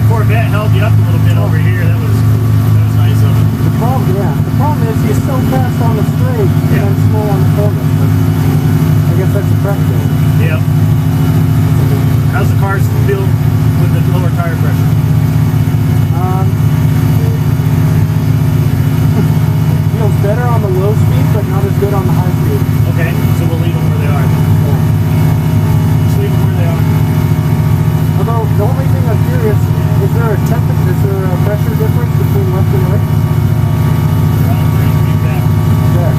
Corvette held you up a little bit over here. That was nice of it. The problem is he's so fast on the straight and then slow on the corner. But I guess that's a practice. Yep. How's the car feel with the lower tire pressure? Feels better on the low speed, but not as good on the high speed. Okay, so we'll leave them where they are. Yeah. Just leave them where they are. Although the only thing I'm curious, is there a pressure difference between left and right? Feedback. Yeah.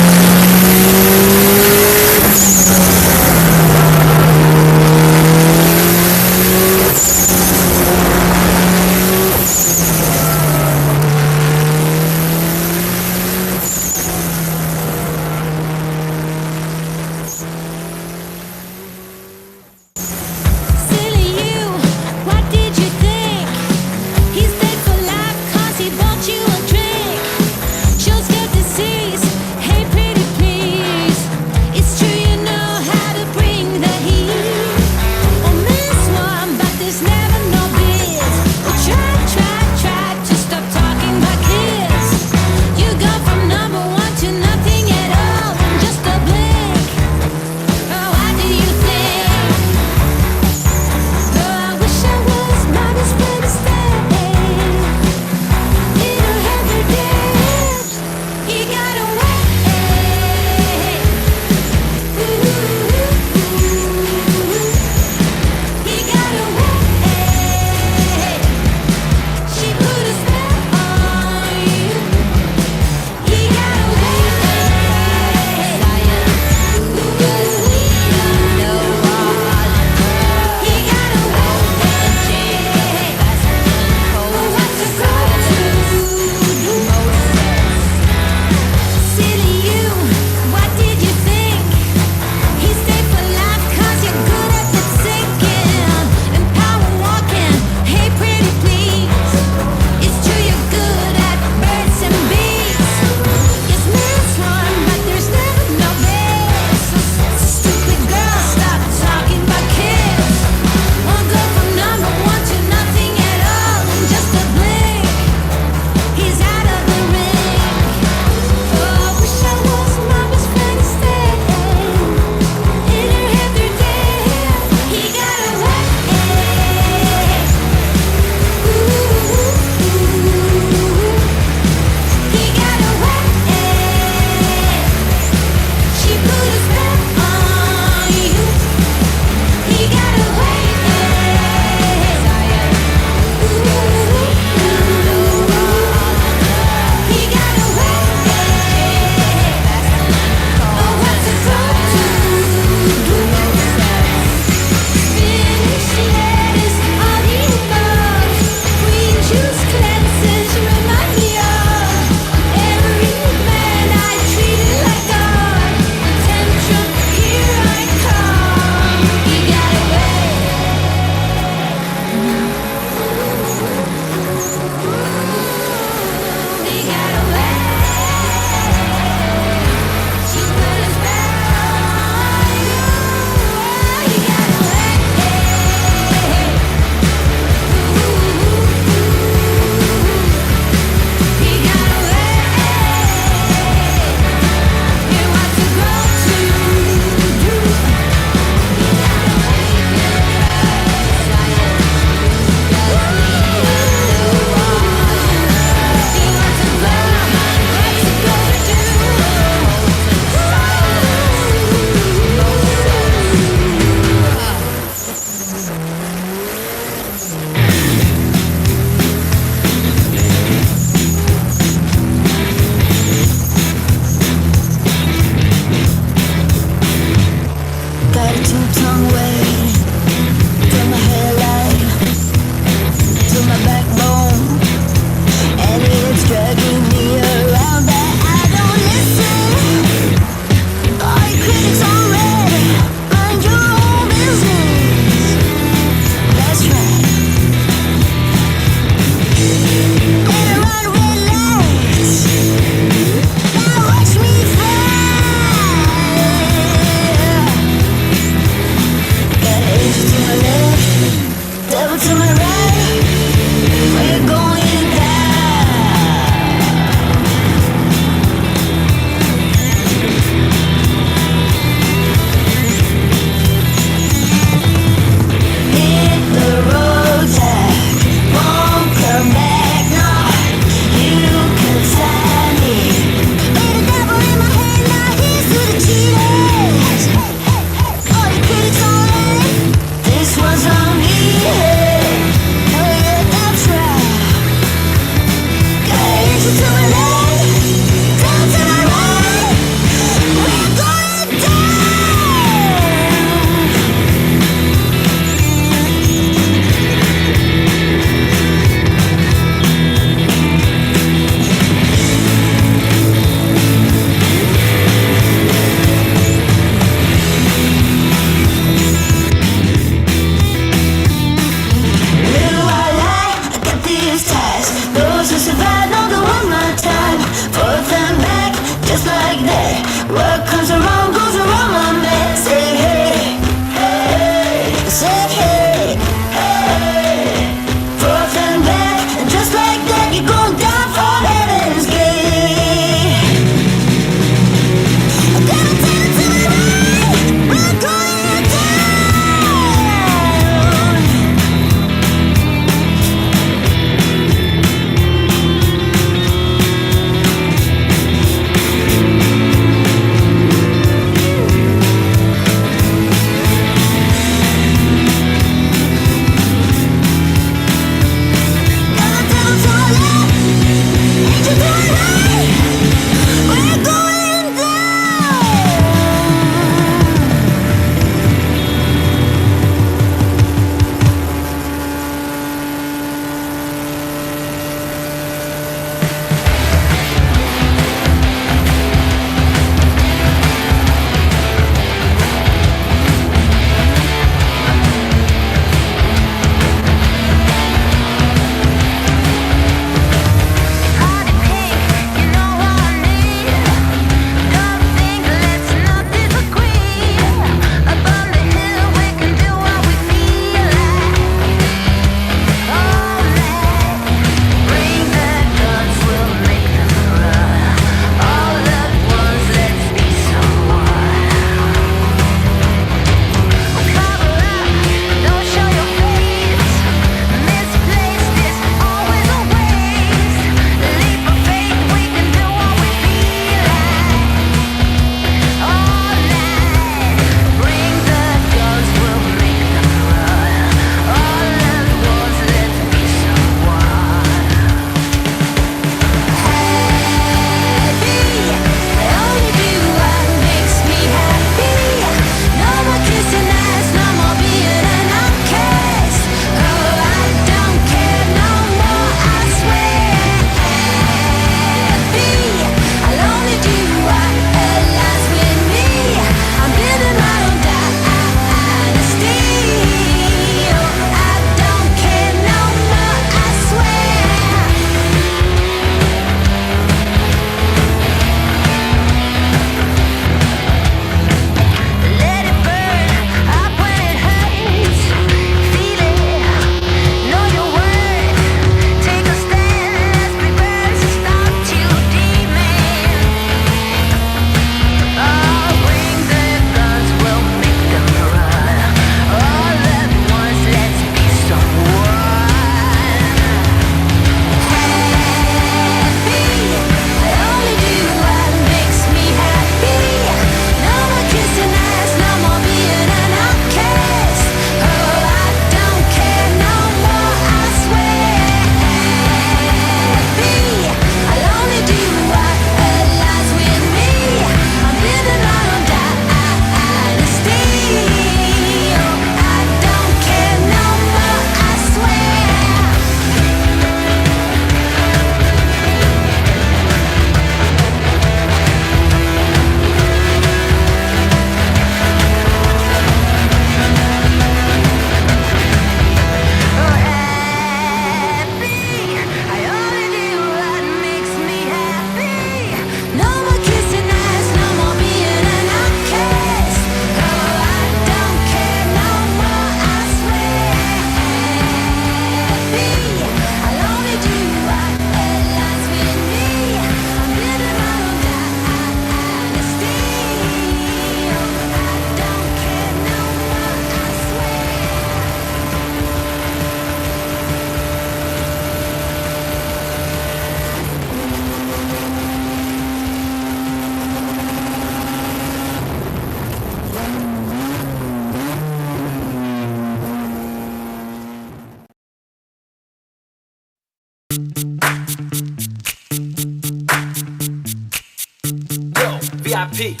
VIP.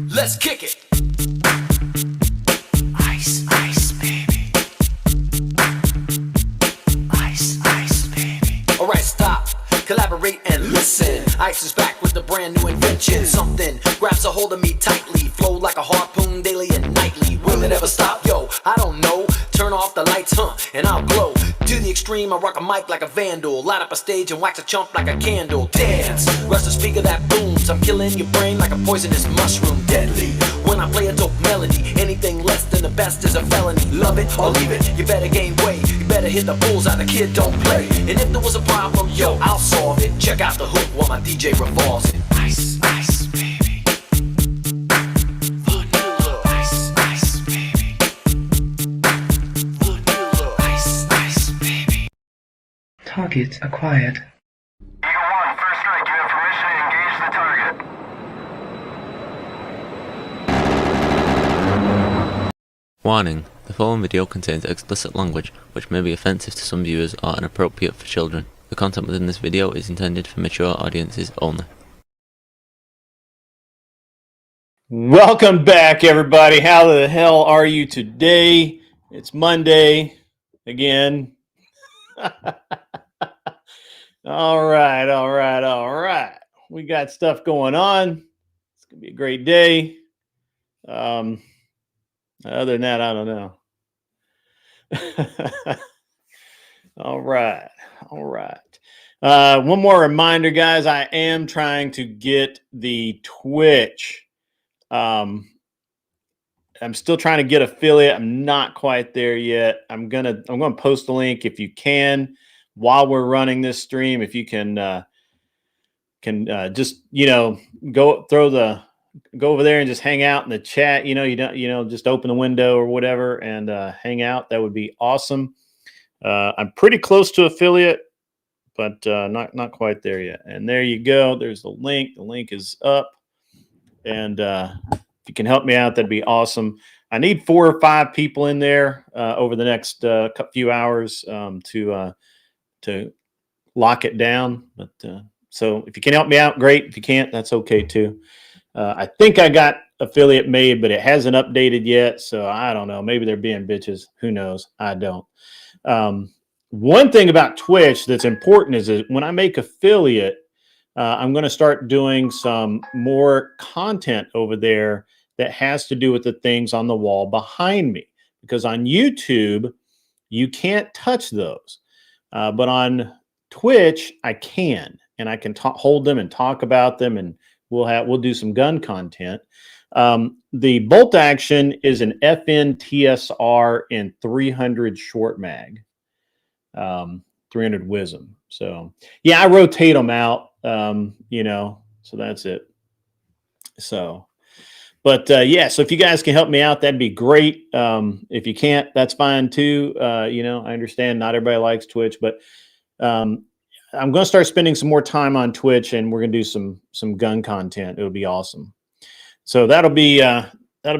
Let's kick it. Ice, ice, baby. Ice, ice, baby. Alright, stop, collaborate and listen. Ice is back with a brand new invention. Something grabs a hold of me tightly. Flow like a harpoon daily and nightly. Will it ever stop? Yo, I don't know. Turn off the lights, and I'll glow. To the extreme, I rock a mic like a vandal. Light up a stage and wax a chump like a candle. Dance, rush the speaker that booms. I'm killing your brain like a poisonous mushroom. Deadly, when I play a dope melody. Anything less than the best is a felony. Love it or leave it, you better gain weight. You better hit the bullseye, the kid don't play. And if there was a problem, yo, I'll solve it. Check out the hook while my DJ revolves it. Ice, ice, baby. Vanilla. Ice, ice, baby. Vanilla. Ice, ice, baby. Target acquired. Eagle 1, first strike. You have permission to engage the target. Warning: the following video contains explicit language which may be offensive to some viewers or inappropriate for children. The content within this video is intended for mature audiences only. Welcome back, everybody. How the hell are you today? It's Monday again. All right. We got stuff going on. It's gonna be a great day. Other than that, I don't know. All right. One more reminder, guys. I am trying to get the Twitch. I'm still trying to get affiliate. I'm not quite there yet. I'm gonna post the link if you can while we're running this stream. If you can just go over there and just hang out in the chat. You don't just open the window or whatever and hang out. That would be awesome. I'm pretty close to affiliate, but not quite there yet. And there you go. There's the link. The link is up. And if you can help me out, that'd be awesome. I need 4 or 5 people in there over the next few hours to lock it down. But so if you can help me out, great. If you can't, that's okay too. I think I got affiliate made, but it hasn't updated yet. So I don't know. Maybe they're being bitches. Who knows? I don't. One thing about Twitch that's important is that when I make affiliate, I'm going to start doing some more content over there that has to do with the things on the wall behind me. Because on YouTube, you can't touch those. But on Twitch, I can. And I can hold them and talk about them. And we'll do some gun content. The bolt action is an FN TSR in 300 short mag. 300 WISM. So yeah, I rotate them out. So that's it. So, but yeah, so if you guys can help me out, that'd be great. If you can't, that's fine too. I understand not everybody likes Twitch, but I'm going to start spending some more time on Twitch, and we're going to do some gun content. It would be awesome. So that'll be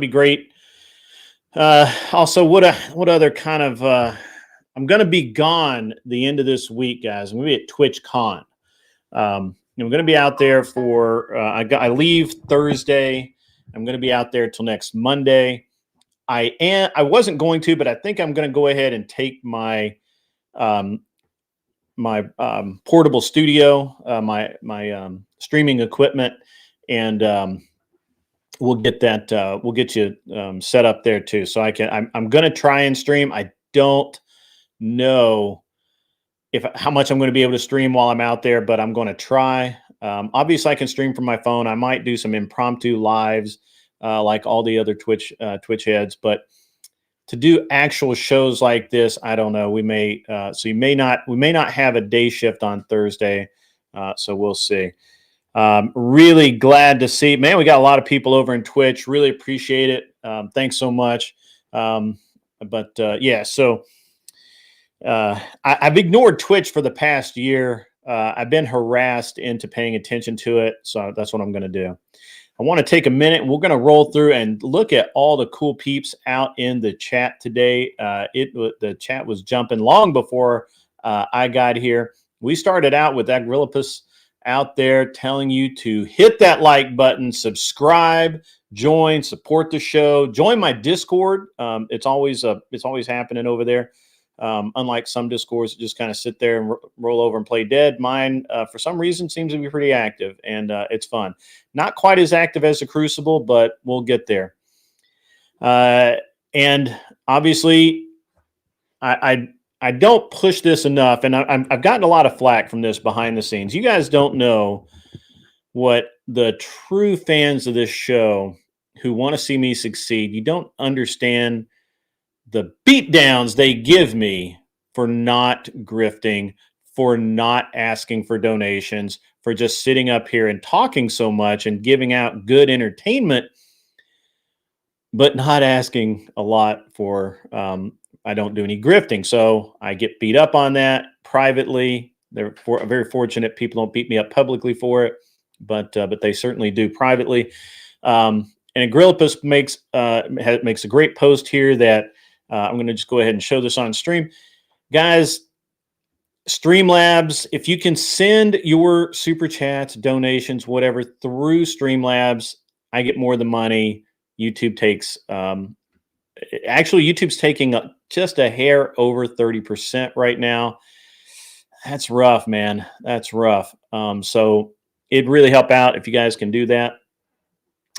great. Also, what other kind of I'm going to be gone the end of this week, guys. I'm going to be at TwitchCon. I'm going to be out there for, I leave Thursday. I'm going to be out there till next Monday. I wasn't going to, but I think I'm going to go ahead and take my, portable studio, my streaming equipment, and we'll get that, we'll get you set up there too. So I'm going to try and stream. I don't know how much I'm going to be able to stream while I'm out there, but I'm going to try. Obviously, I can stream from my phone. I might do some impromptu lives like all the other Twitch heads, but to do actual shows like this, I don't know. We may we may not have a day shift on Thursday, so we'll see. Really glad to see, man. We got a lot of people over in Twitch. Really appreciate it. Thanks so much. Yeah, so. I've ignored Twitch for the past year. I've been harassed into paying attention to it. So that's what I'm going to do. I want to take a minute. We're going to roll through and look at all the cool peeps out in the chat today. The chat was jumping long before I got here. We started out with Agrillipus out there telling you to hit that like button, subscribe, join, support the show, join my Discord. It's always happening over there. Unlike some Discords that just kind of sit there and roll over and play dead, mine, for some reason, seems to be pretty active, and it's fun. Not quite as active as the Crucible, but we'll get there. And obviously, I don't push this enough, and I've gotten a lot of flack from this behind the scenes. You guys don't know what the true fans of this show who want to see me succeed, you don't understand the beatdowns they give me for not grifting, for not asking for donations, for just sitting up here and talking so much and giving out good entertainment, but not asking a lot for, I don't do any grifting. So I get beat up on that privately. They're very fortunate people don't beat me up publicly for it, but they certainly do privately. And Agrillipus makes a great post here that I'm going to just go ahead and show this on stream. Guys, Streamlabs, if you can send your super chats, donations, whatever, through Streamlabs, I get more of the money. YouTube takes, actually, YouTube's taking just a hair over 30% right now. That's rough, man. That's rough. So it'd really help out if you guys can do that.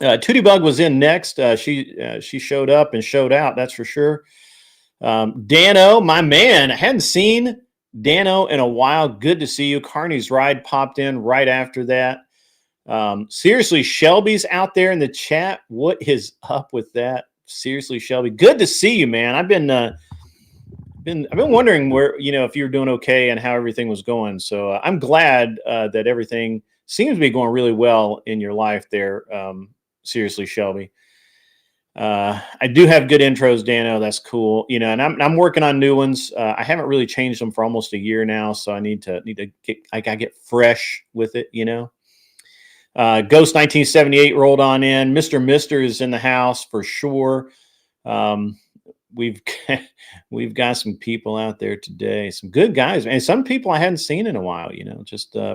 Tootie Bug was in next. She showed up and showed out. That's for sure. Dano, my man, I hadn't seen Dano in a while. Good to see you. Carney's Ride popped in right after that. Seriously, Shelby's out there in the chat. What is up with that? Seriously, Shelby, good to see you, man. I've been wondering where, if you were doing okay and how everything was going. So I'm glad that everything seems to be going really well in your life there. Seriously, Shelby. I do have good intros, Dano. That's cool. And I'm working on new ones. I haven't really changed them for almost a year now, so I need to get, I gotta get fresh with it. Ghost 1978 rolled on in. Mr. is in the house for sure. We've got some people out there today, some good guys, and some people I hadn't seen in a while.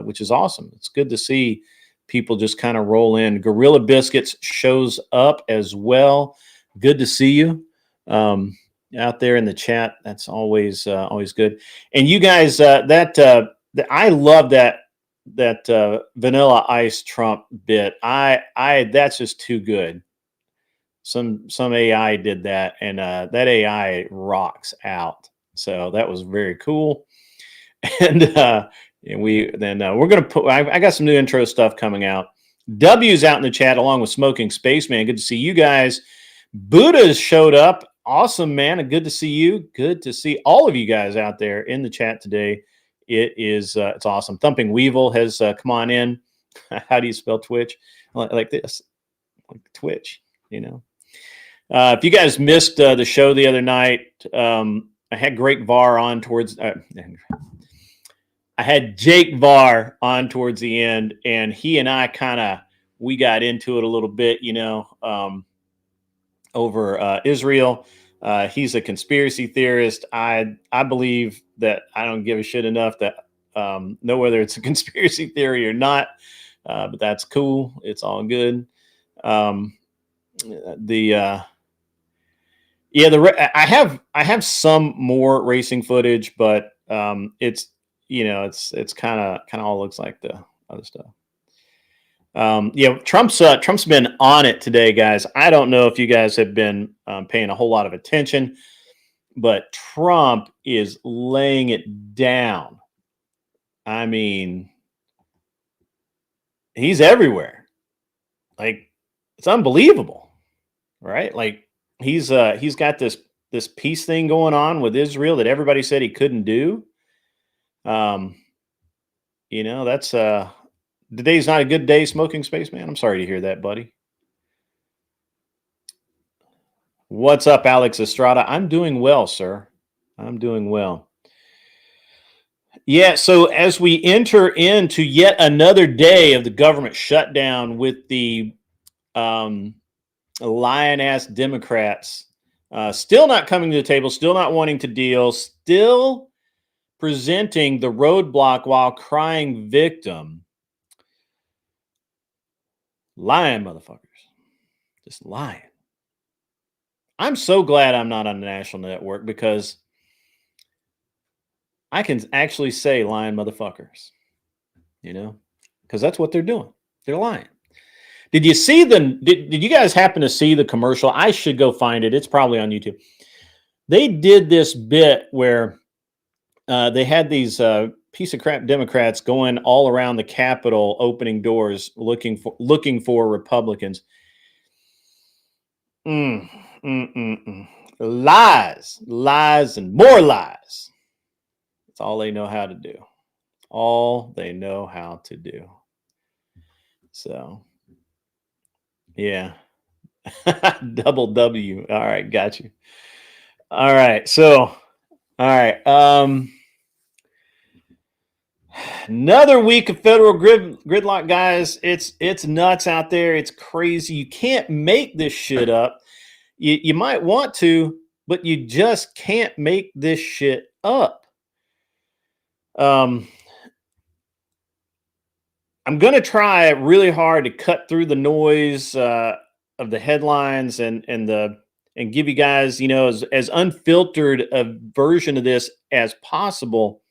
Which is awesome. It's good to see people just kind of roll in. Gorilla Biscuits shows up as well. Good to see you out there in the chat. That's always good. And you guys, I love that Vanilla Ice Trump bit. That's just too good. Some AI did that, and that AI rocks out. So that was very cool. And we're gonna put. I got some new intro stuff coming out. W's out in the chat along with Smoking Spaceman. Good to see you guys. Buddha's showed up. Awesome, man. And good to see you. Good to see all of you guys out there in the chat today. It's awesome. Thumping Weevil has come on in. How do you spell Twitch? Like this, like Twitch. If you guys missed the show the other night, I had Jake Var on towards the end, and he and I we got into it a little bit, over Israel. He's a conspiracy theorist. I believe that I don't give a shit enough that know whether it's a conspiracy theory or not, but that's cool. It's all good. I have some more racing footage, but it's kind of all looks like the other stuff. Trump's been on it today, guys. I don't know if you guys have been paying a whole lot of attention, but Trump is laying it down. I mean, he's everywhere. Like, it's unbelievable, right? Like, he's got this peace thing going on with Israel that everybody said he couldn't do. That's today's not a good day, Smoking Spaceman. I'm sorry to hear that, buddy. What's up, Alex Estrada? I'm doing well, sir. I'm doing well. Yeah, so as we enter into yet another day of the government shutdown with the lion-ass Democrats still not coming to the table, still not wanting to deal, still presenting the roadblock while crying victim Lying motherfuckers. Just lying. I'm so glad I'm not on the national network because I can actually say lying motherfuckers, you know, because that's what they're doing. They're lying. Did you see did you guys happen to see the commercial? I should go find it. It's probably on YouTube. They did this bit where they had these piece of crap Democrats going all around the Capitol, opening doors, looking for Republicans. Lies, lies, and more lies. That's all they know how to do. All they know how to do. So, yeah. Double W. All right, got you. All right, so, all right. Another week of federal gridlock, guys. It's nuts out there. It's crazy. You can't make this shit up. You might want to, but you just can't make this shit up. I'm going to try really hard to cut through the noise of the headlines and give you guys, you know, as unfiltered a version of this as possible.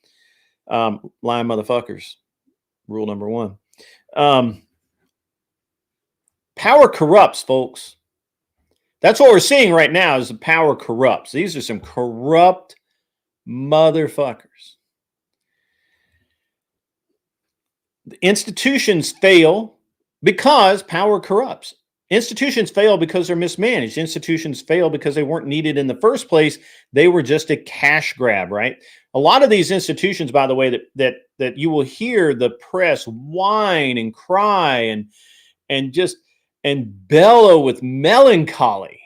Lying motherfuckers. Rule number 1. Power corrupts, folks. That's what we're seeing right now is the power corrupts. These are some corrupt motherfuckers. The institutions fail because power corrupts. Institutions fail because they're mismanaged. Institutions fail because they weren't needed in the first place. They were just a cash grab, right? A lot of these institutions, by the way, that you will hear the press whine and cry and bellow with melancholy.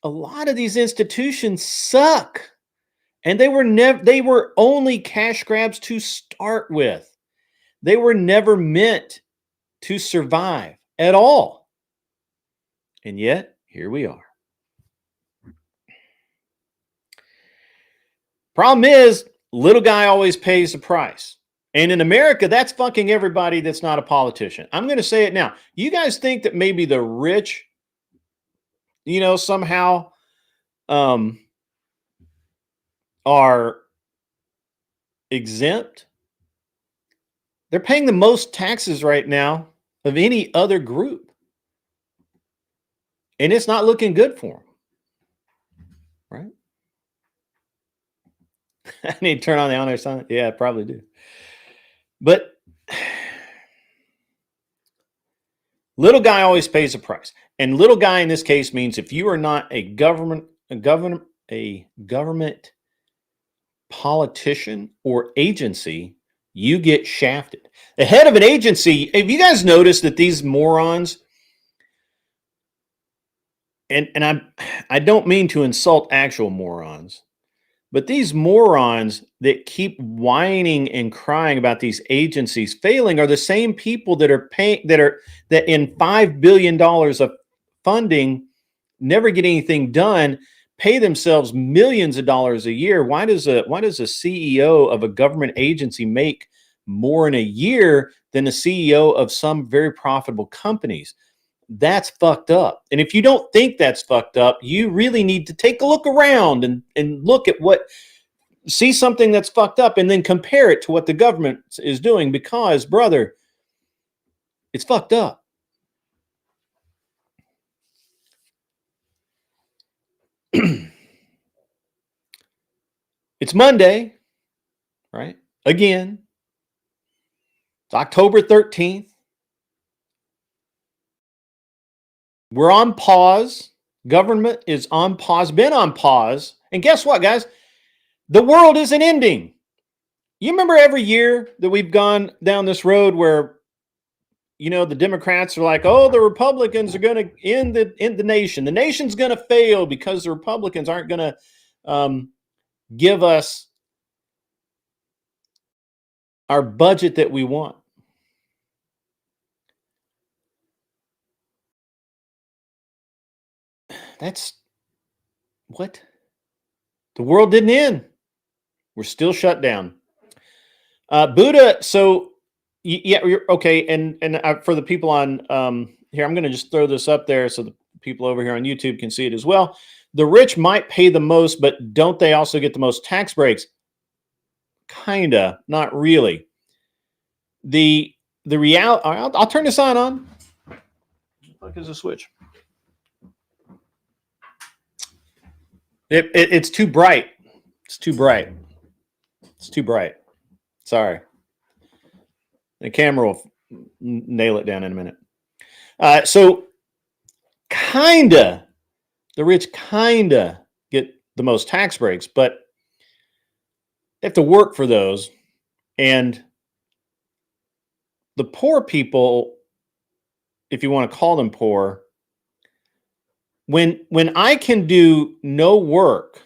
A lot of these institutions suck. And they were only cash grabs to start with. They were never meant to survive at all. And yet, here we are. Problem is, little guy always pays the price. And in America, that's fucking everybody that's not a politician. I'm going to say it now. You guys think that maybe the rich, you know, somehow are exempt? They're paying the most taxes right now of any other group. And it's not looking good for them. Right? I need to turn on the on-air sign. Yeah, I probably do. But little guy always pays a price. And little guy in this case means if you are not a government politician or agency, you get shafted. The head of an agency, if you guys notice that these morons, and I don't mean to insult actual morons, but these morons that keep whining and crying about these agencies failing are the same people that are paying that in $5 billion of funding never get anything done, pay themselves millions of dollars a year. Why does a CEO of a government agency make more in a year than the CEO of some very profitable companies? That's fucked up. And if you don't think that's fucked up, you really need to take a look around and look at see something that's fucked up and then compare it to what the government is doing, because, brother, it's fucked up. It's Monday, right? Again. It's October 13th. We're on pause. Government is on pause, been on pause. And guess what, guys? The world isn't ending. You remember every year that we've gone down this road where, you know, the Democrats are like, oh, the Republicans are going to end the nation. The nation's going to fail because the Republicans aren't going to give us our budget that we want. That's what? The world didn't end. We're still shut down. Buddha, so Yeah, you're okay. And for the people on here, I'm going to just throw this up there so the people over here on YouTube can see it as well. The rich might pay the most, but don't they also get the most tax breaks? Kinda, not really. The reality. I'll turn this on. What the fuck is a switch? It's too bright. It's too bright. It's too bright. Sorry. The camera will nail it down in a minute. So kinda, the rich kinda get the most tax breaks, but they have to work for those. And the poor people, if you want to call them poor, when I can do no work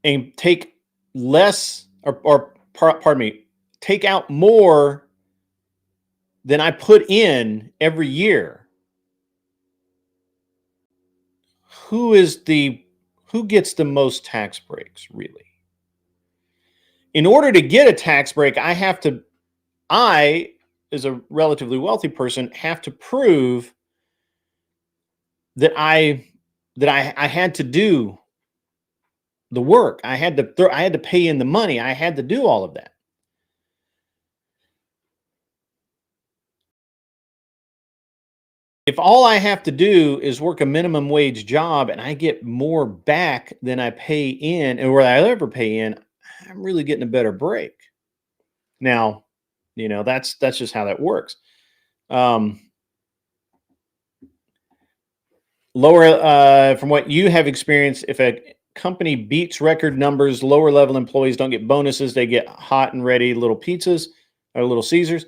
and take less pardon me, take out more than I put in every year, who gets the most tax breaks, really? In order to get a tax break, I, as a relatively wealthy person, have to prove that I had to do the work. I had to pay in the money. I had to do all of that. If all I have to do is work a minimum wage job and I get more back than I pay in, or I ever pay in, I'm really getting a better break. Now, that's just how that works. Lower, from what you have experienced, if a company beats record numbers, lower level employees don't get bonuses; they get hot and ready little pizzas or little Caesars.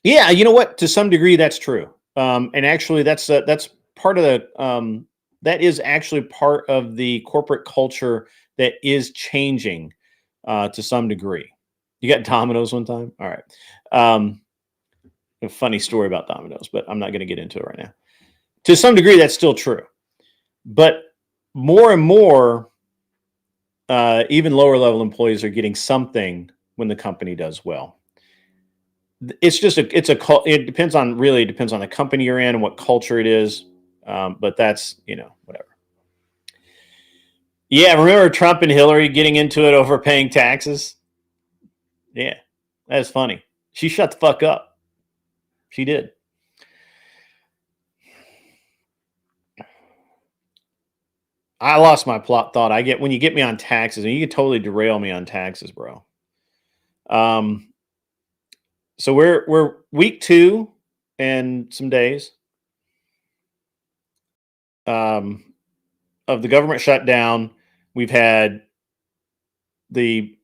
Yeah, you know what? To some degree, that's true. And actually, that's part of the that is actually part of the corporate culture that is changing to some degree. You got Domino's one time? All right. A funny story about Domino's, but I'm not going to get into it right now. To some degree, that's still true. But more and more, even lower level employees are getting something when the company does well. It's just it depends on the company you're in and what culture it is. But that's, whatever. Yeah. Remember Trump and Hillary getting into it over paying taxes? Yeah. That's funny. She shut the fuck up. She did. I lost my plot thought. When you get me on taxes, and you can totally derail me on taxes, bro. So we're week 2 and some days of the government shutdown. We've had the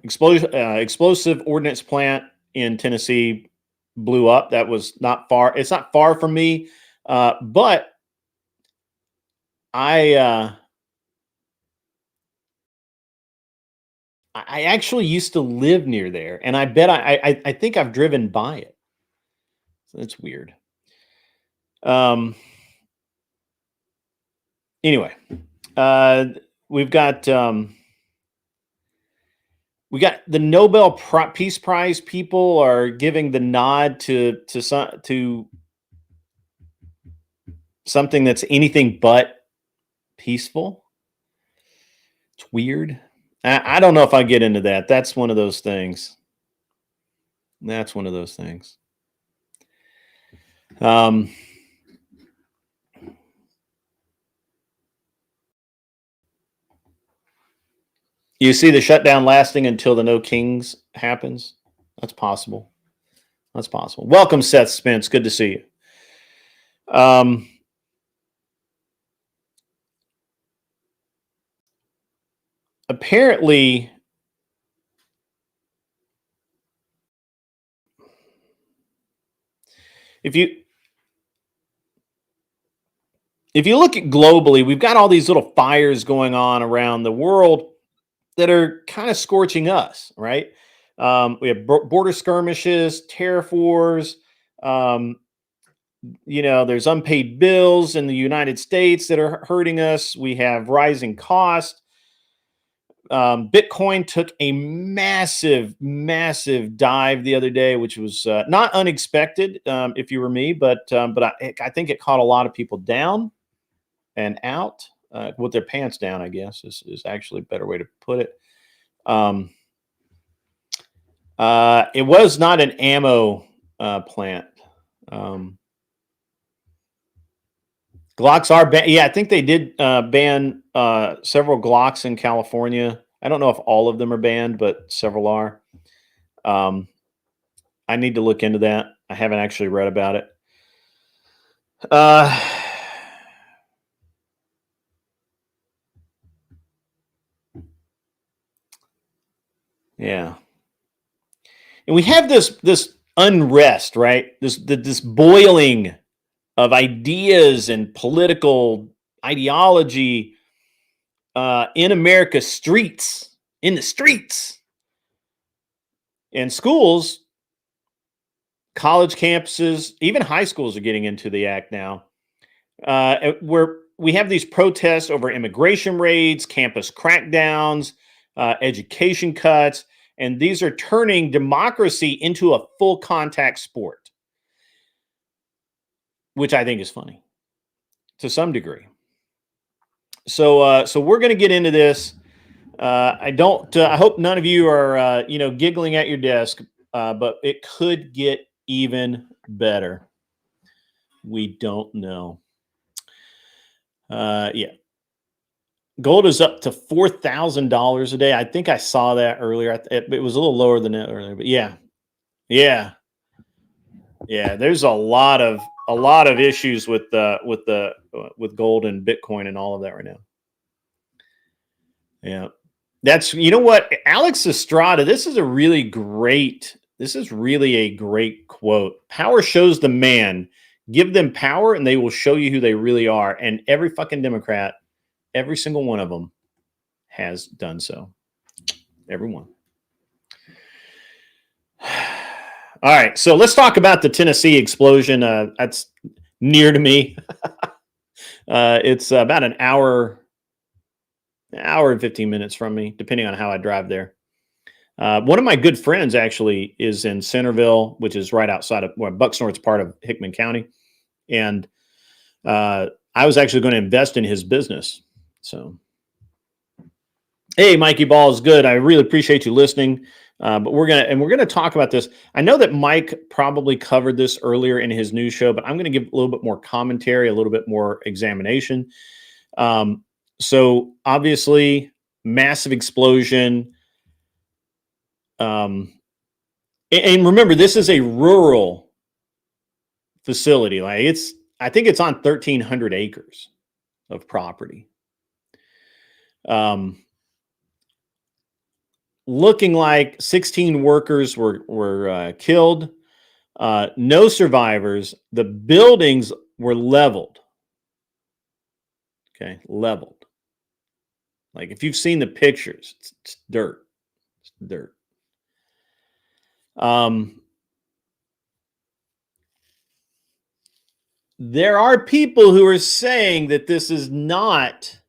explosive ordnance plant in Tennessee blew up. That was not far. It's not far from me, but I actually used to live near there, and I bet I think I've driven by it. So that's weird. Anyway, we've got we got the Nobel Peace Prize people are giving the nod to something that's anything but peaceful. It's weird. I don't know if I get into that. That's one of those things. You see the shutdown lasting until the No Kings happens? That's possible. Welcome, Seth Spence. Good to see you. Apparently, if you look at globally, we've got all these little fires going on around the world that are kind of scorching us, right? We have border skirmishes, tariff wars. There's unpaid bills in the United States that are hurting us. We have rising costs. Bitcoin took a massive dive the other day, which was not unexpected if you were me, but I think it caught a lot of people down and out with their pants down, I guess is actually a better way to put it. It was not an ammo plant. Glocks are banned. Yeah, I think they did ban several Glocks in California. I don't know if all of them are banned, but several are. I need to look into that. I haven't actually read about it. Yeah. And we have this unrest, right? This boiling of ideas and political ideology in America's streets, in the streets, and schools, college campuses, even high schools are getting into the act now. Where we have these protests over immigration raids, campus crackdowns, education cuts, and these are turning democracy into a full contact sport, which I think is funny to some degree. So we're going to get into this. I hope none of you are, giggling at your desk, but it could get even better. We don't know. Yeah. Gold is up to $4,000 a day. I think I saw that earlier. It was a little lower than that earlier, but yeah. There's a lot of issues with gold and Bitcoin and all of that right now. Yeah, that's, you know what, Alex Estrada. This is really a great quote. Power shows the man. Give them power, and they will show you who they really are. And every fucking Democrat, every single one of them, has done so. Everyone. All right, so let's talk about the Tennessee explosion. That's near to me. It's about an hour and 15 minutes from me, depending on how I drive there. One of my good friends actually is in Centerville, which is right outside of Bucksnort's part of Hickman County. And I was actually going to invest in his business. So, hey, Mikey Ball is good. I really appreciate you listening. But we're gonna talk about this. I know that Mike probably covered this earlier in his news show, but I'm going to give a little bit more commentary, a little bit more examination. So obviously, massive explosion. And remember, this is a rural facility. I think it's on 1,300 acres of property. Looking like 16 workers were killed. No survivors. The buildings were leveled. Okay, leveled. Like if you've seen the pictures, it's dirt. It's dirt. There are people who are saying that this is not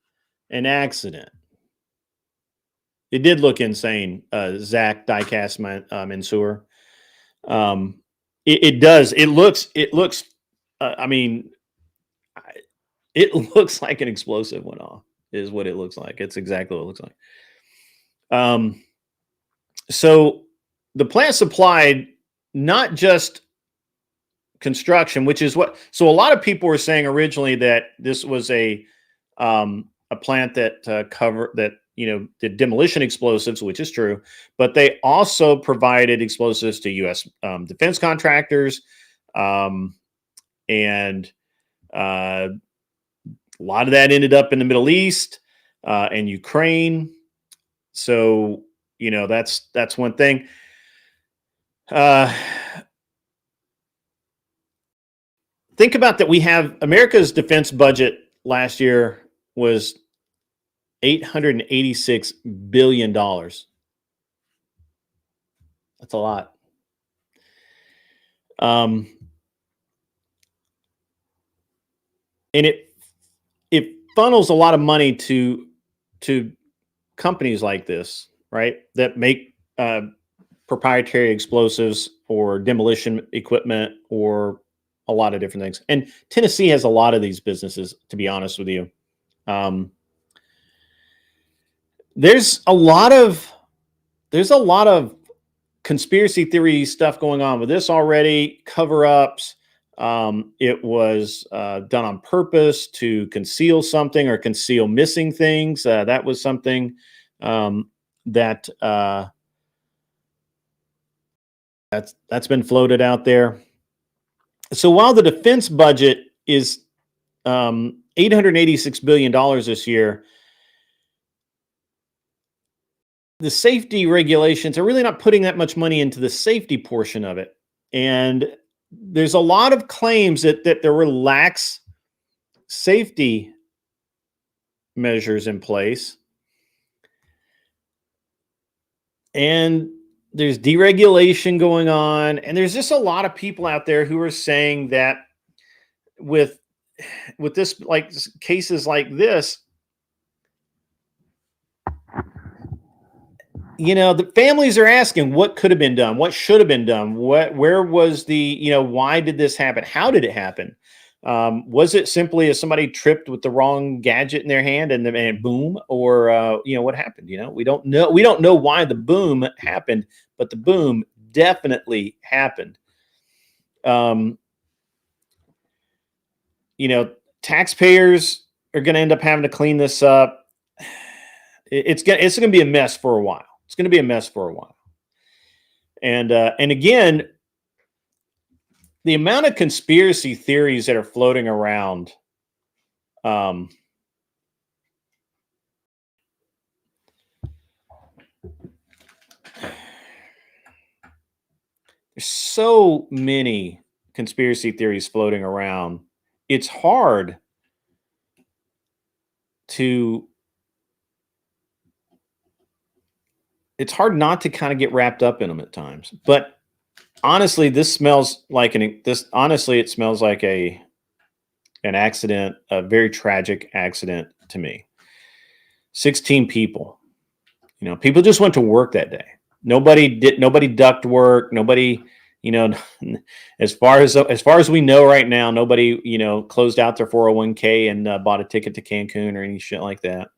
an accident. It did look insane, Zach Diecast Mansour. It does. It looks. I mean, it looks like an explosive went off. Is what it looks like. It's exactly what it looks like. So the plant supplied not just construction, which is what. So a lot of people were saying originally that this was a plant that covered that. Did demolition explosives, which is true, but they also provided explosives to U.S. Defense contractors, and a lot of that ended up in the Middle East and Ukraine. So that's one thing. Think about that. We have America's defense budget last year was $886 billion. That's a lot. And it funnels a lot of money to companies like this, right, that make proprietary explosives or demolition equipment or a lot of different things. And Tennessee has a lot of these businesses, to be honest with you. There's a lot of conspiracy theory stuff going on with this already, cover-ups. It was done on purpose to conceal something or conceal missing things. That was something that's been floated out there. So while the defense budget is $886 billion this year, the safety regulations are really not putting that much money into the safety portion of it. And there's a lot of claims that there were lax safety measures in place. And there's deregulation going on. And there's just a lot of people out there who are saying that with this, like cases like this, you know, the families are asking what could have been done, what should have been done, where was the, you know, why did this happen? How did it happen? Was it simply as somebody tripped with the wrong gadget in their hand and boom, or you know, what happened? You know, we don't know. We don't know why the boom happened, but the boom definitely happened. You know, taxpayers are going to end up having to clean this up. It's going to be a mess for a while. It's going to be a mess for a while. And again, the amount of conspiracy theories that are floating around, there's so many conspiracy theories floating around. It's hard not to kind of get wrapped up in them at times. But honestly, it smells like an accident, a very tragic accident to me. 16 people. You know, people just went to work that day. Nobody ducked work. Nobody, you know, as far as we know right now, nobody, you know, closed out their 401k and bought a ticket to Cancun or any shit like that.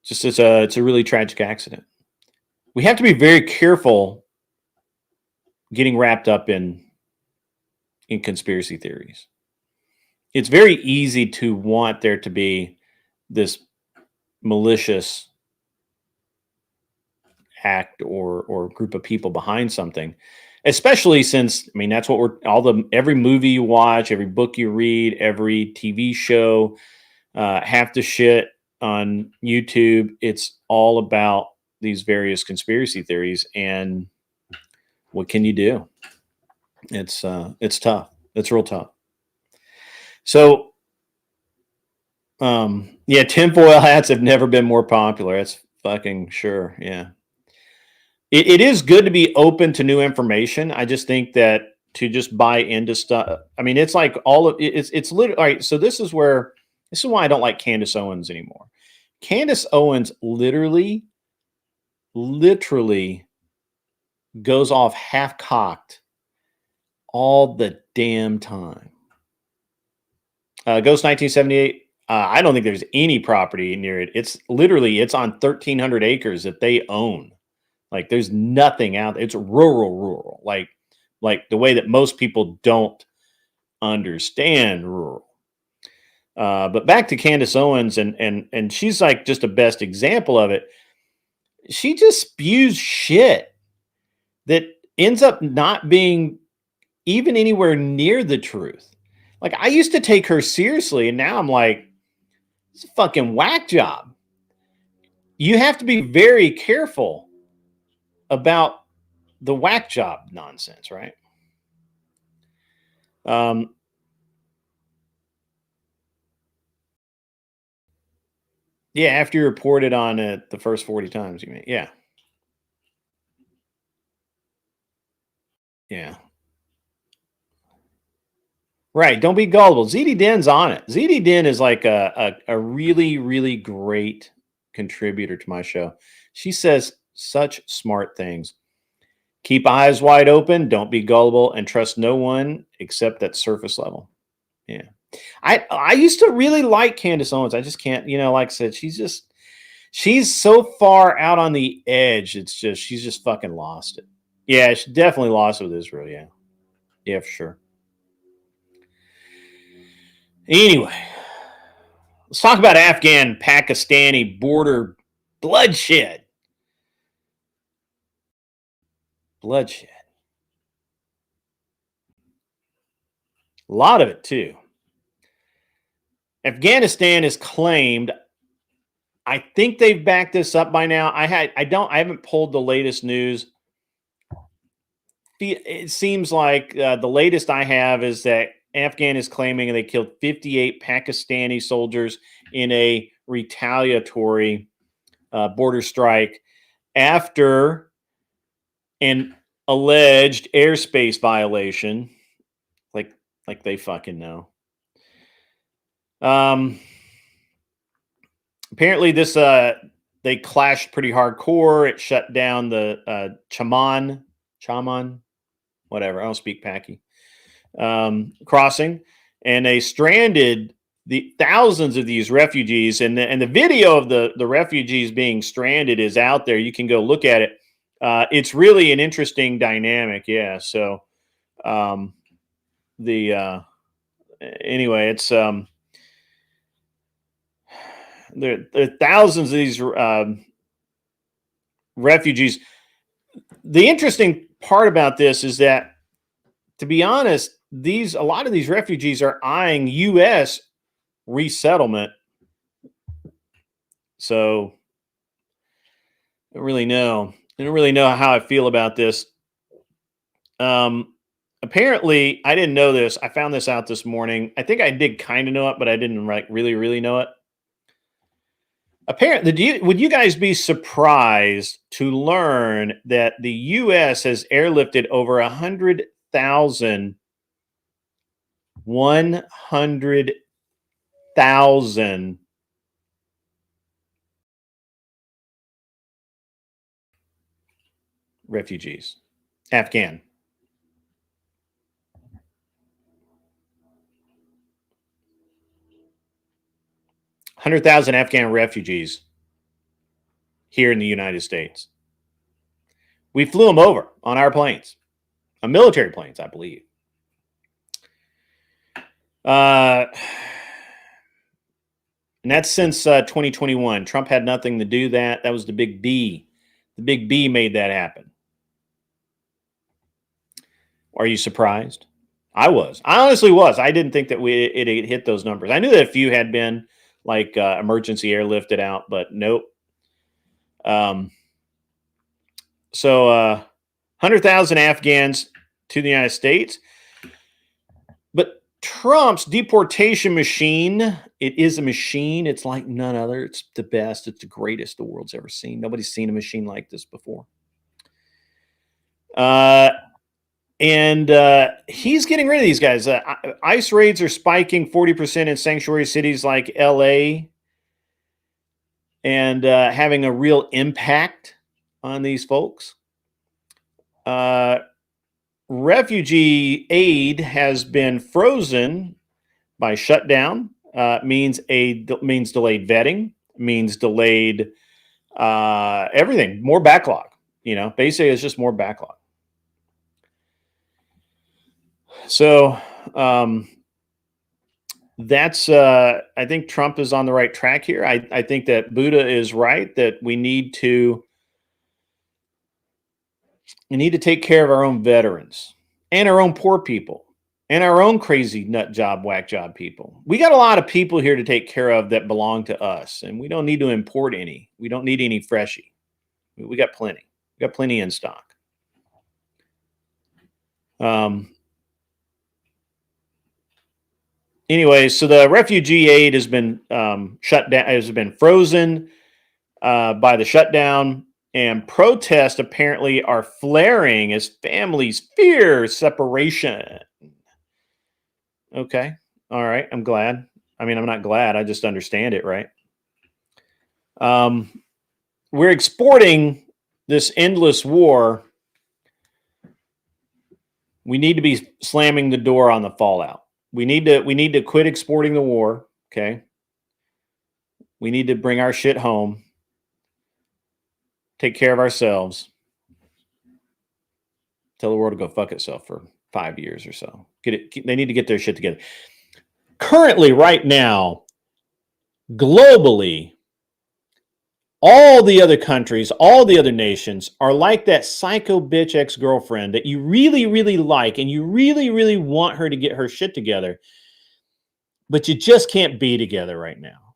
Just it's a really tragic accident. We have to be very careful getting wrapped up in conspiracy theories. It's very easy to want there to be this malicious act or group of people behind something, especially since, I mean, that's what every movie you watch, every book you read, every TV show, half the shit on YouTube, it's all about these various conspiracy theories. And what can you do? It's tough. It's real tough. So, yeah, tinfoil hats have never been more popular. That's fucking sure. Yeah. It is good to be open to new information. I just think that to just buy into stuff, I mean, it's like it's literally, all right. So this is why I don't like Candace Owens anymore. Candace Owens literally goes off half-cocked all the damn time. Ghost 1978. I don't think there's any property near it. It's on 1,300 acres that they own. Like there's nothing out there. It's rural, like the way that most people don't understand rural. But back to Candace Owens, and she's like just the best example of it. She just spews shit that ends up not being even anywhere near the truth. Like I used to take her seriously, and now I'm like, it's a fucking whack job. You have to be very careful about the whack job nonsense, right? Yeah, after you reported on it the first 40 times, you mean? Yeah. Yeah. Right. Don't be gullible. ZD Den's on it. ZD Den is like a really, really great contributor to my show. She says such smart things. Keep eyes wide open, don't be gullible, and trust no one except at surface level. Yeah. I used to really like Candace Owens. I just can't, like I said, she's so far out on the edge. She's just fucking lost it. Yeah, she definitely lost it with Israel. Yeah. Yeah, for sure. Anyway, let's talk about Afghan-Pakistani border bloodshed. Bloodshed. A lot of it, too. Afghanistan has claimed, I think they've backed this up by now. I haven't pulled the latest news. It seems like the latest I have is that Afghan is claiming they killed 58 Pakistani soldiers in a retaliatory border strike after an alleged airspace violation. Like they fucking know. Apparently this they clashed pretty hardcore. It shut down the Chaman, whatever. I don't speak Paki. Crossing, and they stranded the thousands of these refugees. And the video of the refugees being stranded is out there. You can go look at it. It's really an interesting dynamic. Yeah. So anyway, it's there are thousands of these refugees. The interesting part about this is that, to be honest, a lot of these refugees are eyeing U.S. resettlement. So I don't really know how I feel about this. Apparently, I didn't know this. I found this out this morning. I think I did kind of know it, but I didn't really know it. Apparently, would you guys be surprised to learn that the U.S. has airlifted over 100,000 refugees, Afghan. 100,000 Afghan refugees here in the United States. We flew them over on our planes, on military planes, I believe. And that's since 2021. Trump had nothing to do that. That was the big B. The big B made that happen. Are you surprised? I was. I honestly was. I didn't think that it hit those numbers. I knew that a few had been like emergency airlifted out, but nope. So 100,000 Afghans to the United States. But Trump's deportation machine, it is a machine. It's like none other. It's the best. It's the greatest the world's ever seen. Nobody's seen a machine like this before. And he's getting rid of these guys. ICE raids are spiking 40% in sanctuary cities like LA, and having a real impact on these folks. Refugee aid has been frozen by shutdown. Means delayed vetting, means delayed everything, more backlog. Basically it's just more backlog. So that's I think Trump is on the right track here. I think that Buddha is right, that we need to take care of our own veterans and our own poor people and our own crazy nut job, whack job people. We got a lot of people here to take care of that belong to us, and we don't need to import any. We don't need any freshie. We got plenty. We got plenty in stock. Anyway, so the refugee aid has been shut down, has been frozen by the shutdown, and protests apparently are flaring as families fear separation. Okay, all right, I'm glad. I mean, I'm not glad. I just understand it, right? We're exporting this endless war. We need to be slamming the door on the fallout. We need to quit exporting the war. Okay. We need to bring our shit home. Take care of ourselves. Tell the world to go fuck itself for 5 years or so. They need to get their shit together. Currently, right now, globally, all the other countries, all the other nations are like that psycho bitch ex-girlfriend that you really, really like and you really, really want her to get her shit together, but you just can't be together right now.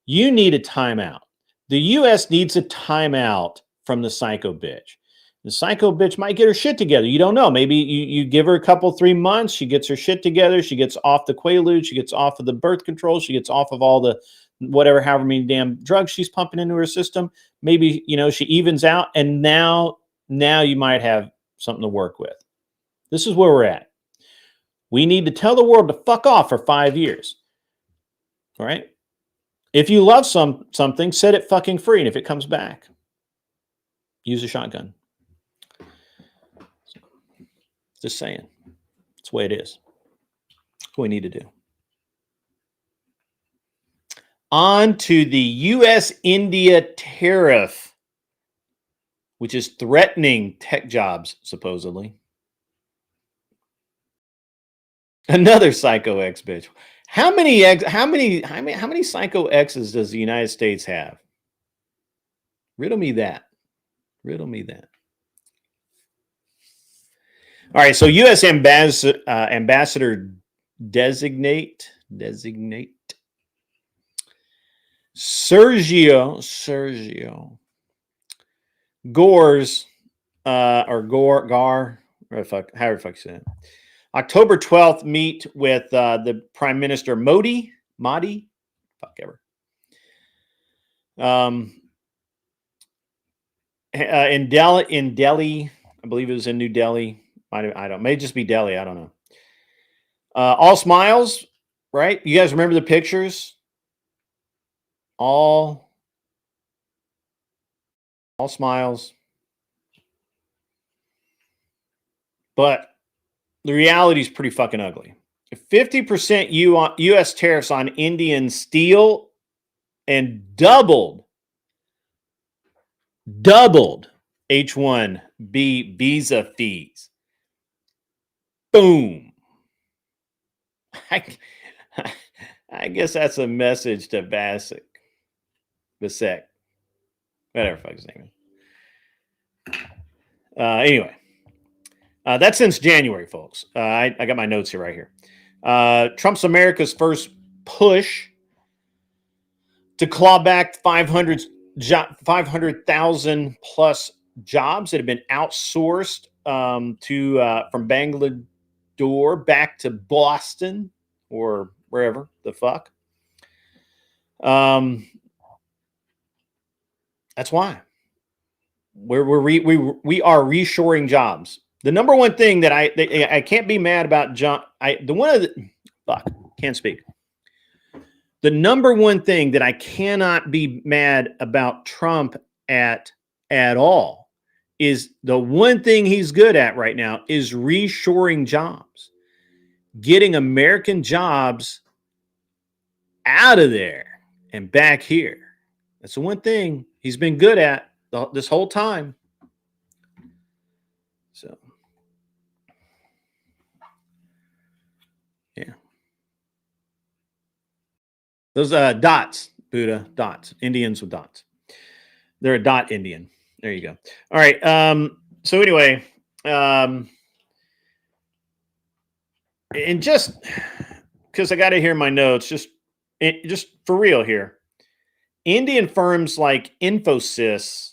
You need a timeout. The U.S. needs a timeout from the psycho bitch. The psycho bitch might get her shit together. You don't know. Maybe you give her a couple, 3 months. She gets her shit together. She gets off the Quaalude. She gets off of the birth control. She gets off of all the whatever, however many damn drugs she's pumping into her system. Maybe, she evens out. And now you might have something to work with. This is where we're at. We need to tell the world to fuck off for 5 years. All right? If you love something, set it fucking free. And if it comes back, use a shotgun. Just saying. That's the way it is. That's what we need to do. On to the U.S.-India tariff, which is threatening tech jobs, supposedly. Another psycho ex bitch. How many psycho exes does the United States have? Riddle me that. Riddle me that. All right, so U.S. ambassador designate Sergio Gore's or Gar, however fuck you say it. October 12th, meet with the Prime Minister Modi, fuck ever. In Delhi, I believe it was in New Delhi. May just be Delhi. I don't know. All smiles, right? You guys remember the pictures? All smiles. But the reality is pretty fucking ugly. 50% U.S. tariffs on Indian steel and doubled H-1B visa fees. Boom. I guess that's a message to Vasek. Whatever fuck his name is. Anyway. That's since January, folks. I got my notes here right here. Trump's America's first push to claw back 500,000 plus jobs that have been outsourced from Bangalore back to Boston or wherever the fuck. That's why we are reshoring jobs. The number one thing that I can't be mad about can't speak. The number one thing that I cannot be mad about Trump at all is the one thing he's good at right now is reshoring jobs, getting American jobs out of there and back here. That's the one thing he's been good at this whole time. So, yeah. Those dots, Buddha, dots. Indians with dots. They're a dot Indian. There you go. All right. So anyway, and just because I got to hear my notes, just for real here. Indian firms like Infosys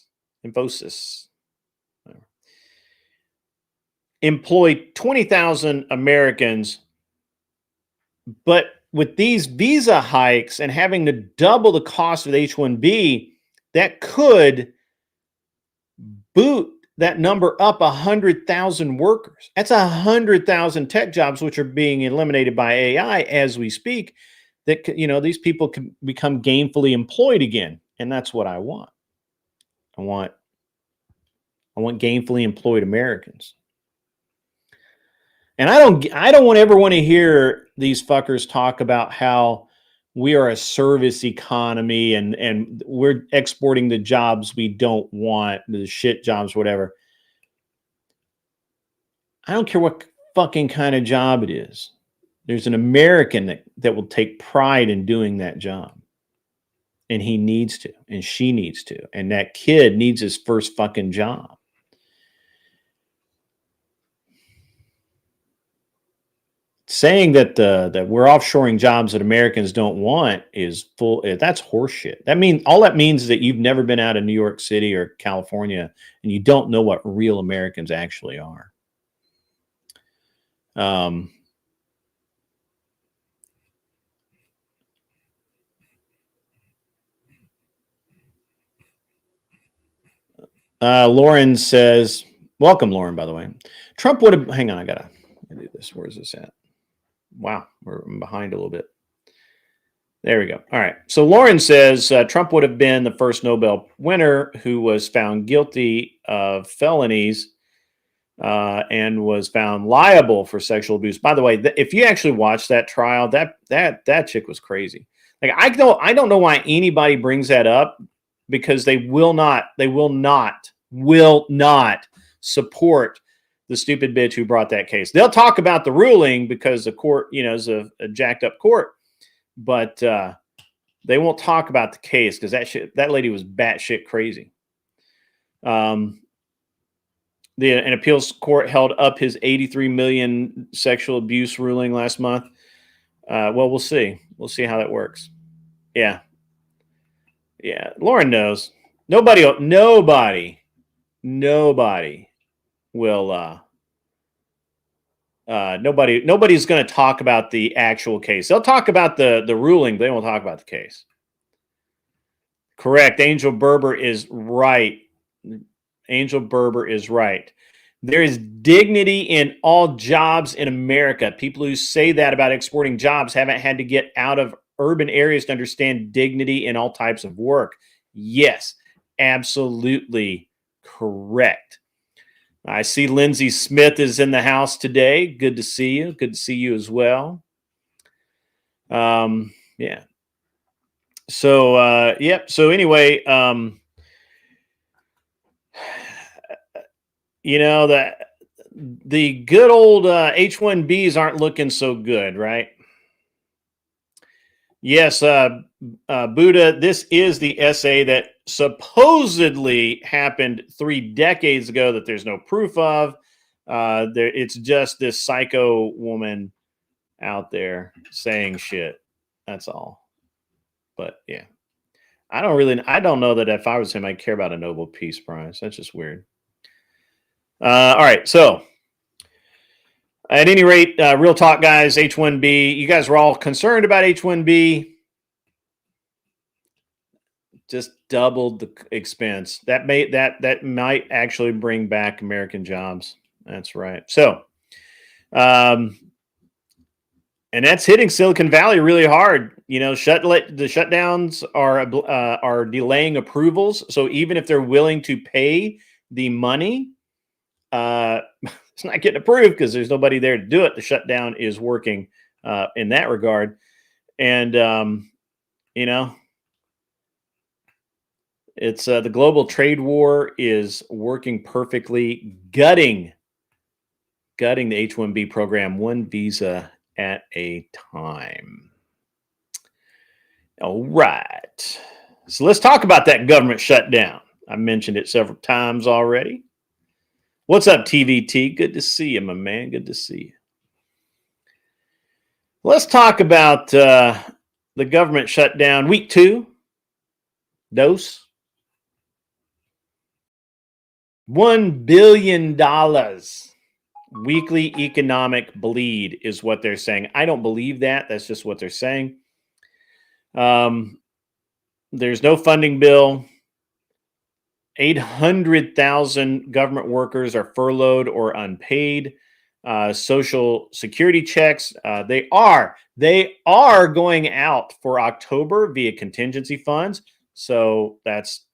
employ 20,000 Americans, but with these visa hikes and having to double the cost of H-1B, that could boot that number up 100,000 workers. That's 100,000 tech jobs, which are being eliminated by AI as we speak. That, these people can become gainfully employed again And that's what I want. I want gainfully employed Americans. And I don't ever want to hear these fuckers talk about how we are a service economy and we're exporting the jobs we don't want, the shit jobs, whatever. I don't care what fucking kind of job it is. There's an American that will take pride in doing that job. And he needs to, and she needs to, and that kid needs his first fucking job. Saying that that we're offshoring jobs that Americans don't want is full. That's horseshit. All that means is that you've never been out of New York City or California, and you don't know what real Americans actually are. Lauren says, "Welcome, Lauren. By the way, Trump would have." Hang on, I gotta do this. Where's this at? Wow, I'm behind a little bit. There we go. All right. So Lauren says Trump would have been the first Nobel winner who was found guilty of felonies and was found liable for sexual abuse. By the way, if you actually watch that trial, that chick was crazy. Like I don't know why anybody brings that up, because they will not support the stupid bitch who brought that case. They'll talk about the ruling because the court, is a jacked up court, but they won't talk about the case because that lady was batshit crazy. An appeals court held up his $83 million sexual abuse ruling last month. Well, we'll see. We'll see how that works. Yeah. Lauren knows. Nobody will nobody's going to talk about the actual case. They'll talk about the ruling, they won't talk about the case. Correct. Angel Berber is right. There is dignity in all jobs in America. People who say that about exporting jobs haven't had to get out of urban areas to understand dignity in all types of work. Yes, absolutely correct. I see Lindsay Smith is in the house today. Good to see you. Good to see you as well. Yeah. So, yep. So anyway, the good old H-1Bs aren't looking so good, right? Yes, Buddha, this is the essay that supposedly happened 3 decades ago that there's no proof of. It's just this psycho woman out there saying shit. That's all. But yeah, I don't know that if I was him, I'd care about a Nobel Peace Prize. That's just weird. All right, so at any rate, real talk, guys, H-1B. You guys were all concerned about H-1B. Just doubled the expense. That might actually bring back American jobs. That's right. So, and that's hitting Silicon Valley really hard. The shutdowns are delaying approvals. So even if they're willing to pay the money, it's not getting approved because there's nobody there to do it. The shutdown is working in that regard. And, it's the global trade war is working perfectly, gutting the H-1B program, one visa at a time. All right. So let's talk about that government shutdown. I mentioned it several times already. What's up, TVT? Good to see you, my man. Good to see you. Let's talk about the government shutdown. Week 2. Dose. $1 billion weekly economic bleed is what they're saying. I don't believe that. That's just what they're saying. There's no funding bill. 800,000 government workers are furloughed or unpaid. Social security checks, they are going out for October via contingency funds. So that's,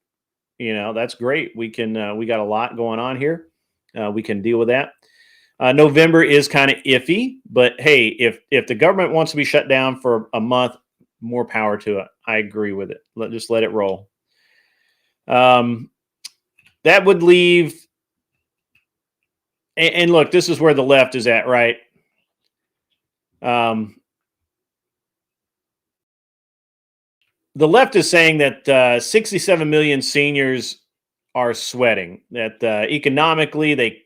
that's great. We can, we got a lot going on here. We can deal with that. November is kind of iffy, but hey, if the government wants to be shut down for a month, more power to it. I agree with it. Just let it roll. That would leave, and look, this is where the left is at, right? The left is saying that 67 million seniors are sweating. That economically they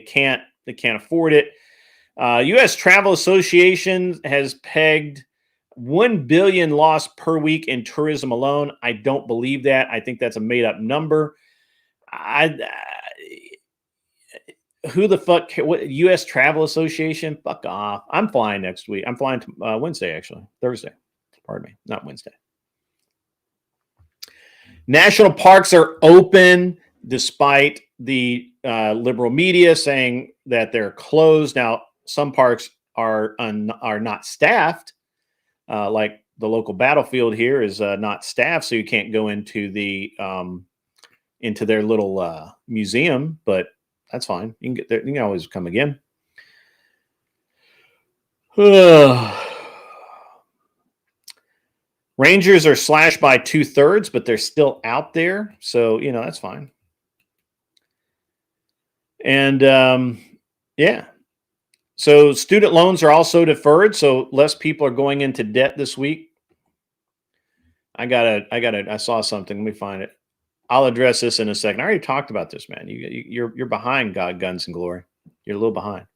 can't afford it. U.S. Travel Association has pegged 1 billion lost per week in tourism alone. I don't believe that. I think that's a made up number. Who the fuck? What U.S. Travel Association? Fuck off. I'm flying next week. I'm flying Wednesday, actually. Thursday. Pardon me. Not Wednesday. National parks are open despite the liberal media saying that they're closed. Now, some parks are not staffed. Like the local battlefield here is not staffed, so you can't go into their little museum. But that's fine. You can get there. You can always come again. Rangers are slashed by 2/3, but they're still out there. So, that's fine. And yeah. So student loans are also deferred. So less people are going into debt this week. I saw something. Let me find it. I'll address this in a second. I already talked about this, man. You're behind God, Guns, and Glory. You're a little behind.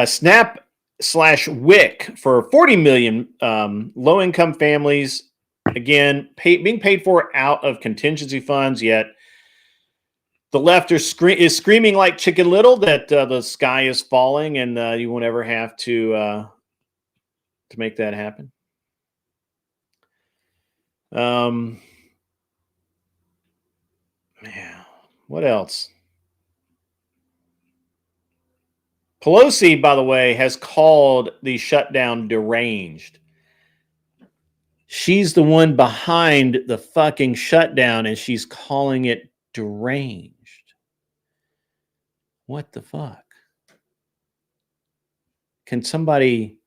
Snap/WIC for 40 million low-income families. Again, being paid for out of contingency funds. Yet the left is screaming like Chicken Little that the sky is falling and you won't ever have to make that happen. Yeah. What else? Pelosi, by the way, has called the shutdown deranged. She's the one behind the fucking shutdown, and she's calling it deranged. What the fuck? Can somebody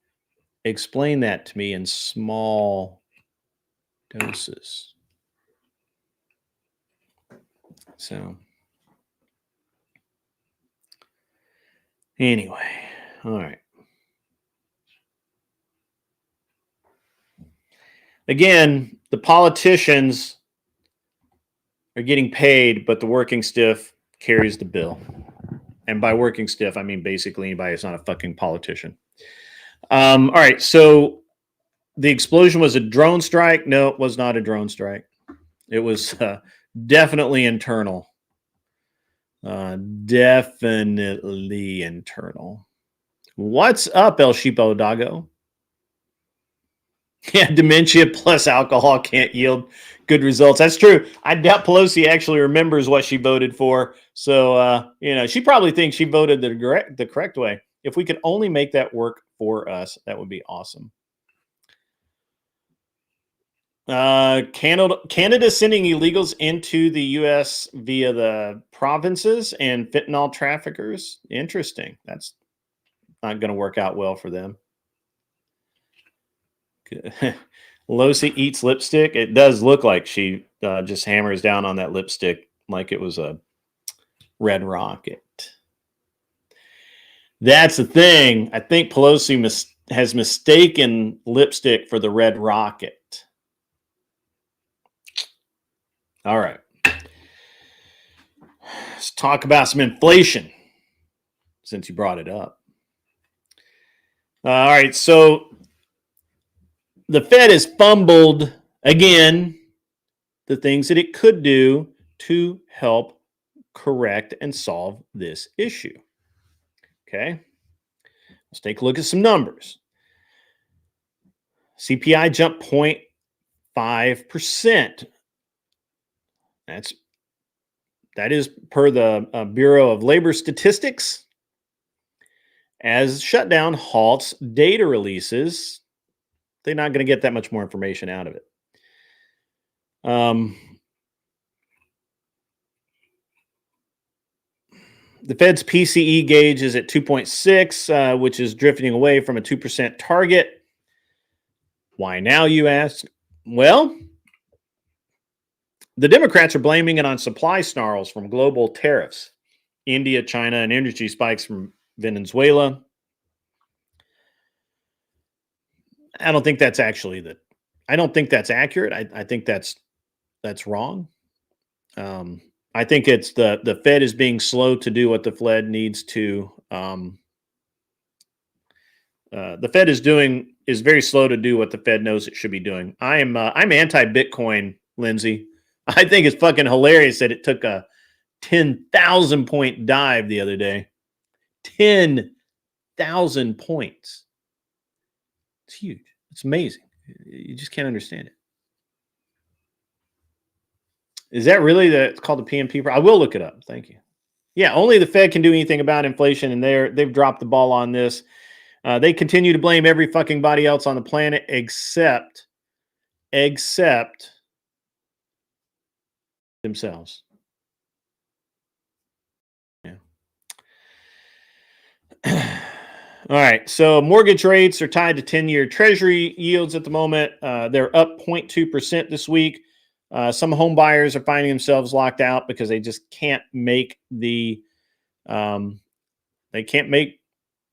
explain that to me in small doses? So, anyway, all right. Again, the politicians are getting paid, but the working stiff carries the bill. And by working stiff, I mean basically anybody who's not a fucking politician. All right, so the explosion was a drone strike. No, it was not a drone strike. It was definitely internal. Definitely internal. What's up, El Sheepo Dago? Yeah, dementia plus alcohol can't yield good results. That's true. I doubt Pelosi actually remembers what she voted for. So, she probably thinks she voted the correct way. If we could only make that work for us, that would be awesome. Canada sending illegals into the U.S. via the provinces and fentanyl traffickers. Interesting. That's not going to work out well for them. Pelosi eats lipstick. It does look like she just hammers down on that lipstick like it was a red rocket. That's the thing. I think Pelosi has mistaken lipstick for the red rocket. All right. Let's talk about some inflation since you brought it up. All right. So the Fed has fumbled again the things that it could do to help correct and solve this issue. Okay. Let's take a look at some numbers. CPI jumped 0.5%. That is per the Bureau of Labor Statistics. As shutdown halts data releases, They're not going to get that much more information out of it. The Fed's PCE gauge is at 2.6, which is drifting away from a 2% target. Why now, you ask? Well, the Democrats are blaming it on supply snarls from global tariffs, India, China, and energy spikes from Venezuela. I don't think that's actually I don't think that's accurate. I think that's wrong. I think it's the Fed is being slow to do what the Fed needs to. The Fed is very slow to do what the Fed knows it should be doing. I'm anti-Bitcoin, Lindsay. I think it's fucking hilarious that it took a 10,000 point dive the other day. 10,000 points. It's huge. It's amazing. You just can't understand it. Is that really it's called the PMP? I will look it up. Thank you. Yeah, only the Fed can do anything about inflation, and they've dropped the ball on this. They continue to blame every fucking body else on the planet except themselves. Yeah. All right. So mortgage rates are tied to 10-year Treasury yields at the moment. They're up 0.2% this week. Some home buyers are finding themselves locked out because they just can't make the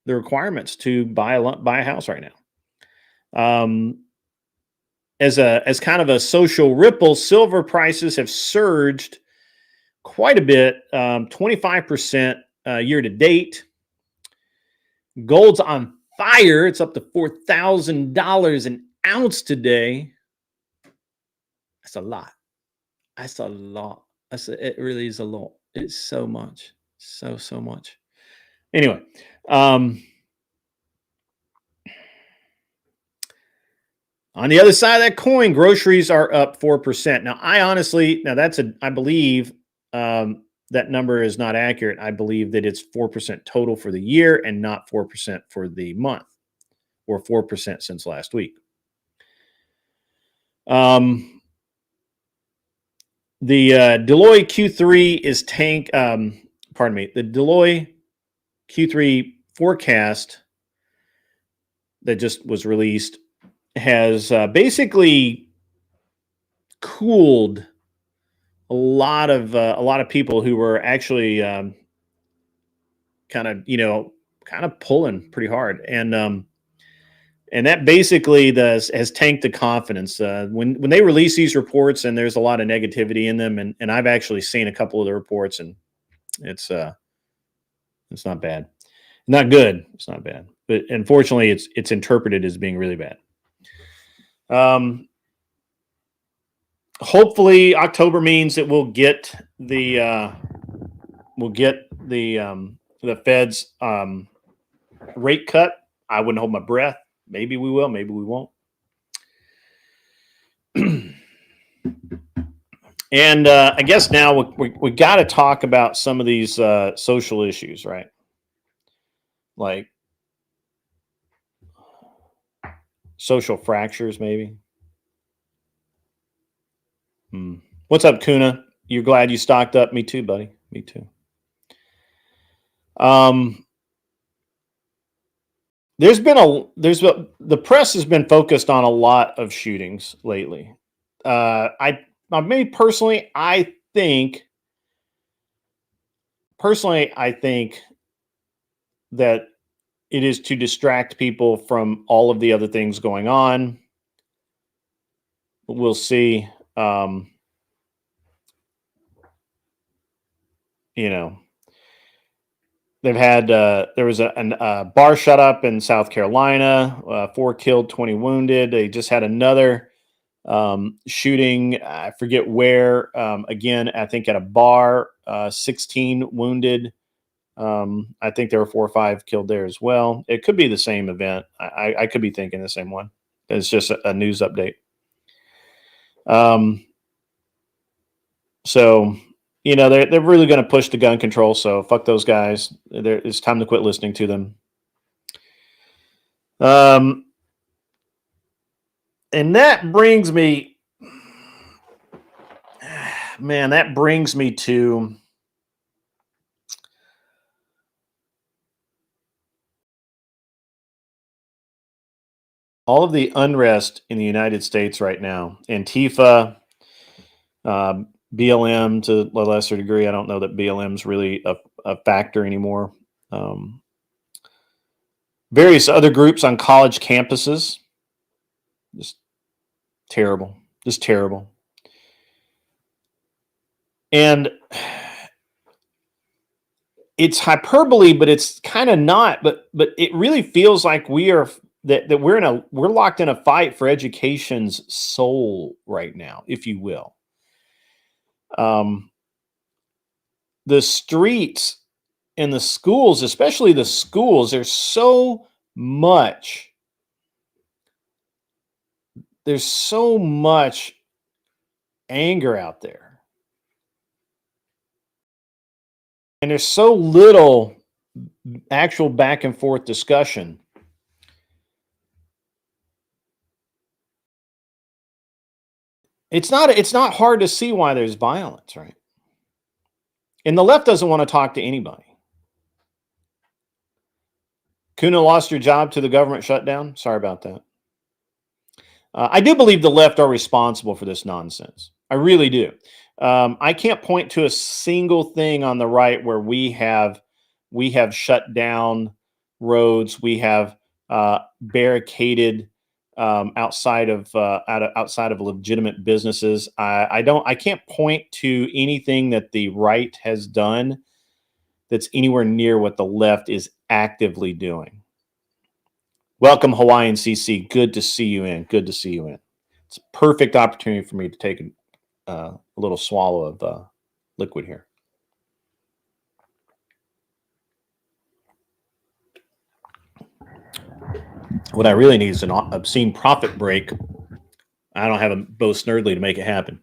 requirements to buy a house right now. As kind of a social ripple, silver prices have surged quite a bit, 25% year to date. Gold's on fire. It's up to $4,000 an ounce today. That's a lot. It really is a lot. It's so much. So much. Anyway, on the other side of that coin, groceries are up 4%. Now, I believe that number is not accurate. I believe that it's 4% total for the year and not 4% for the month, or 4% since last week. The Deloitte Q3 is the Deloitte Q3 forecast that just was released has basically cooled a lot of people who were actually kind of pulling pretty hard, and that basically has tanked the confidence when they release these reports, and there's a lot of negativity in them, and I've actually seen a couple of the reports, and it's not bad, not good. It's not bad, but unfortunately, it's interpreted as being really bad. Hopefully, October means that we'll get the Fed's rate cut. I wouldn't hold my breath. Maybe we will. Maybe we won't. And I guess now we got to talk about some of these social issues, right? Like social fractures, maybe. What's up, Kuna? You're glad you stocked up? Me too, buddy. Me too. The press has been focused on a lot of shootings lately. I think that it is to distract people from all of the other things going on. We'll see. They've had there was a bar shut up in South Carolina, 4 killed, 20 wounded. They just had another shooting. I forget where. Again, I think at a bar, 16 wounded. I think there were 4 or 5 killed there as well. It could be the same event. I could be thinking the same one. It's just a news update. So, they're really going to push the gun control. So fuck those guys. It's time to quit listening to them. And that brings me, man, that brings me to all of the unrest in the United States right now. Antifa, BLM to a lesser degree. I don't know that BLM is really a factor anymore. Various other groups on college campuses. Just terrible. Just terrible. And it's hyperbole, but it's kind of not. But it really feels like we're locked in a fight for education's soul right now, if you will. The streets and the schools, especially the schools, there's so much anger out there. And there's so little actual back and forth discussion. It's not hard to see why there's violence, right? And the left doesn't want to talk to anybody. Kuna lost your job to the government shutdown. Sorry about that. I do believe the left are responsible for this nonsense. I really do. I can't point to a single thing on the right where we have shut down roads. We have barricaded outside of legitimate businesses. I can't point to anything that the right has done that's anywhere near what the left is actively doing. Welcome, Hawaiian CC. Good to see you in. Good to see you in. It's a perfect opportunity for me to take a little swallow of liquid here. What I really need is an obscene profit break. I don't have a Bo Snerdley to make it happen.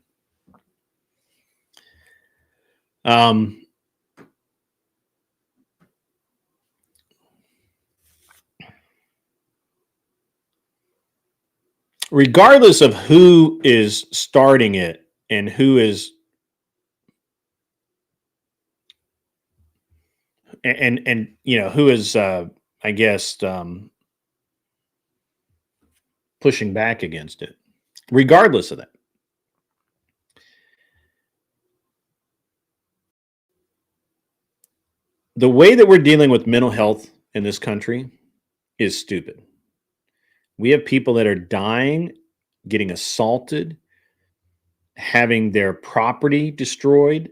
Regardless of who is starting it and who is and you know who is I guess pushing back against it, regardless of that, the way that we're dealing with mental health in this country is stupid. We have people that are dying, getting assaulted, having their property destroyed.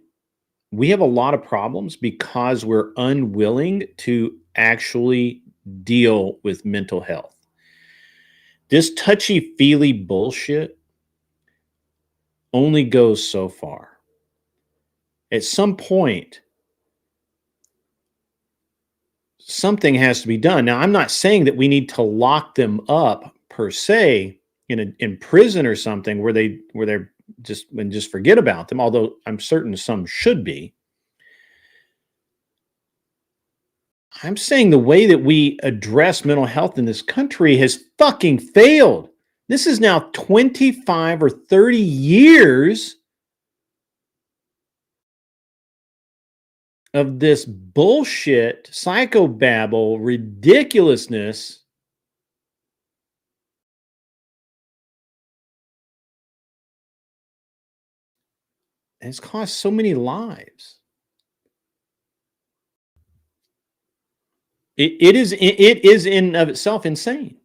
We have a lot of problems because we're unwilling to actually deal with mental health. This touchy-feely bullshit only goes so far. At some point, something has to be done. Now, I'm not saying that we need to lock them up per se in prison or something where they're just forget about them, although I'm certain some should be. I'm saying the way that we address mental health in this country has fucking failed. This is now 25 or 30 years of this bullshit, psychobabble, ridiculousness. And it's cost so many lives. It is in of itself insane.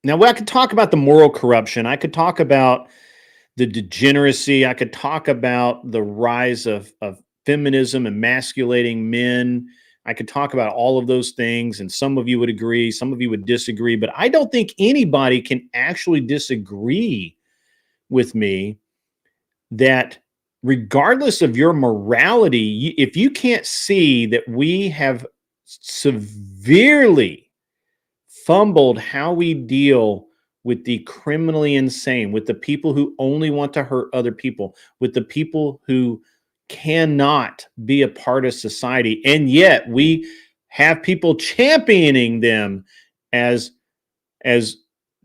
Now, I could talk about the moral corruption. I could talk about the degeneracy. I could talk about the rise of feminism, emasculating men. I could talk about all of those things, and some of you would agree, some of you would disagree, but I don't think anybody can actually disagree with me that regardless of your morality, if you can't see that we have severely fumbled how we deal with the criminally insane, with the people who only want to hurt other people, with the people who cannot be a part of society. And yet we have people championing them as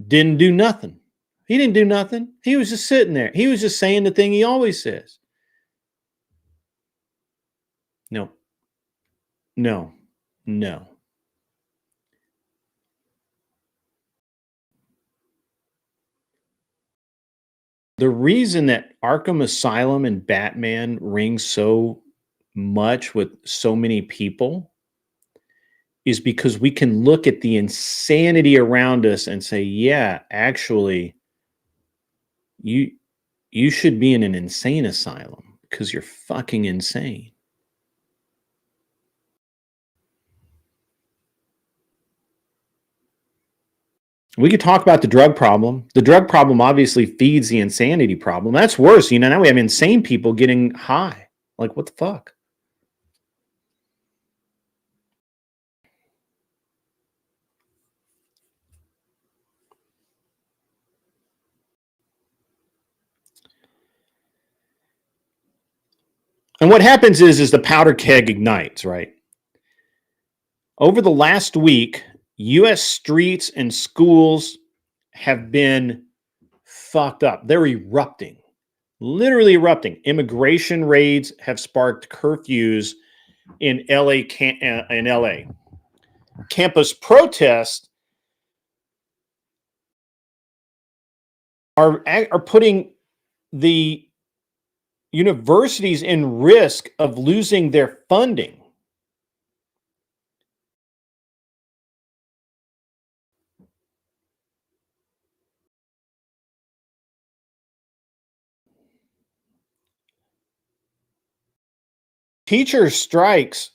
didn't do nothing. He didn't do nothing. He was just sitting there. He was just saying the thing he always says. No, no, no. The reason that Arkham Asylum and Batman ring so much with so many people is because we can look at the insanity around us and say, yeah, actually, you should be in an insane asylum because you're fucking insane. We could talk about the drug problem. The drug problem obviously feeds the insanity problem. That's worse. You know, now we have insane people getting high. Like, what the fuck? And what happens is the powder keg ignites, right? Over the last week, U.S. streets and schools have been fucked up. They're erupting, literally erupting. Immigration raids have sparked curfews in LA. Campus protests are putting the universities in risk of losing their funding. Teacher strikes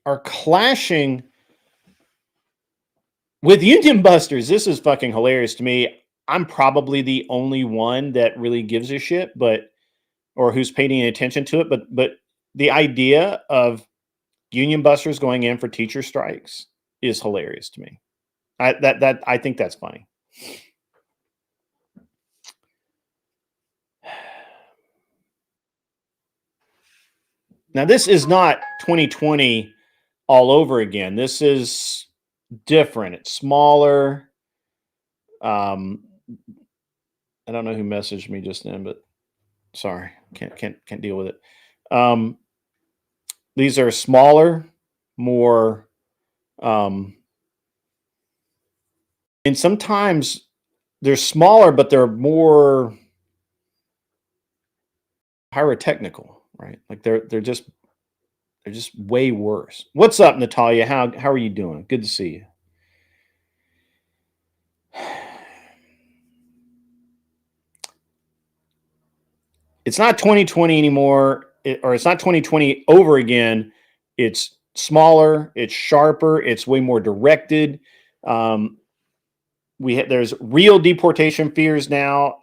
are clashing with union busters. This is fucking hilarious to me. I'm probably the only one that really gives a shit, or who's paying attention to it. But the idea of union busters going in for teacher strikes is hilarious to me. I think that's funny. Now, this is not 2020 all over again. This is different. It's smaller. I don't know who messaged me just then, but sorry, can't deal with it. These are smaller, more, and sometimes they're smaller, but they're more pyrotechnical, right? Like they're just way worse. What's up, Natalia? How are you doing? Good to see you. It's not 2020 anymore, or it's not 2020 over again. It's smaller, it's sharper, it's way more directed. There's real deportation fears now.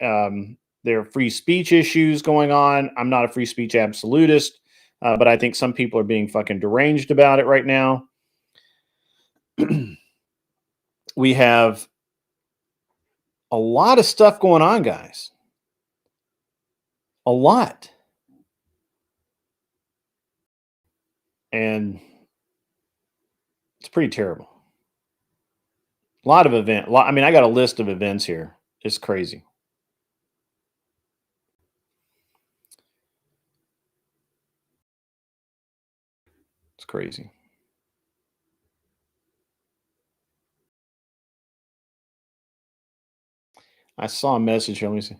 There are free speech issues going on. I'm not a free speech absolutist, but I think some people are being fucking deranged about it right now. We have a lot of stuff going on, guys. A lot. And it's pretty terrible. A lot of events. I mean, I got a list of events here. It's crazy. It's crazy. I saw a message here. Let me see.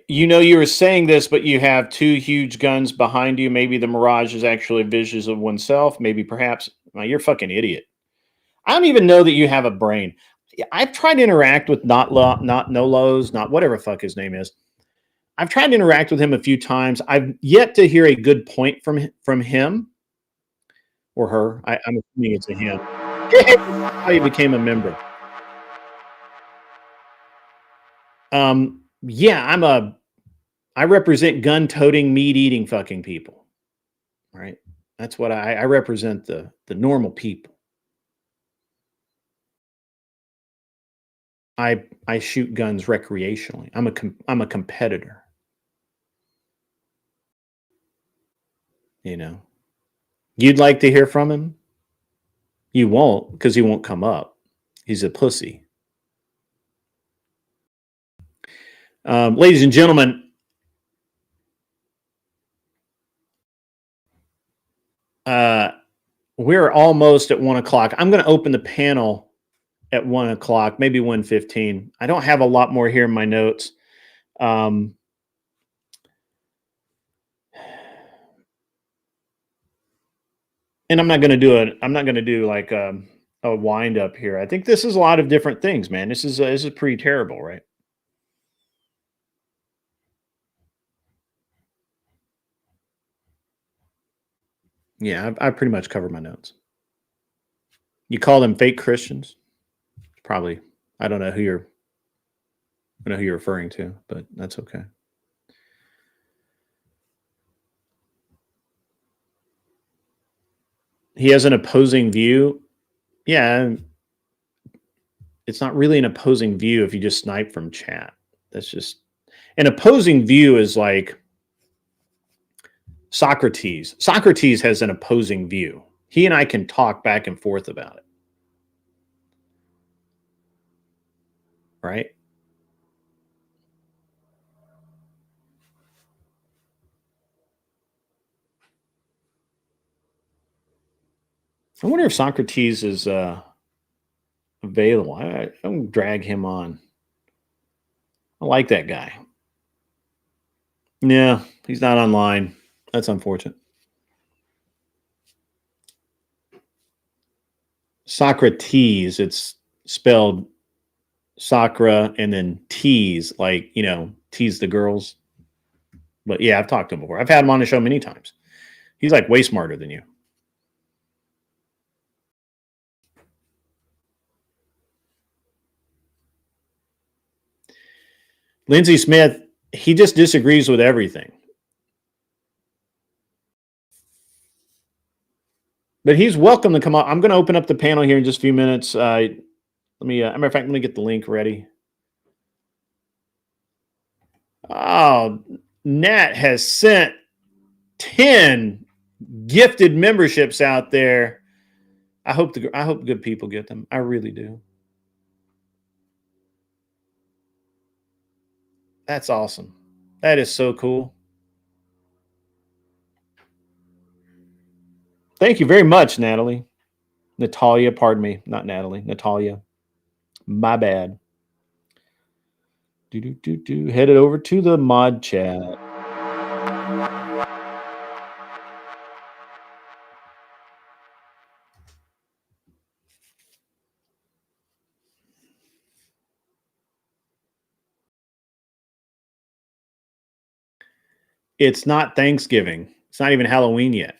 You were saying this, but you have two huge guns behind you. Maybe the Mirage is actually visions of oneself. Maybe perhaps you're a fucking idiot. I don't even know that you have a brain. I've tried to interact with not Nolo's, not whatever fuck his name is. I've tried to interact with him a few times. I've yet to hear a good point from him or her. I'm assuming it's a him. How he became a member. Yeah, I represent gun-toting, meat-eating fucking people. Right? That's what I represent, the normal people. I shoot guns recreationally. I'm a competitor. You know, you'd like to hear from him. You won't, because he won't come up. He's a pussy. Ladies and gentlemen, we're almost at 1 o'clock. I'm going to open the panel at 1 o'clock, maybe 1:15. I don't have a lot more here in my notes. And I'm not going to do like a wind up here. I think this is a lot of different things, man. This is pretty terrible, right? Yeah, I pretty much covered my notes. You call them fake Christians? Probably. I don't know who you're referring to, but that's okay. He has an opposing view. Yeah, it's not really an opposing view if you just snipe from chat. That's just an opposing view is like Socrates. Socrates has an opposing view. He and I can talk back and forth about it. Right? I wonder if Socrates is available. I'm going to drag him on. I like that guy. Yeah, he's not online. That's unfortunate. Socrates, it's spelled Sacra and then tease, like, tease the girls. But yeah, I've talked to him before. I've had him on the show many times. He's like way smarter than you. Lindsey Smith, he just disagrees with everything. But he's welcome to come on. I'm going to open up the panel here in just a few minutes. Let me, matter of fact, let me get the link ready. Oh, Nat has sent 10 gifted memberships out there. I hope good people get them. I really do. That's awesome. That is so cool. Thank you very much, Natalie. Natalia, pardon me. Not Natalie. Natalia. My bad. Headed over to the mod chat. It's not Thanksgiving. It's not even Halloween yet.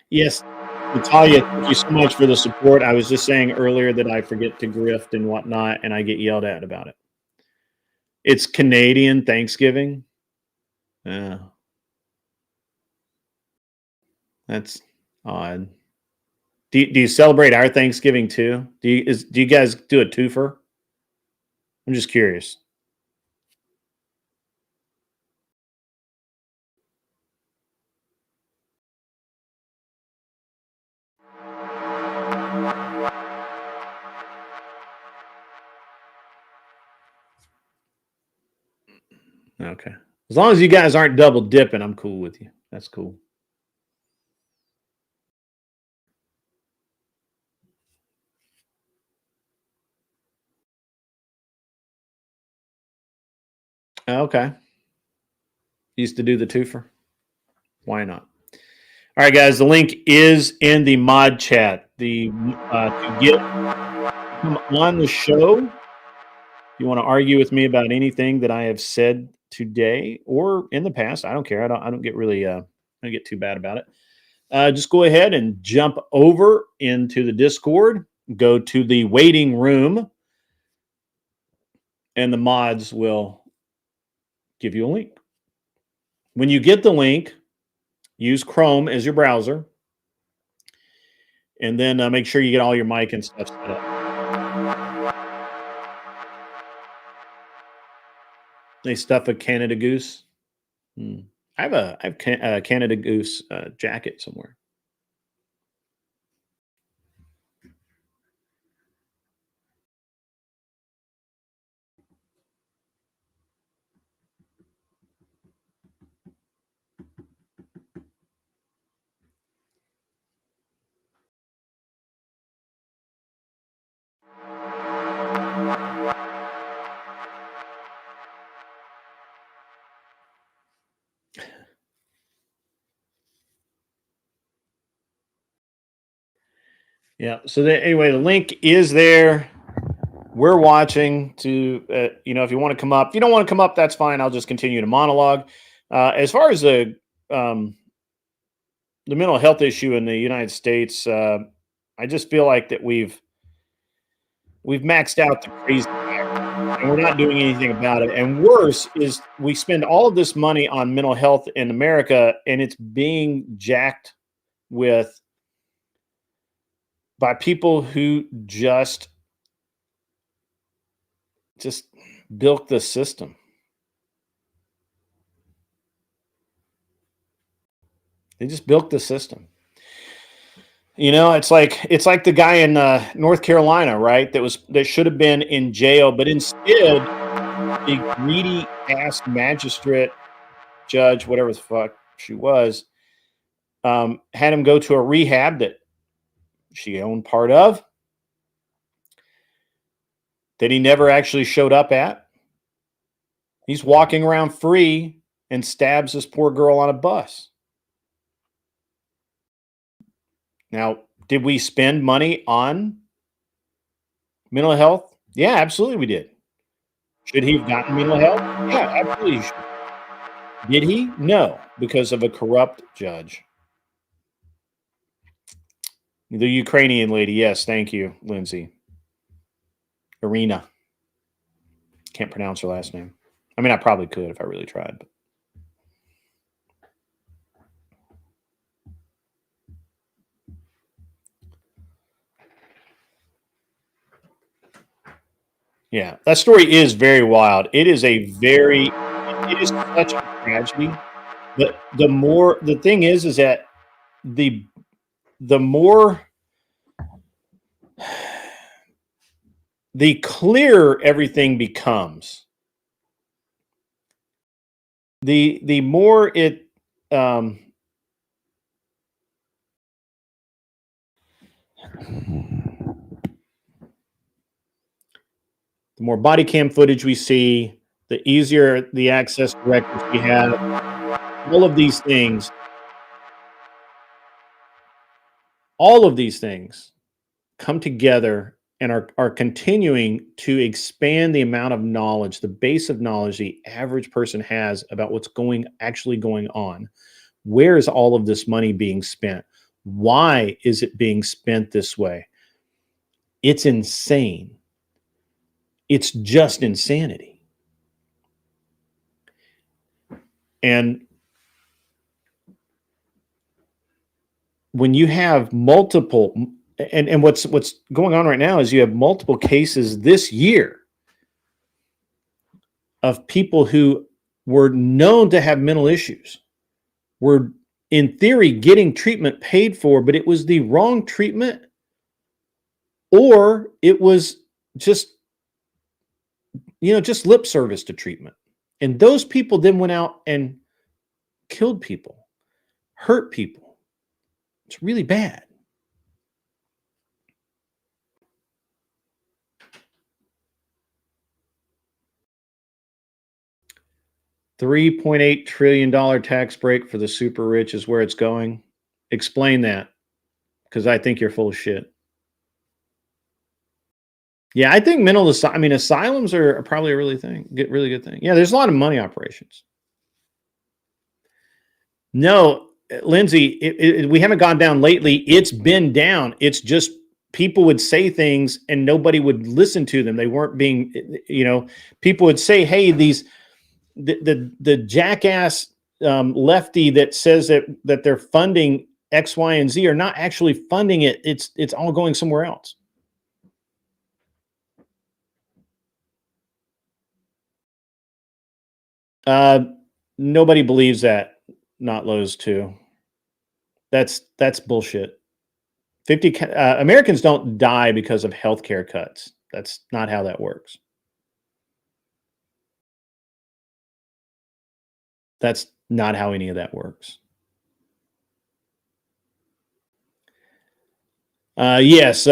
Yes, Natalia, thank you so much for the support. I was just saying earlier that I forget to grift and whatnot, and I get yelled at about it. It's Canadian Thanksgiving. Yeah. That's odd. Do you celebrate our Thanksgiving too? Do you guys do a twofer? I'm just curious. Okay. As long as you guys aren't double dipping, I'm cool with you. That's cool. Okay. Used to do the twofer. Why not? All right, guys. The link is in the mod chat. To come on the show, if you want to argue with me about anything that I have said today or in the past, I don't care. I don't get really I don't get too bad about it. Just go ahead and jump over into the Discord. Go to the waiting room, and the mods will give you a link. When you get the link, use Chrome as your browser, and then make sure you get all your mic and stuff set up. They stuff a Canada Goose. I have a Canada Goose jacket somewhere. Yeah. So anyway, the link is there. We're watching to, if you want to come up. If you don't want to come up, that's fine. I'll just continue to monologue. As far as the mental health issue in the United States, I just feel like that we've maxed out the crazy factor, and we're not doing anything about it. And worse is we spend all of this money on mental health in America, and it's being jacked by people who just bilk the system. They just bilk the system. It's like the guy in North Carolina, right? That should have been in jail, but instead, the greedy ass magistrate, judge, whatever the fuck she was, had him go to a rehab that she owned part of, that he never actually showed up at. He's walking around free and stabs this poor girl on a bus. Now, did we spend money on mental health? Yeah, absolutely we did. Should he have gotten mental health? Yeah, absolutely he should. Did he? No, because of a corrupt judge. The Ukrainian lady, yes, thank you, Lindsay. Irina. Can't pronounce her last name. I mean, I probably could if I really tried. But. Yeah, that story is very wild. It is such a tragedy. But the thing is that the more, the clearer everything becomes, the more it, the more body cam footage we see, the easier the access to records we have. All of these things come together and are continuing to expand the amount of knowledge, the base of knowledge the average person has about what's actually going on. Where is all of this money being spent? Why is it being spent this way? It's insane. It's just insanity. And when you have multiple, and what's going on right now is you have multiple cases this year of people who were known to have mental issues, were in theory getting treatment paid for, but it was the wrong treatment, or it was just lip service to treatment. And those people then went out and killed people, hurt people. It's really bad. $3.8 trillion tax break for the super rich is where it's going. Explain that, because I think you're full of shit. Yeah, I think asylums are probably a really good thing. Yeah, there's a lot of money operations. No, Lindsay, we haven't gone down lately. It's been down. It's just people would say things and nobody would listen to them. They weren't being, people would say, hey, these the jackass lefty that says that they're funding X, Y, and Z are not actually funding it. It's all going somewhere else. Nobody believes that. Not Lowe's too. That's bullshit. Americans don't die because of healthcare cuts. That's not how that works. That's not how any of that works. Yes,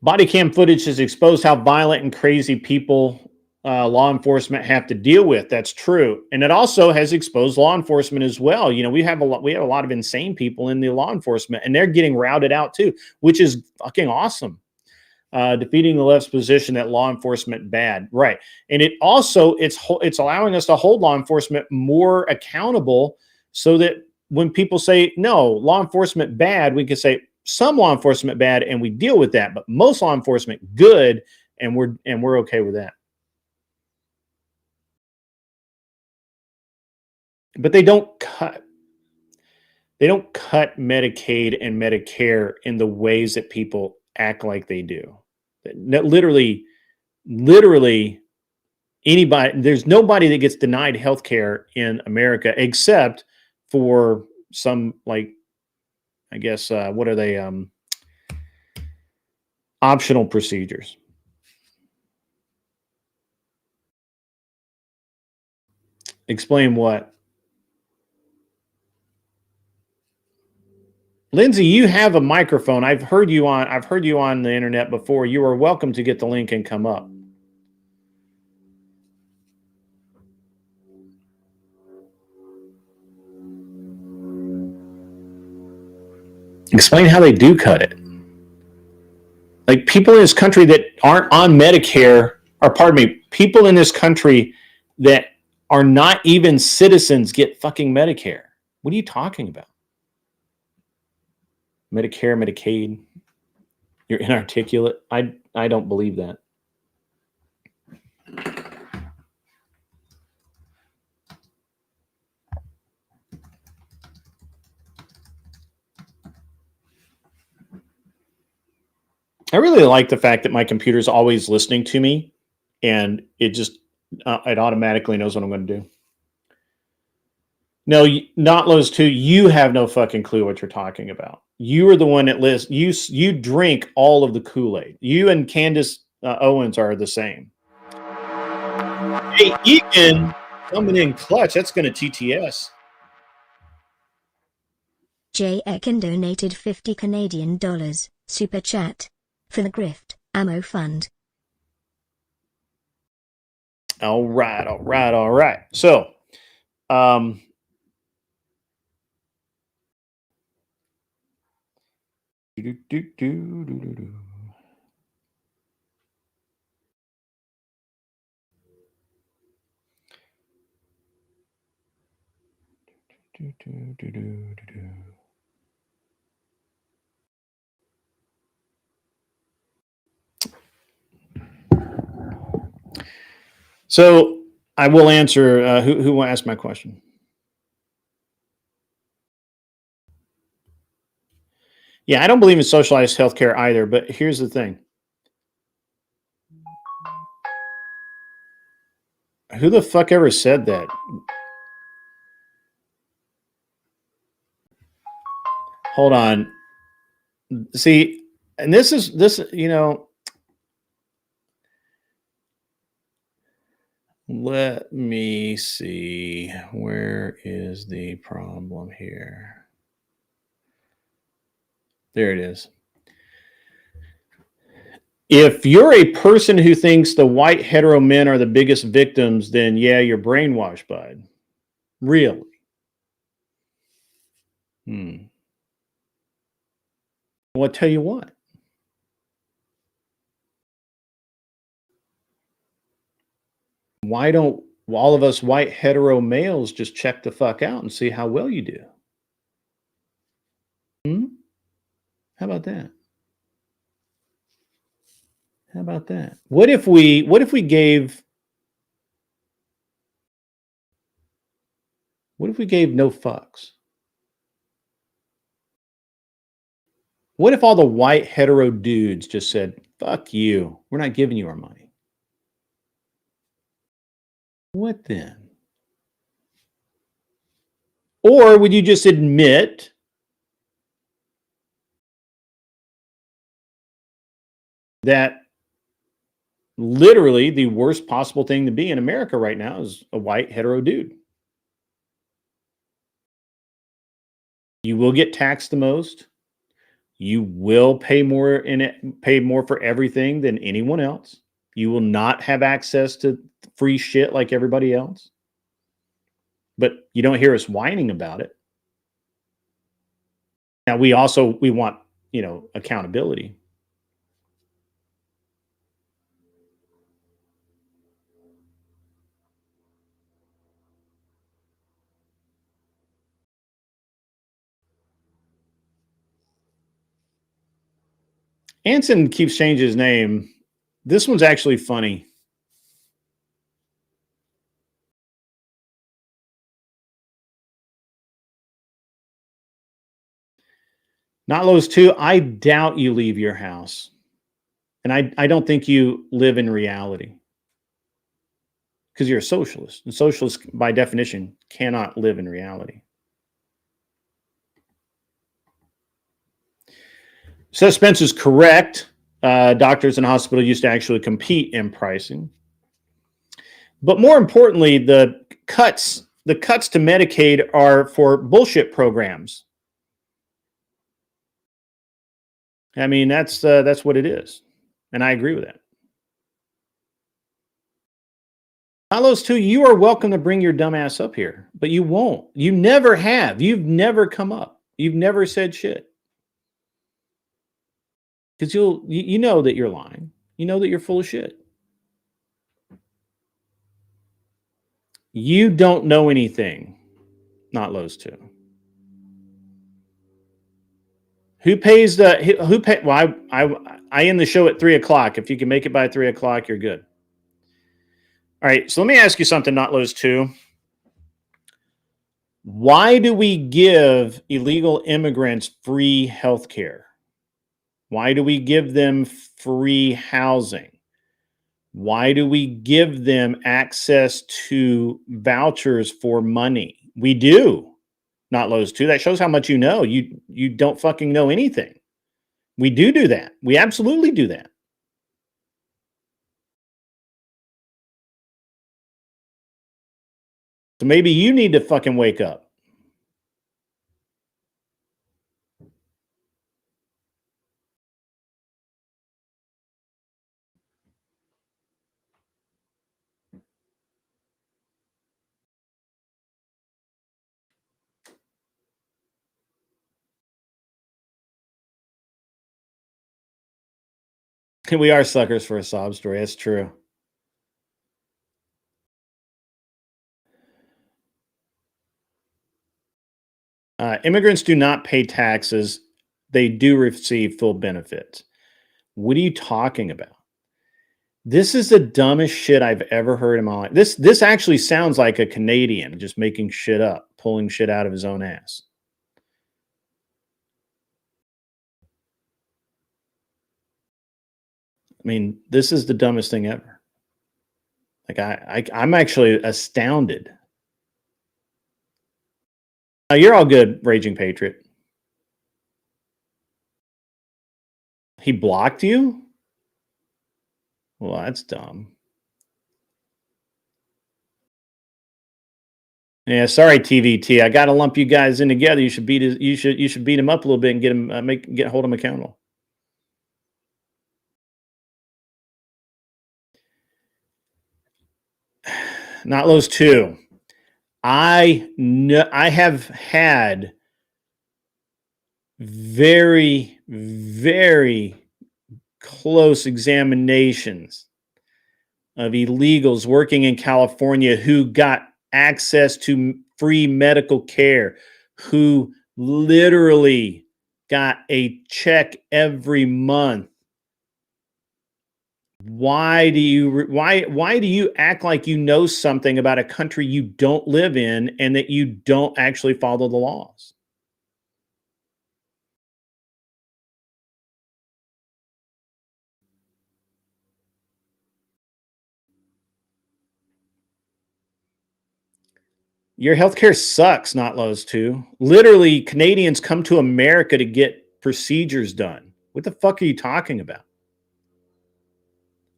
body cam footage has exposed how violent and crazy people law enforcement have to deal with. That's true, and it also has exposed law enforcement as well. You know, we have a lot of insane people in the law enforcement, and they're getting routed out too, which is fucking awesome. Defeating the left's position that law enforcement bad, right? And it also it's allowing us to hold law enforcement more accountable, so that when people say no, law enforcement bad, we can say some law enforcement bad, and we deal with that. But most law enforcement good, and we're okay with that. But they don't cut Medicaid and Medicare in the ways that people act like they do. Literally anybody, there's nobody that gets denied health care in America except for some, like, I guess, what are they? Optional procedures. Explain what? Lindsay, you have a microphone. I've heard you on the internet before. You are welcome to get the link and come up. Explain how they do cut it. Like, people in this country that aren't on Medicare, or pardon me, people in this country that are not even citizens get fucking Medicare. What are you talking about? Medicare, Medicaid. You're inarticulate. I don't believe that. I really like the fact that my computer's always listening to me, and it just it automatically knows what I'm going to do. No, not Lowe's too. You have no fucking clue what you're talking about. You are the one that lists. You drink all of the Kool-Aid. You and Candace Owens are the same. Hey, Egan, coming in clutch. That's going to TTS. J. Ekin donated 50 Canadian dollars, super chat, for the Grift Ammo Fund. All right. So, so I will answer. Who will ask my question? Yeah, I don't believe in socialized healthcare either. But here's the thing: who the fuck ever said that? Hold on. See, and this, you know, let me see. Where is the problem here? There it is. If you're a person who thinks the white hetero men are the biggest victims, then yeah, you're brainwashed, bud. Really? Well, I'll tell you what. Why don't all of us white hetero males just check the fuck out and see how well you do? How about that? How about that? What if we gave no fucks? What if all the white hetero dudes just said, fuck you, we're not giving you our money? What then? Or would you just admit that literally the worst possible thing to be in America right now is a white hetero dude? You will get taxed the most. You will pay more for everything than anyone else. You will not have access to free shit like everybody else. But you don't hear us whining about it. Now we want, accountability. Anson keeps changing his name. This one's actually funny. Not Lowe's 2, I doubt you leave your house. And I don't think you live in reality. Because you're a socialist. And socialists, by definition, cannot live in reality. Seth Spence is correct. Doctors and hospitals used to actually compete in pricing. But more importantly, the cuts to Medicaid are for bullshit programs. I mean, that's what it is. And I agree with that. Carlos, too, you are welcome to bring your dumb ass up here, but you won't. You never have. You've never come up. You've never said shit. Because you know that you're lying. You know that you're full of shit. You don't know anything. Not Lowe's 2. Who pays who pay? Well, I end the show at 3:00. If you can make it by 3:00, you're good. All right. So let me ask you something, Not Lowe's 2. Why do we give illegal immigrants free health care? Why do we give them free housing? Why do we give them access to vouchers for money? We do. Not Lowe's 2. That shows how much you know. You don't fucking know anything. We do that. We absolutely do that. So maybe you need to fucking wake up. We are suckers for a sob story. That's true. Immigrants do not pay taxes. They do receive full benefits. What are you talking about? This is the dumbest shit I've ever heard in my life. This actually sounds like a Canadian just making shit up, pulling shit out of his own ass. I mean, this is the dumbest thing ever. Like I'm actually astounded. You're all good, Raging Patriot. He blocked you? Well, that's dumb. Yeah, sorry, TVT. I got to lump you guys in together. You should beat him up a little bit and hold him accountable. Not Lowe's 2. I have had very, very close examinations of illegals working in California who got access to free medical care, who literally got a check every month. Why do you act like you know something about a country you don't live in and that you don't actually follow the laws? Your healthcare sucks, not Lowe's too. Literally, Canadians come to America to get procedures done. What the fuck are you talking about?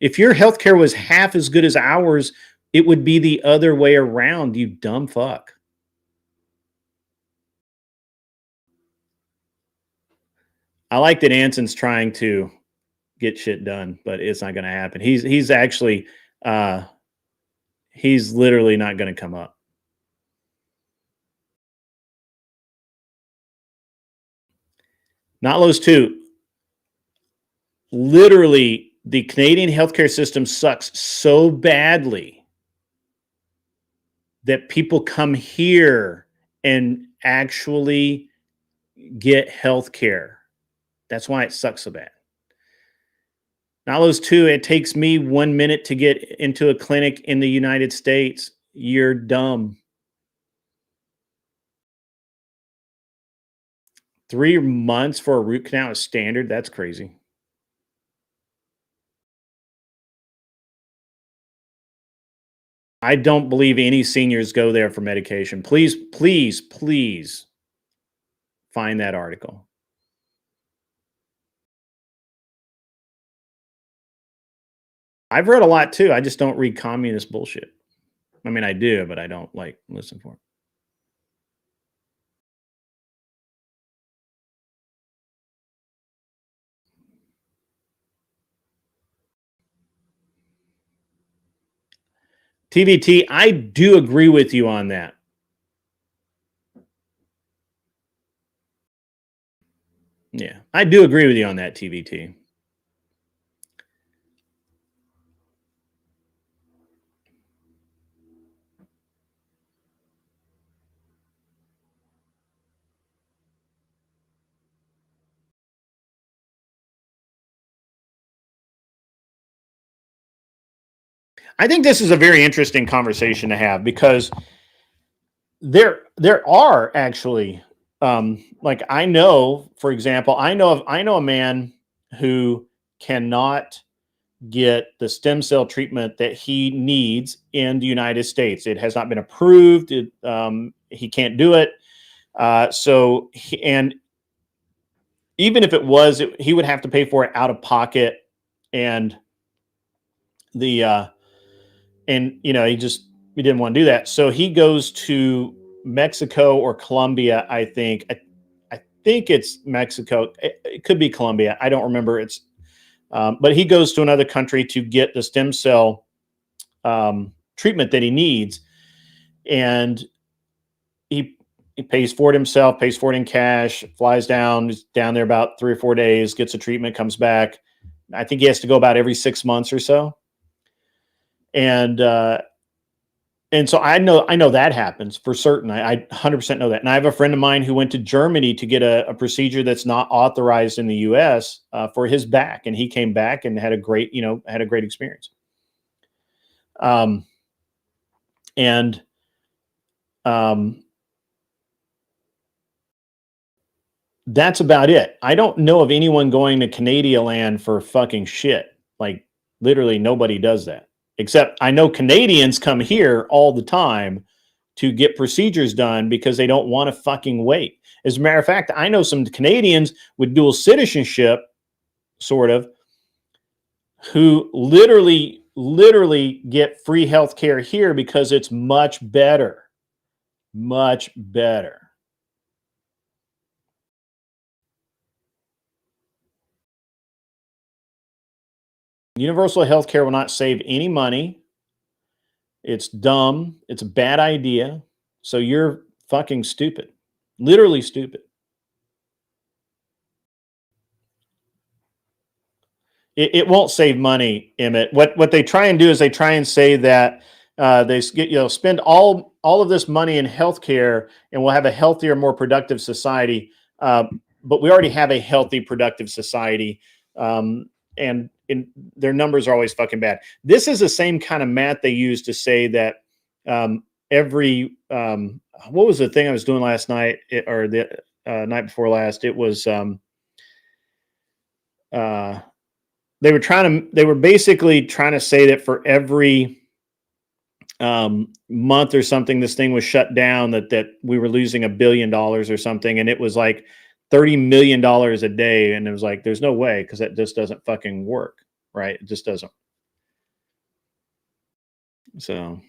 If your healthcare was half as good as ours, it would be the other way around, you dumb fuck. I like that Anson's trying to get shit done, but it's not going to happen. He's actually he's literally not going to come up. Not Lowe's too. Literally, the Canadian healthcare system sucks so badly that people come here and actually get healthcare. That's why it sucks so bad. Not Lowe's too. It takes me 1 minute to get into a clinic in the United States. You're dumb. 3 months for a root canal is standard. That's crazy. I don't believe any seniors go there for medication. Please, please, please find that article. I've read a lot too. I just don't read communist bullshit. I mean, I do, but I don't like listen for it. TVT, I do agree with you on that. Yeah, I do agree with you on that, TVT. I think this is a very interesting conversation to have because there are actually like I know, for example, I know a man who cannot get the stem cell treatment that he needs in the United States. It has not been approved. He can't do it. And even if it was, he would have to pay for it out of pocket. And and you know, he didn't want to do that. So he goes to Mexico or Colombia. I think it's Mexico. It could be Colombia. I don't remember. But he goes to another country to get the stem cell treatment that he needs, and he pays for it himself, pays for it in cash, flies down, is down there about 3 or 4 days, gets a treatment, comes back. I think he has to go about every 6 months or so. And so I know that happens for certain. I 100% know that. And I have a friend of mine who went to Germany to get a procedure that's not authorized in the U.S. For his back, and he came back and had a great experience. That's about it. I don't know of anyone going to Canada land for fucking shit. Like literally nobody does that. Except I know Canadians come here all the time to get procedures done because they don't want to fucking wait. As a matter of fact, I know some Canadians with dual citizenship, sort of, who literally get free health care here because it's much better. Much better. Universal health care will not save any money. It's dumb. It's a bad idea. So you're fucking stupid. Literally stupid. It won't save money, Emmett. What they try and do is they try and say that they spend all of this money in healthcare and we'll have a healthier, more productive society. but we already have a healthy, productive society. And their numbers are always fucking bad. This is the same kind of math they use to say that every what was the thing I was doing last night or the night before last? It was they were basically trying to say that for every month or something, this thing was shut down, that we were losing $1 billion or something, and it was like $30 million a day, and it was like, there's no way, because that just doesn't fucking work, right? It just doesn't. So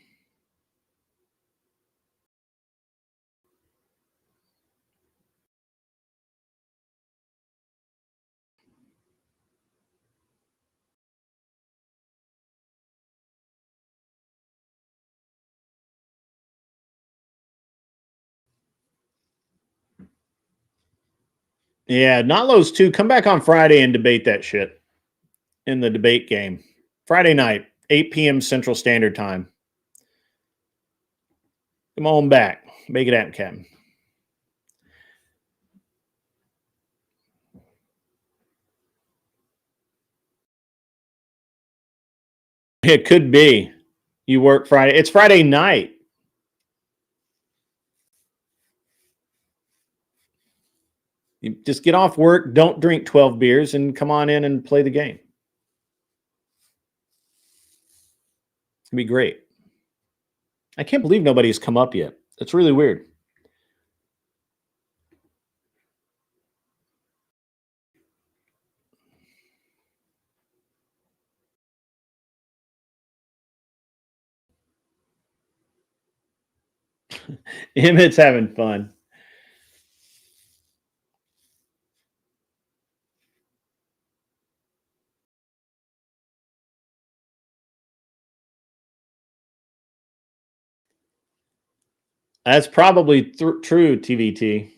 yeah, not those two. Come back on Friday and debate that shit in the debate game. Friday night, 8 p.m. Central Standard Time. Come on back. Make it happen, Captain. It could be. You work Friday. It's Friday night. You just get off work, don't drink 12 beers, and come on in and play the game. It's going to be great. I can't believe nobody's come up yet. It's really weird. Emmett's having fun. That's probably true, TVT.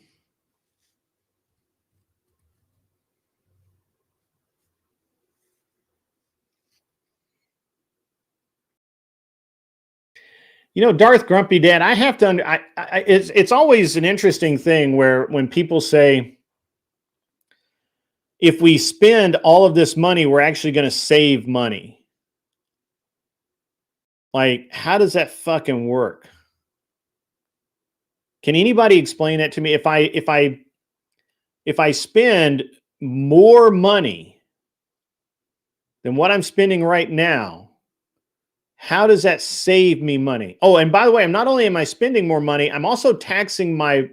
You know, Darth Grumpy Dad, I have to, it's always an interesting thing where when people say, if we spend all of this money, we're actually going to save money. Like, how does that fucking work? Can anybody explain that to me? If I spend more money than what I'm spending right now, how does that save me money? Oh, and by the way, I'm not only am I spending more money, I'm also taxing my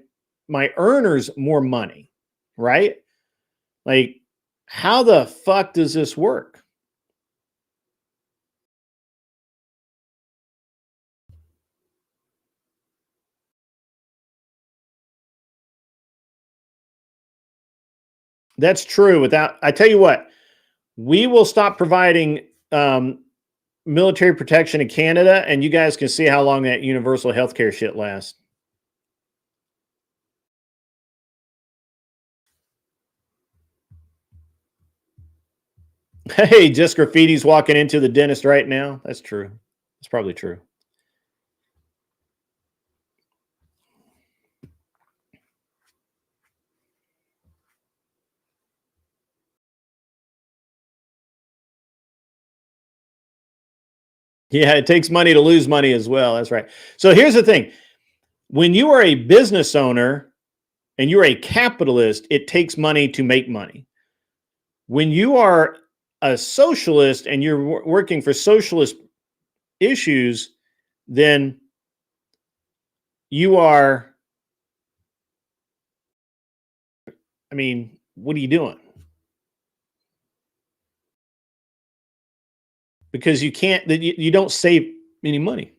earners more money, right? Like, how the fuck does this work? That's true. I tell you what, we will stop providing military protection in Canada, and you guys can see how long that universal healthcare shit lasts. Hey, just graffiti's walking into the dentist right now. That's true. That's probably true. Yeah, it takes money to lose money as well. That's right. So here's the thing. When you are a business owner and you're a capitalist, it takes money to make money. When you are a socialist and you're working for socialist issues, then you are, I mean, what are you doing? Because you can't, you don't save any money.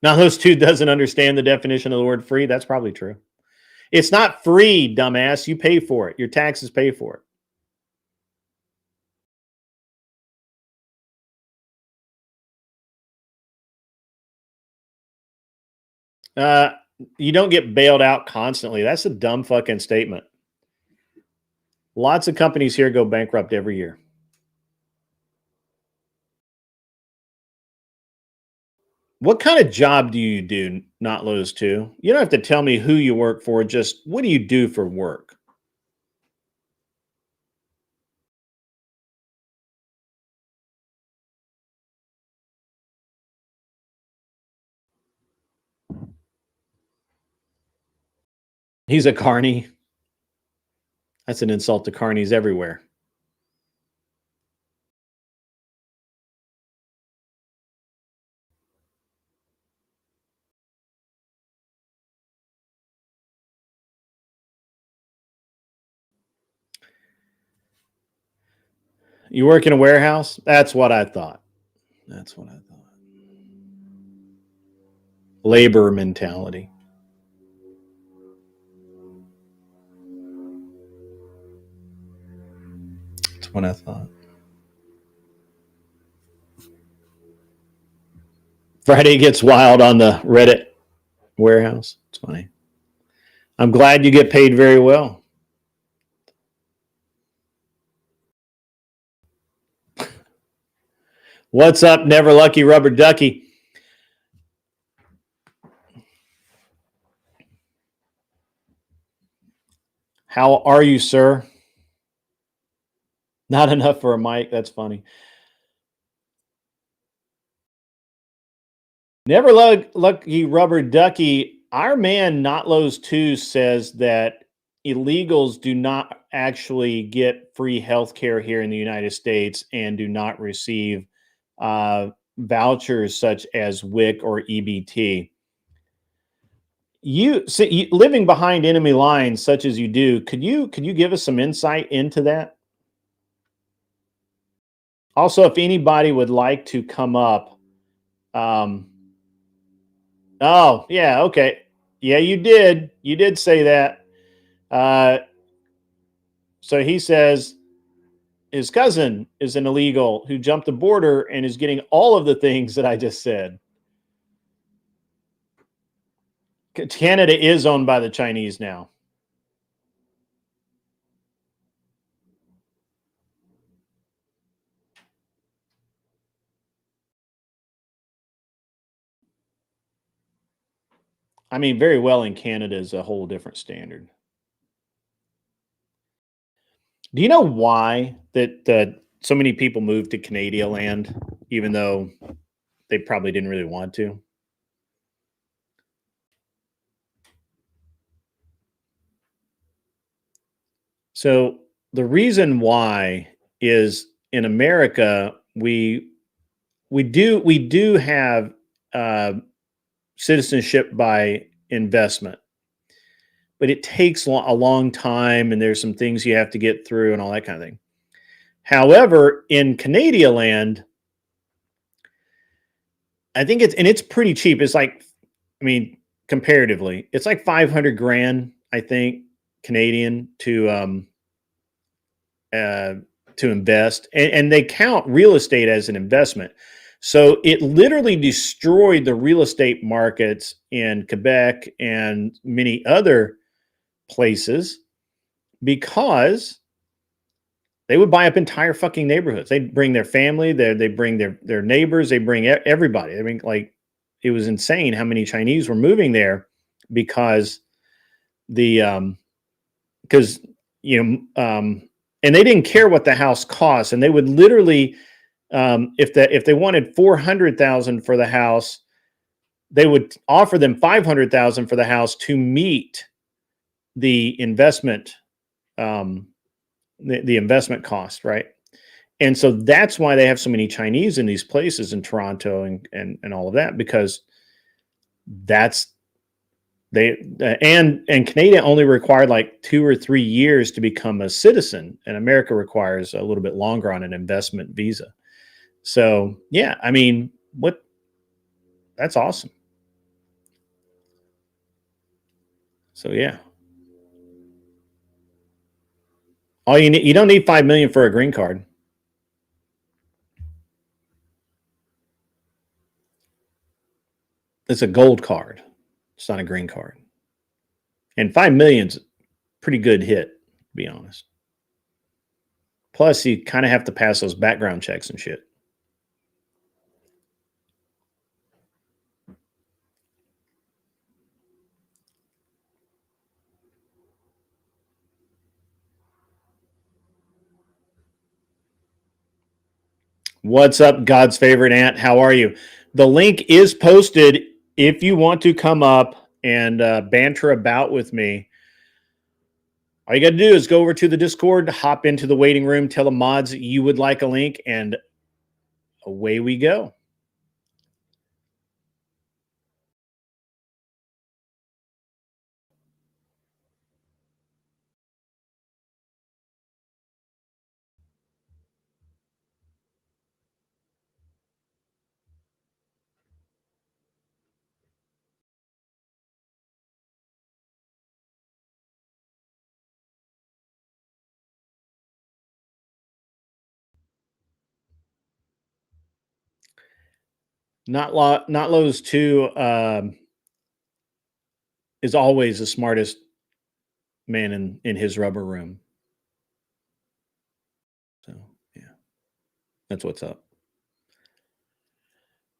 Now, those two doesn't understand the definition of the word free. That's probably true. It's not free, dumbass. You pay for it. Your taxes pay for it. You don't get bailed out constantly. That's a dumb fucking statement. Lots of companies here go bankrupt every year. What kind of job do you do, Not Lowe's 2? You don't have to tell me who you work for. Just what do you do for work? He's a carny. That's an insult to carnies everywhere. You work in a warehouse? That's what I thought. That's what I thought. Labor mentality. That's what I thought. Friday gets wild on the Reddit warehouse. It's funny. I'm glad you get paid very well. What's up, Never Lucky Rubber Ducky? How are you, sir? Not enough for a mic. That's funny. Never Lucky Rubber Ducky. Our man, Not Lowe's 2, says that illegals do not actually get free health care here in the United States and do not receive vouchers such as WIC or EBT. Living behind enemy lines such as you do, could you give us some insight into that? Also, if anybody would like to come up, oh yeah, okay, yeah, you did say that. So he says his cousin is an illegal who jumped the border and is getting all of the things that I just said. Canada is owned by the Chinese now. I mean, very well in Canada is a whole different standard. Do you know why that so many people moved to Canadian land, even though they probably didn't really want to? So the reason why is in America we do have citizenship by investment, but it takes a long time, and there's some things you have to get through and all that kind of thing. However, in Canadian land, I think it's pretty cheap. It's like, I mean, comparatively, it's like 500 grand, I think, Canadian to invest, and they count real estate as an investment. So it literally destroyed the real estate markets in Quebec and many other places because they would buy up entire fucking neighborhoods. They'd bring their family, they bring their neighbors, they bring everybody. I mean, like, it was insane how many Chinese were moving there because because and they didn't care what the house cost, and they would literally, if they wanted 400,000 for the house, they would offer them 500,000 for the house to meet the investment, the investment cost, right? And so that's why they have so many Chinese in these places in Toronto and all of that, because that's and Canada only required like 2 or 3 years to become a citizen, and America requires a little bit longer on an investment visa. So yeah, I mean, that's awesome. So yeah, all you don't need 5 million for a green card. It's a gold card. It's not a green card. And 5 million's a pretty good hit, to be honest. Plus, you kind of have to pass those background checks and shit. What's up, God's favorite ant? How are you? The link is posted if you want to come up and banter about with me. All you got to do is go over to the Discord, hop into the waiting room, tell the mods you would like a link, and away we go. Not Lowe's 2 is always the smartest man in his rubber room. So, yeah, that's what's up.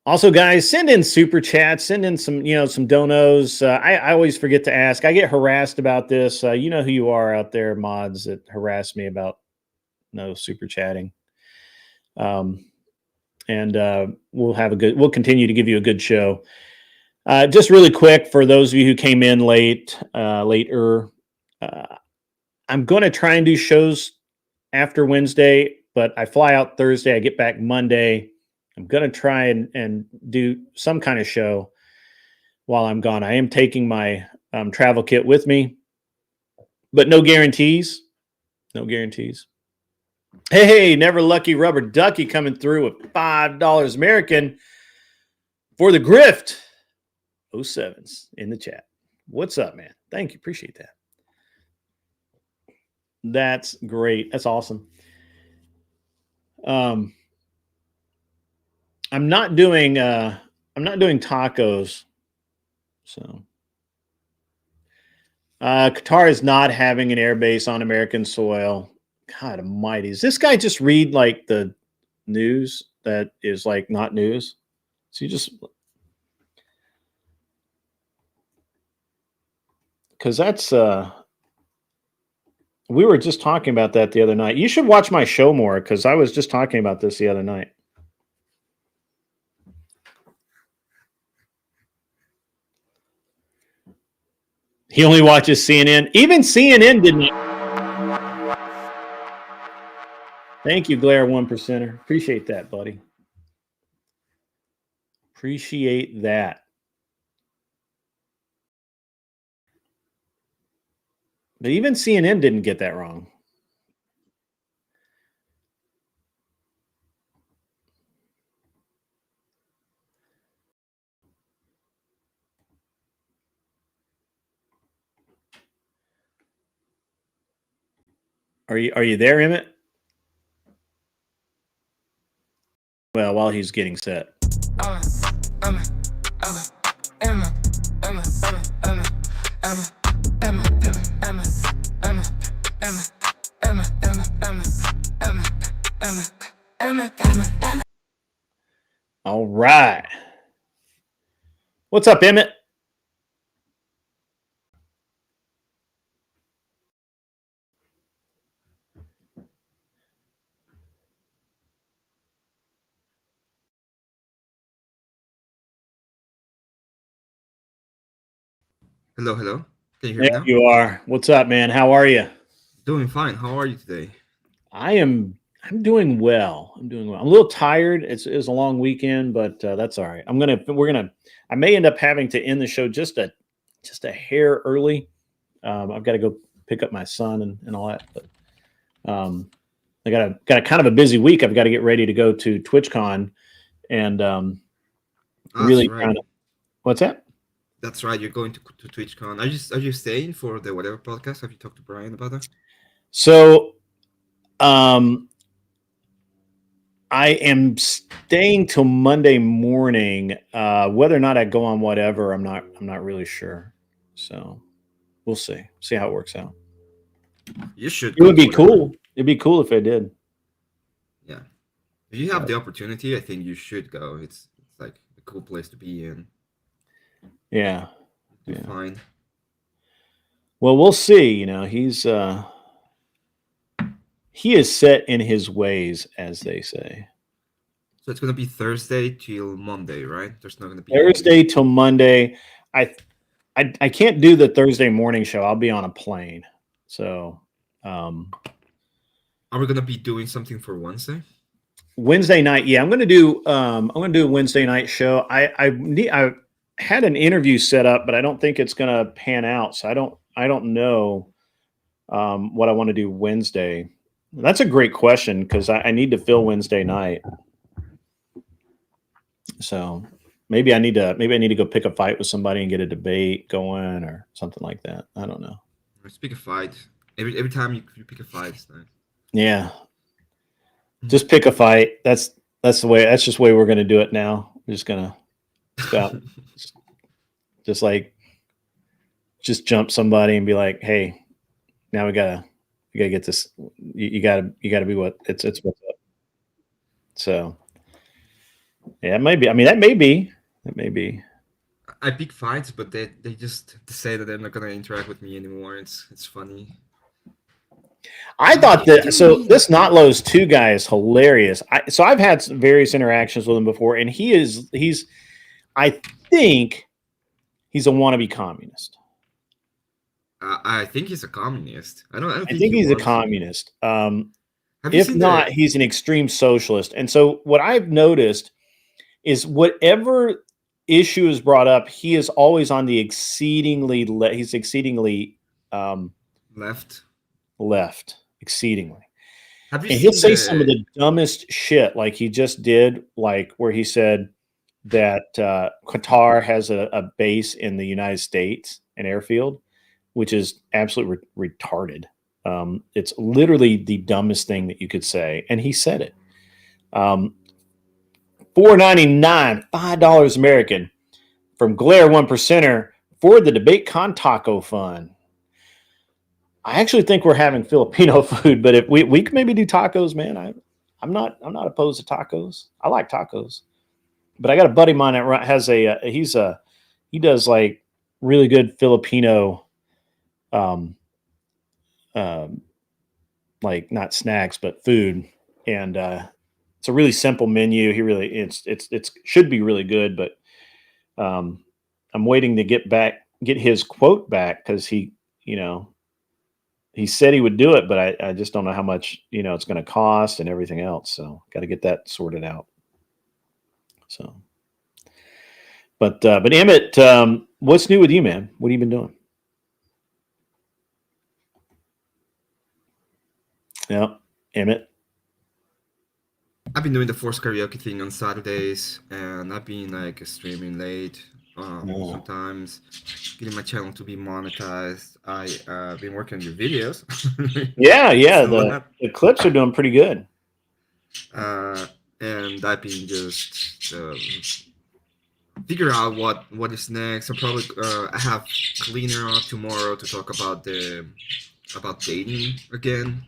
Also, guys, send in super chats, send in some, some donos. I always forget to ask. I get harassed about this. You know who you are out there, mods, that harass me about no super chatting. And we'll continue to give you a good show. Just really quick for those of you who came in later, I'm going to try and do shows after Wednesday, but I fly out Thursday. I get back Monday. I'm going to try and do some kind of show while I'm gone. I am taking my travel kit with me, but no guarantees. No guarantees. Hey, Never Lucky Rubber Ducky coming through with $5 American for the Grift. 07s in the chat. What's up, man? Thank you. Appreciate that. That's great. That's awesome. I'm not doing tacos. So Qatar is not having an air base on American soil. God almighty. Does this guy just read like the news that is like not news? So you just, because that's we were just talking about that the other night. You should watch my show more, because I was just talking about this the other night. He only watches CNN. Even CNN didn't. Thank you, Glare 1%er. Appreciate that, buddy. Appreciate that. But even CNN didn't get that wrong. Are you there, Emmett? Well, while he's getting set. All right. What's up, Emmett? Hello, hello. Can you hear me There now? you are. What's up, man? How are you? Doing fine. How are you today? I'm doing well. I'm doing well. I'm a little tired. It's a long weekend, but that's all right. I may end up having to end the show just a hair early. I've got to go pick up my son and all that. But I got a kind of a busy week. I've got to get ready to go to TwitchCon and really right. kind of. What's that? That's right. You're going to TwitchCon. Are you staying for the whatever podcast? Have you talked to Brian about that? So, I am staying till Monday morning. Whether or not I go on whatever, I'm not really sure. So we'll see how it works out. You should. It would be cool. It'd be cool if I did. Yeah. If you have the opportunity, I think you should go. It's like a cool place to be in. Yeah. You're fine. Well, we'll see. He is set in his ways, as they say. So it's gonna be Thursday till Monday, right? There's not gonna be Thursday till Monday. I can't do the Thursday morning show. I'll be on a plane. So Are we gonna be doing something for Wednesday? Wednesday night, yeah, I'm gonna do a Wednesday night show. I had an interview set up, but I don't think it's gonna pan out. So I don't know what I want to do Wednesday. That's a great question because I need to fill Wednesday night. So maybe I need to go pick a fight with somebody and get a debate going or something like that. I don't know. Let's pick a fight. Every time you pick a fight, it's nice. Yeah. Just pick a fight. That's the way. That's just the way we're gonna do it now. We're just gonna stop. just jump somebody and be like, hey, now we gotta get this. You gotta be what it's what's up. So yeah, it might be. I mean, that may be. I pick fights, but they just say that they're not gonna interact with me anymore. It's funny. I thought that. So this Not Lowe's 2 guy is hilarious. So I've had some various interactions with him before, and he's. I think he's a wannabe communist. I think he's a communist. I don't think he's a communist. Have you If seen not, he's an extreme socialist. And so what I've noticed is whatever issue is brought up, he is always on the exceedingly left, exceedingly. Have you And seen he'll say some of the dumbest shit, like he just did, like where he said that Qatar has a base in the United States, an airfield, which is absolutely retarded. It's literally the dumbest thing that you could say, and he said it. $4.99, $5 American from Glare 1%er for the Debate Con Taco Fund. I actually think we're having Filipino food, but if we can maybe do tacos, man, I'm not opposed to tacos. I like tacos, but I got a buddy of mine that has he does like really good Filipino, like not snacks but food, and it's a really simple menu. He really it's should be really good, but I'm waiting to get his quote back because he said he would do it, but I just don't know how much it's going to cost and everything else. So got to get that sorted out. So, but Emmett, what's new with you, man? What have you been doing? Yeah, Emmett. I've been doing the Force Karaoke thing on Saturdays, and I've been like streaming late sometimes, getting my channel to be monetized. I've been working on your videos. Yeah, the clips are doing pretty good. And I've been just figure out what is next. I probably I have cleaner on tomorrow to talk about dating again.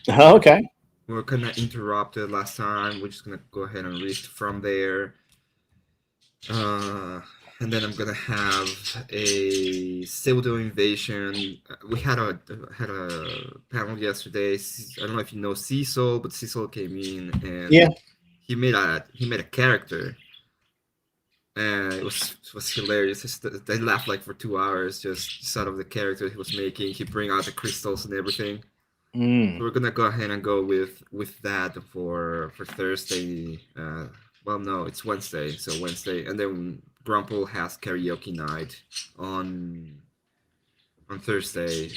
Oh, okay. We were kind of interrupted last time. We're just gonna go ahead and read from there. And then I'm gonna have a pseudo invasion. We had a panel yesterday. I don't know if you know Cecil, but Cecil came in and he made a character, and it was hilarious. They laughed like for 2 hours just out of the character he was making. He bring out the crystals and everything. So we're gonna go ahead and go with that for Thursday. Well, no, it's Wednesday. So Wednesday, and then Grumple has karaoke night on Thursday.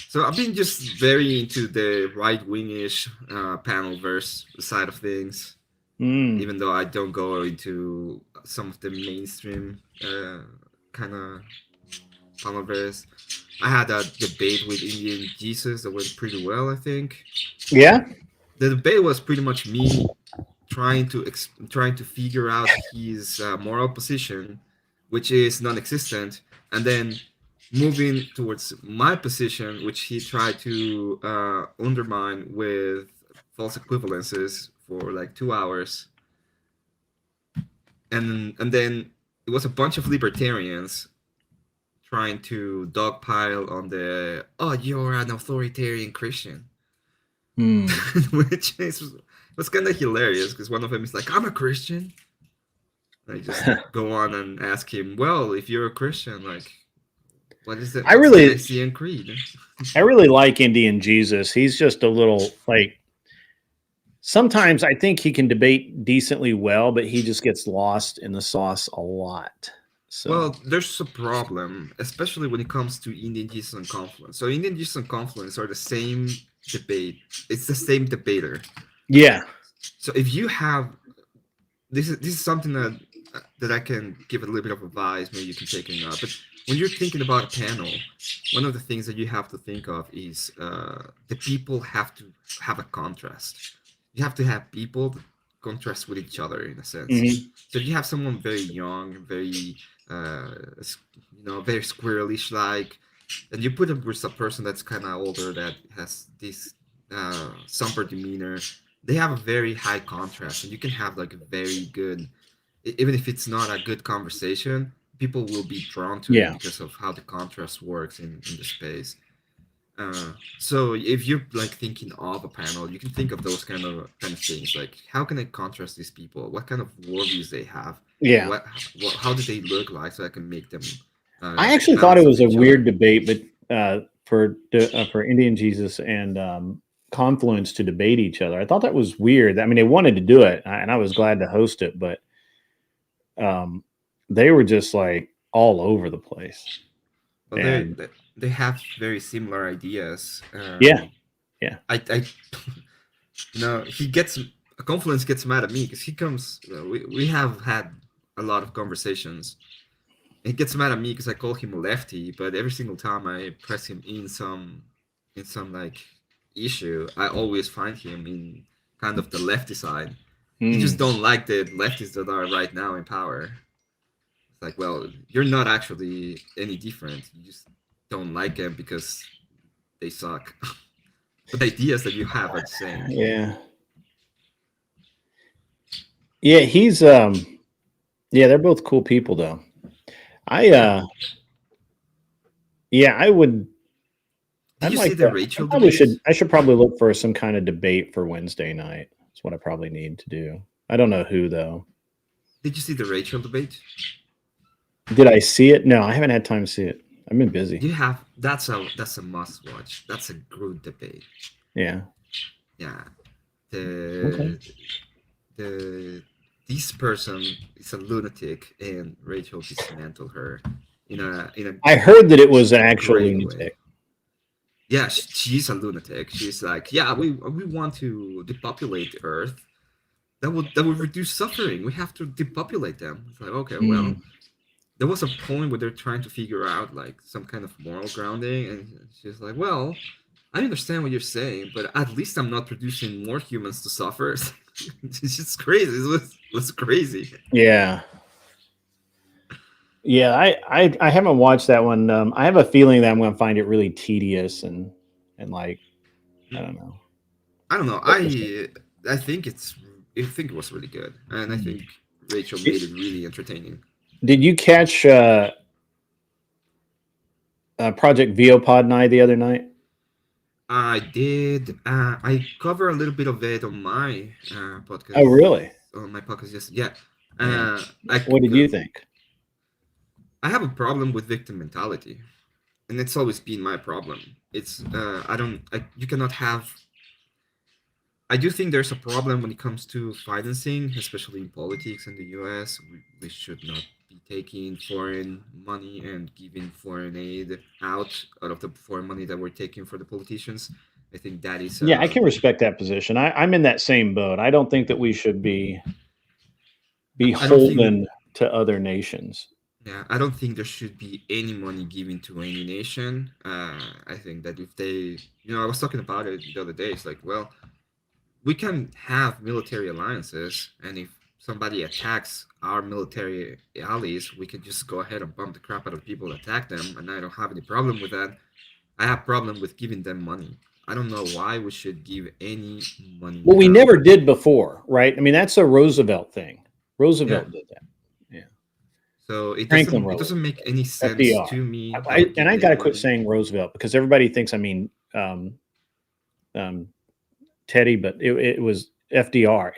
So I've been just very into the right-wingish panel verse side of things, even though I don't go into some of the mainstream kind of panel verse. I had a debate with Indian Jesus that went pretty well, I think. Yeah. The debate was pretty much me trying to figure out his moral position, which is non-existent, and then moving towards my position, which he tried to undermine with false equivalences for like 2 hours. And then it was a bunch of libertarians trying to dogpile on the, oh, you're an authoritarian Christian. Which is, That's kind of hilarious because one of them is like, "I'm a Christian." I just go on and ask him, "Well, if you're a Christian, like, what is it? I What's the really, Nicene Creed?" I really like Indian Jesus. He's just a little like. Sometimes I think he can debate decently well, but he just gets lost in the sauce a lot. So Well, there's a problem, especially when it comes to Indian Jesus and Confluence. So Indian Jesus and Confluence are the same debate. It's the same debater. yeah, So if you have this is something that I can give a little bit of advice. Maybe you can take it or not. But when you're thinking about a panel, one of the things that you have to think of is the people have to have a contrast. You have to have people that contrast with each other in a sense. Mhm. So if you have someone very young, very very squirrelish like, and you put them with a person that's kind of older that has this somber demeanor, they have a very high contrast, and you can have like a very good, even if it's not a good conversation, people will be drawn to Yeah. it because of how the contrast works in the space. So if you're like thinking of a panel, you can think of those kind of things. Like, how can I contrast these people? What kind of worldviews they have? Yeah. How do they look like? So I can make them. I actually thought it balance was a each weird other. debate, but for Indian Jesus and Confluence to debate each other. I thought that was weird. I mean, they wanted to do it, and I was glad to host it, but they were just like all over the place. Well, And they have very similar ideas. yeah. I he gets Confluence gets mad at me because he comes. We have had a lot of conversations. He gets mad at me because I call him a lefty, but every single time I press him in some like issue, I always find him in kind of the lefty side. You just don't like the leftists that are right now in power. It's like, well, you're not actually any different. You just don't like them because they suck. But the ideas that you have are the same. Yeah. Yeah, he's they're both cool people though. I would Did you like see the to, Rachel debate? I should probably look for some kind of debate for Wednesday night. That's what I probably need to do. I don't know who though. Did you see the Rachel debate? Did I see it? No, I haven't had time to see it. I've been busy. You have that's a must watch. That's a good debate. Yeah. Yeah. Okay. This person is a lunatic, and Rachel dismantled her in a I heard that it was an actual great lunatic. way. Yeah, she's a lunatic. She's like, yeah, we want to depopulate the Earth. That would reduce suffering. We have to depopulate them. It's like, okay, well, there was a point where they're trying to figure out like some kind of moral grounding, and she's like, well, I understand what you're saying, but at least I'm not producing more humans to suffer. It's just crazy. It was crazy. Yeah. Yeah, I haven't watched that one. I have a feeling that I'm going to find it really tedious and like I don't know. I don't know. I think it was really good, and I think Rachel made it really entertaining. Did you catch Project Veopod Night the other night? I did. I cover a little bit of it on my podcast. Oh, really? On my podcast, yes. Yeah. What did you think? I have a problem with victim mentality, and it's always been my problem. It's you cannot have. I do think there's a problem when it comes to financing, especially in politics in the U.S. We should not be taking foreign money and giving foreign aid out of the foreign money that we're taking for the politicians. I think that is. Yeah, I can respect that position. I'm in that same boat. I don't think that we should be beholden to other nations. Yeah, I don't think there should be any money given to any nation. I think that if they, I was talking about it the other day. It's like, well, we can have military alliances, and if somebody attacks our military allies, we can just go ahead and bomb the crap out of people that attack them, and I don't have any problem with that. I have problem with giving them money. I don't know why we should give any money. Well, we never did before, right? I mean, that's a Roosevelt thing. Roosevelt did that. Yeah. So it doesn't make any sense to me. And I got to quit saying Roosevelt because everybody thinks I mean Teddy, but it was FDR.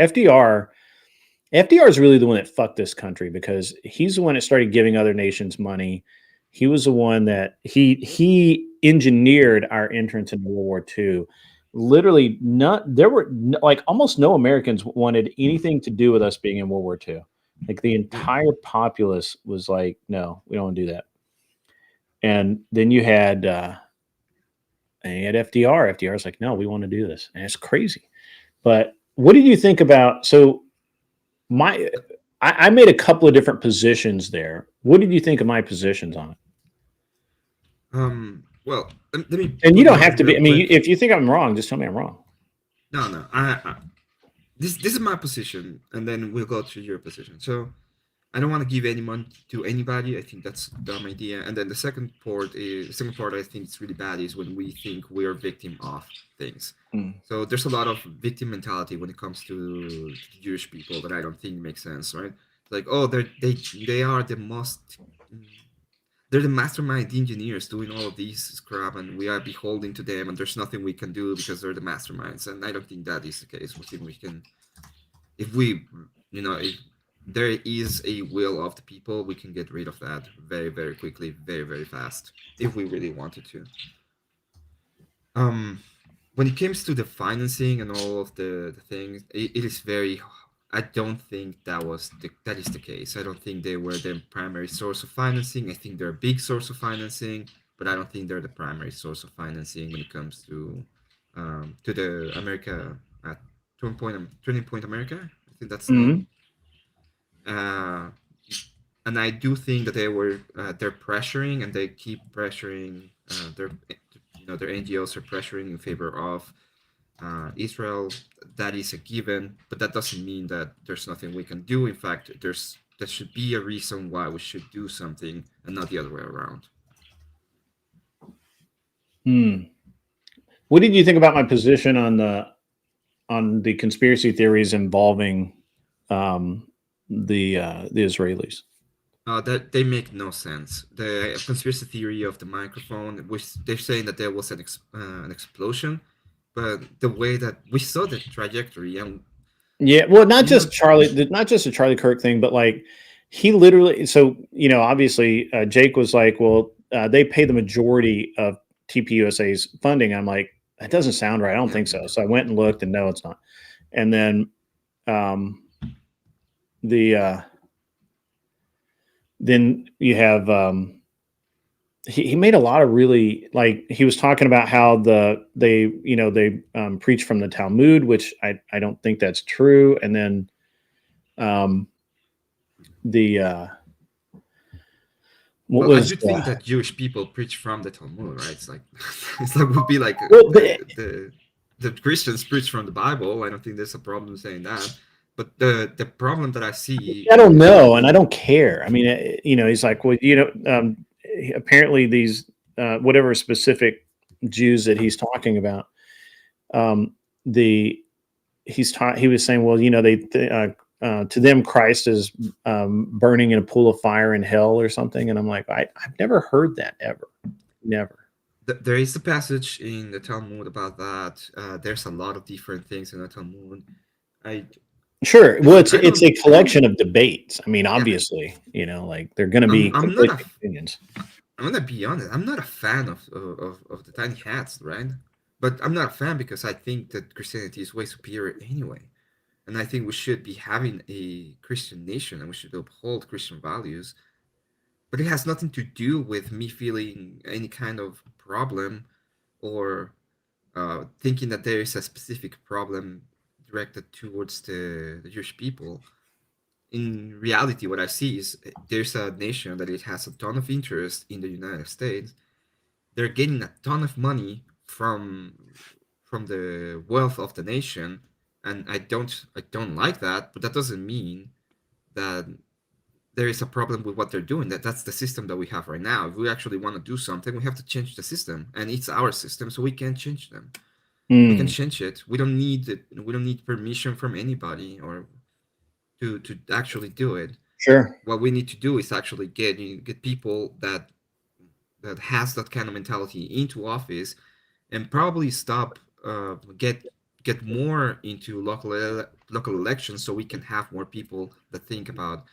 FDR is really the one that fucked this country because he's the one that started giving other nations money. He was the one that he engineered our entrance into World War II. Literally, like almost no Americans wanted anything to do with us being in World War II. Like the entire populace was like, no, we don't want to do that. And then you had FDR. FDR is like, no, we want to do this, and it's crazy. But what did you think about? So I made a couple of different positions there. What did you think of my positions on it? Well, let me. And you don't have to be. I mean, if you think I'm wrong, just tell me I'm wrong. No. This is my position, and then we'll go to your position. So, I don't want to give any money to anybody. I think that's a dumb idea. And then the second part I think it's really bad is when we think we're a victim of things. So there's a lot of victim mentality when it comes to Jewish people that I don't think makes sense, right? Like, oh, they are the most. They're the mastermind engineers doing all of these crap, and we are beholden to them, and there's nothing we can do because they're the masterminds. And I don't think that is the case. We think we can, if there is a will of the people, we can get rid of that very, very quickly, very, very fast, if we really wanted to. When it comes to the financing and all of the things, it is very. I don't think that is the case. I don't think they were the primary source of financing. I think they're a big source of financing, but I don't think they're the primary source of financing when it comes to the America Turning Point America. I think that's the name. And I do think that they're pressuring, and they keep pressuring. Their NGOs are pressuring in favor of Israel. That is a given, but that doesn't mean that there's nothing we can do. In fact, there should be a reason why we should do something, and not the other way around. What did you think about my position on the conspiracy theories involving the Israelis? That they make no sense. The conspiracy theory of the microphone, which they're saying that there was an explosion, but the way that we saw the trajectory, and not just a Charlie Kirk thing, but like he literally. So obviously, Jake was like, well, they pay the majority of TPUSA's funding. I'm like, that doesn't sound right. I don't think so. So I went and looked, and no, it's not. And then then you have he made a lot of really, like, he was talking about how they preach from the Talmud, which I don't think that's true. And then I do think that Jewish people preach from the Talmud, right? It's like would be like the Christians preach from the Bible. I don't think there's a problem saying that. But the problem that I see, I don't know, and I don't care. I mean, he's like, well, apparently these whatever specific Jews that he's talking about, he was saying, well, to them Christ is burning in a pool of fire in hell or something, and I'm like, I've never heard that ever, never. There is a passage in the Talmud about that. There's a lot of different things in the Talmud. Sure. Well, it's a collection of debates. I mean, obviously, like they're going to be conflicting opinions. I'm going to be honest. I'm not a fan of the tiny hats, right? But I'm not a fan because I think that Christianity is way superior anyway. And I think we should be having a Christian nation, and we should uphold Christian values. But it has nothing to do with me feeling any kind of problem or thinking that there is a specific problem directed towards the Jewish people. In reality, what I see is there's a nation that it has a ton of interest in the United States. They're getting a ton of money from the wealth of the nation, and I don't like that. But that doesn't mean that there is a problem with what they're doing. That's the system that we have right now. If we actually want to do something, we have to change the system, and it's our system, so we can't change them. We can change it. We don't need permission from anybody or to actually do it. Sure. What we need to do is actually get people that has that kind of mentality into office, and probably stop get get more into local elections so we can have more people that think about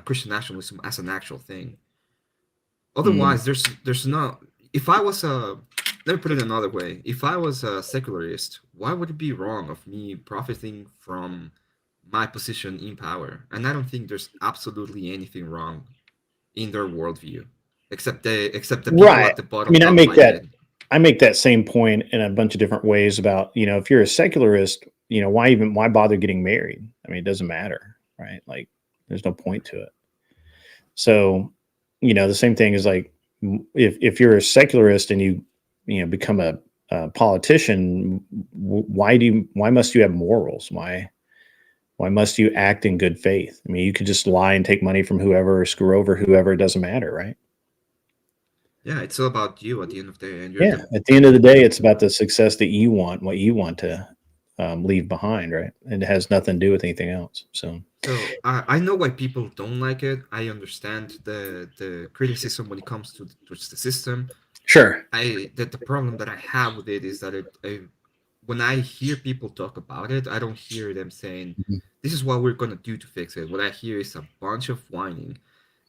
Christian nationalism as an actual thing. Otherwise, there's no. If I was a, let me put it another way. If I was a secularist, why would it be wrong of me profiting from my position in power? And I don't think there's absolutely anything wrong in their worldview, except the people Right. at the bottom I mean, don't like it. I make that same point in a bunch of different ways about, you know, if you're a secularist, you know, why bother getting married? I mean, it doesn't matter, right? Like, there's no point to it. So, you know, the same thing is like, if you're a secularist and you become a politician, why must you have morals? Why must you act in good faith? I mean, you could just lie and take money from whoever or screw over whoever. It doesn't matter, right? Yeah, it's all about you at the end of the day. And Yeah. At the end of the day, it's about the success that you want, what you want to leave behind, right? And it has nothing to do with anything else. So I know why people don't like it. I understand the criticism when it comes to the system. Sure. The problem that I have with it is that when I hear people talk about it, I don't hear them saying, "This is what we're gonna do to fix it." What I hear is a bunch of whining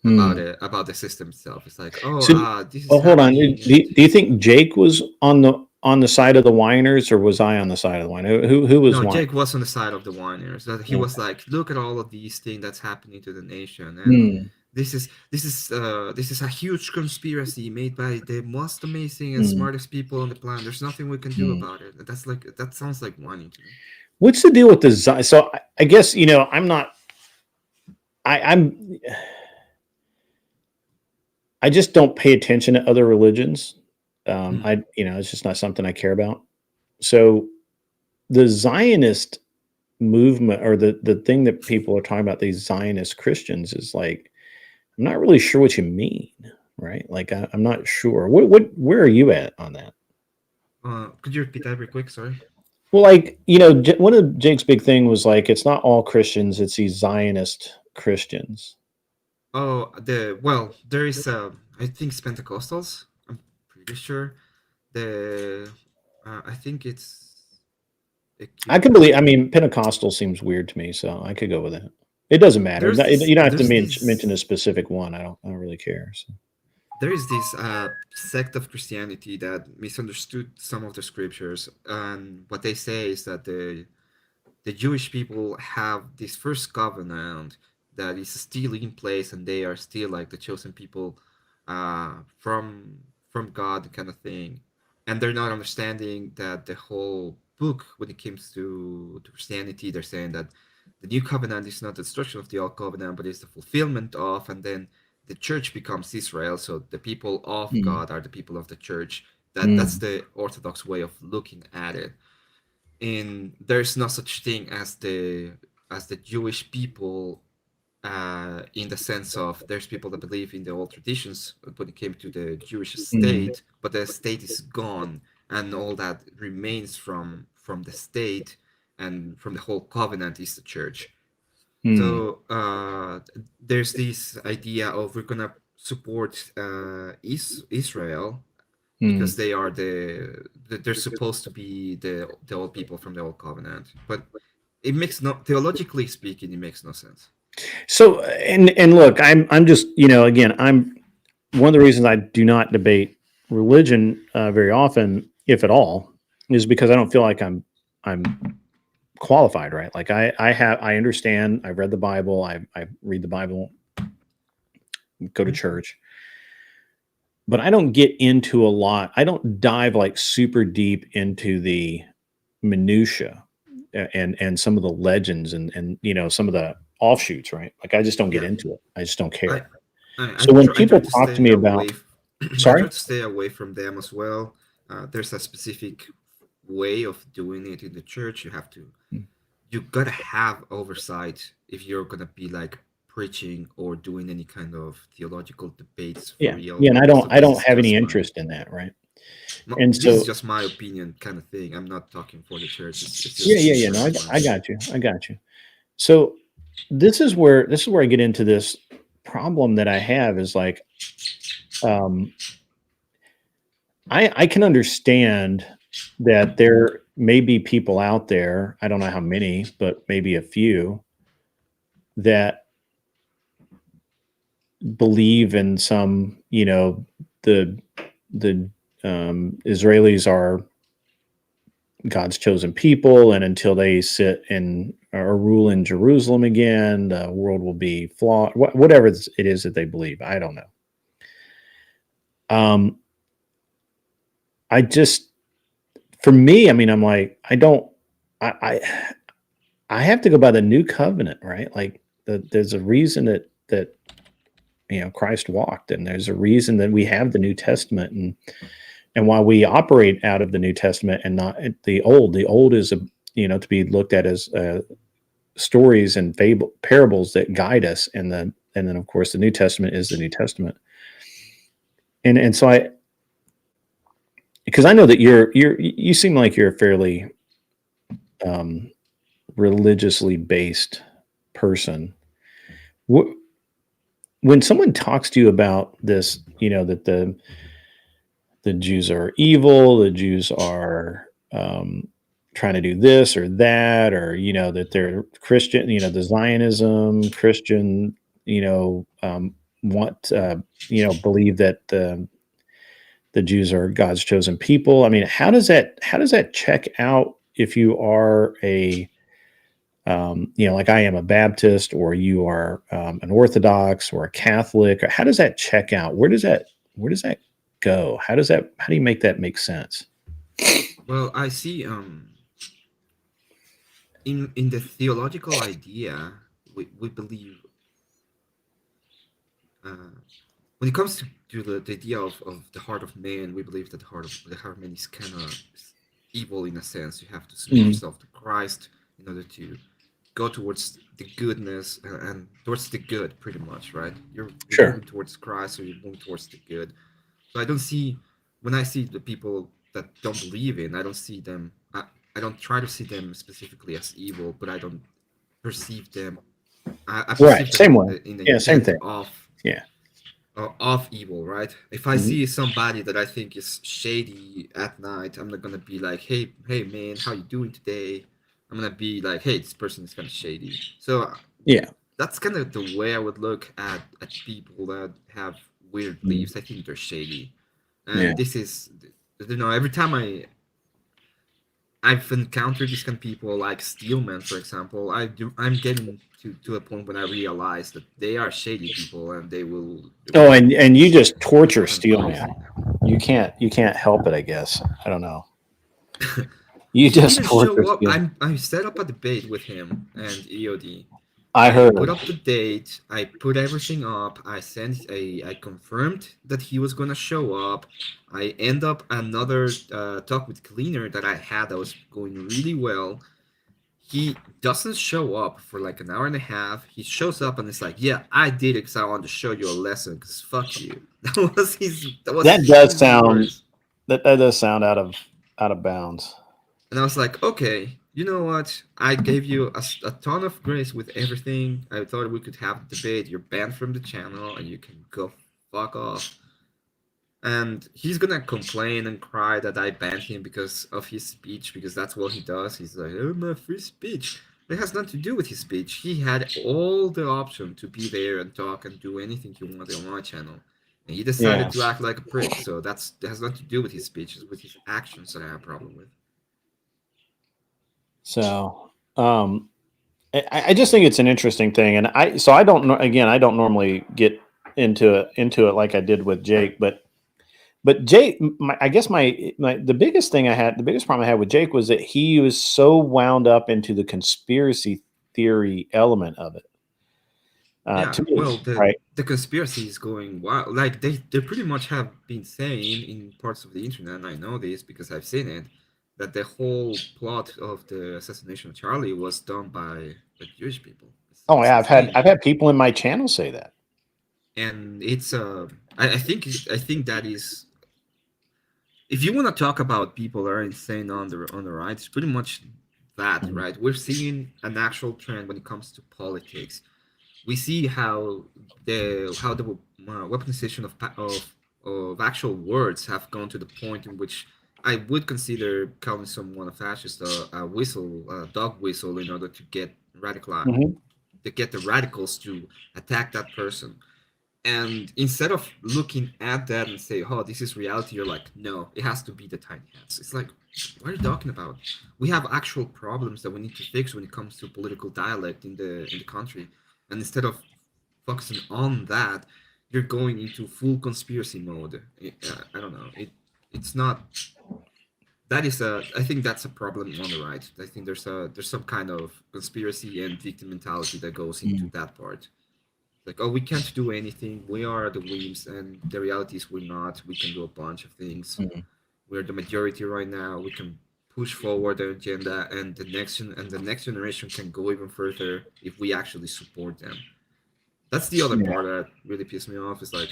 about it, about the system itself. It's like, this is hold on. happening. Do you think Jake was on the side of the whiners, or was I on the side of the whiners? Who was? No, Jake was on the side of the whiners. That he was like, look at all of these things that's happening to the nation, and this is a huge conspiracy made by the most amazing and smartest people on the planet. There's nothing we can do about it. That sounds like whining to me. What's the deal with the Zion? So I guess, you know, I just don't pay attention to other religions. It's just not something I care about. So the Zionist movement, or the thing that people are talking about, these Zionist Christians, is like, I'm not really sure what you mean, right? Like, I'm not sure. Where are you at on that? Could you repeat that real quick? Sorry. Well, like, you know, one of Jake's big thing was like, it's not all Christians, it's these Zionist Christians. Oh, there is I think it's Pentecostals. I'm pretty sure. I think it's. I could believe. I mean, Pentecostal seems weird to me, so I could go with it. It doesn't matter. You don't have to mention a specific one. I don't really care. So. There is this sect of Christianity that misunderstood some of the scriptures, and what they say is that the Jewish people have this first covenant that is still in place, and they are still like the chosen people from God, kind of thing. And they're not understanding that the whole book, when it comes to Christianity, they're saying that the new covenant is not the destruction of the old covenant, but it's the fulfillment of, and then the church becomes Israel. So the people of God are the people of the church. That's the Orthodox way of looking at it. And there's no such thing as the Jewish people, in the sense of there's people that believe in the old traditions when it came to the Jewish state, but the state is gone, and all that remains from the state and from the whole covenant is the church. So there's this idea of we're gonna support Israel because they are they're supposed to be the old people from the old covenant, but it makes theologically speaking, it makes no sense. So and look, I'm just, you know, again, I'm one of the reasons I do not debate religion very often, if at all, is because I don't feel like I'm qualified, right? Like I understand, I've read the Bible, I read the Bible, go to church, but I don't get into a lot. I don't dive like super deep into the minutia and some of the legends and you know, some of the offshoots, right? Like I just don't get into it. I just don't care. So when people talk to me about, sorry, I try to stay away from them as well. There's a specific way of doing it in the church. You gotta have oversight if you're gonna be like preaching or doing any kind of theological debates for real. Yeah, and I don't have any interest in that, right? And this so is just my opinion, kind of thing. I'm not talking for the church. No, I got you. So this is where I get into this problem that I have is like, I can understand that may be people out there, I don't know how many, but maybe a few, that believe in some, the Israelis are God's chosen people, and until they sit in or rule in Jerusalem again, the world will be flawed. Whatever it is that they believe, I don't know. I just, for me, I mean, I'm like, I have to go by the new covenant, right? Like, there's a reason that Christ walked, and there's a reason that we have the New Testament, and why we operate out of the New Testament and not the Old. The Old is to be looked at as stories and parables that guide us, and then of course the New Testament is the New Testament. And so because I know that you seem like you're a fairly religiously based person. When someone talks to you about this, that the Jews are evil, the Jews are trying to do this or that, or that they're Christian, the Zionism Christian, believe that the Jews are God's chosen people. I mean, how does that check out if you are like I am a Baptist, or you are an Orthodox or a Catholic? Or how does that check out? Where does that go? How do you make that make sense? Well, I see. In the theological idea, we believe. When it comes to the idea of the heart of man, we believe that the heart of man is kind of evil in a sense. You have to submit yourself to Christ in order to go towards the goodness and towards the good, pretty much, right? You're moving towards Christ, or you're moving towards the good. So I don't see, when I see the people that don't believe in, I don't see them, I don't try to see them specifically as evil, but I don't perceive them. I perceive them same way. In the Same thing. Of evil, right? If I see somebody that I think is shady at night, I'm not gonna be like, hey man, how you doing today? I'm gonna be like, hey, this person is kind of shady. So that's kind of the way I would look at people that have weird beliefs. I think they're shady, and this is, every time I've encountered these kind of people, like Steelman, for example. I'm getting to a point when I realize that they are shady people, and they will. And you just torture Steelman. You can't help it, I guess. I don't know. You just torture Steelman. I set up a debate with him and EOD. I heard. Put up the date. I put everything up. I confirmed that he was gonna show up. I end up another talk with Cleaner that I had that was going really well. He doesn't show up for like an hour and a half. He shows up and it's like, yeah, I did it because I wanted to show you a lesson. Because fuck you. That does sound out of bounds. And I was like, okay. You know what? I gave you a ton of grace with everything. I thought we could have a debate. You're banned from the channel, and you can go fuck off. And he's gonna complain and cry that I banned him because of his speech, because that's what he does. He's like, oh, my free speech. It has nothing to do with his speech. He had all the option to be there and talk and do anything he wanted on my channel. And he decided to act like a prick. So that has nothing to do with his speech. It's with his actions that I have a problem with. So, I just think it's an interesting thing, and I don't normally get into it like I did with Jake, but Jake, the biggest problem I had with Jake was that he was so wound up into the conspiracy theory element of it. The conspiracy is going wild. Like they pretty much have been saying in parts of the internet, and I know this because I've seen it, that the whole plot of the assassination of Charlie was done by the Jewish people. I've had people in my channel say that, and it's I think that is, if you want to talk about people that are insane on the right, it's pretty much that, right? We're seeing an actual trend when it comes to politics. We see how the weaponization of actual words have gone to the point in which I would consider calling someone a fascist a whistle, a dog whistle, in order to get Mhm. to get the radicals to attack that person. And instead of looking at that and say, "Oh, this is reality," you're like, "No, it has to be the tiny hats." It's like, what are you talking about? We have actual problems that we need to fix when it comes to political dialect in the country, and instead of focusing on that, you're going into full conspiracy mode. I don't know. It's not. That is a. I think that's a problem on the right. I think there's some kind of conspiracy and victim mentality that goes into Mm. that part. Like, oh, we can't do anything. We are the weebs, and the reality is we're not. We can do a bunch of things. Mm. We're the majority right now. We can push forward the agenda, and the next generation can go even further if we actually support them. That's the other Yeah. part that really pissed me off. Is like,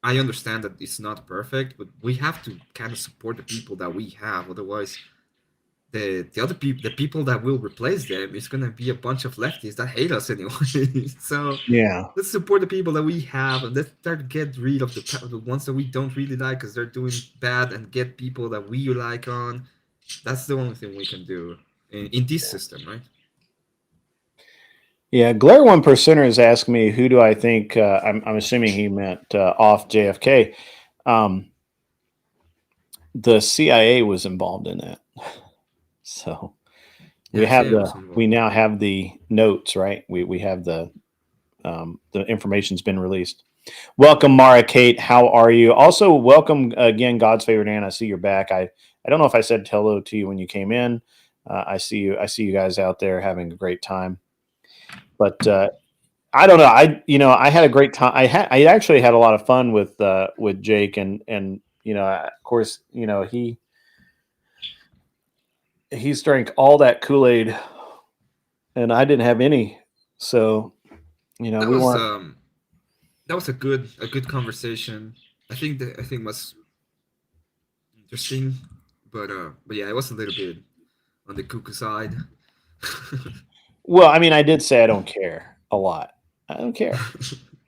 I understand that it's not perfect, but we have to kind of support the people that we have. Otherwise, the other people, the people that will replace them, is gonna be a bunch of lefties that hate us anyway. So Yeah. let's support the people that we have, and let's start to get rid of the ones that we don't really like because they're doing bad, and get people that we like on. That's the only thing we can do in this system, right? Yeah. Glare One Percenter is asking me who do I think? I'm assuming he meant off JFK. Um, the CIA was involved in that, so Yeah, see, I was we involved. now have the notes, right? We have the information's been released. Welcome, Mara Kate. How are you? Also, welcome again, God's favorite Ann. I see you're back. I don't know if I said hello to you when you came in. I see you. I see you guys out there having a great time. But I don't know. I had a great time. I actually had a lot of fun with Jake, and of course, he's drank all that Kool-Aid, and I didn't have any. So That we was weren't. um that was a good conversation. I think was interesting, but yeah, it was a little bit on the cuckoo side. Well, I mean, I did say I don't care a lot. I don't care.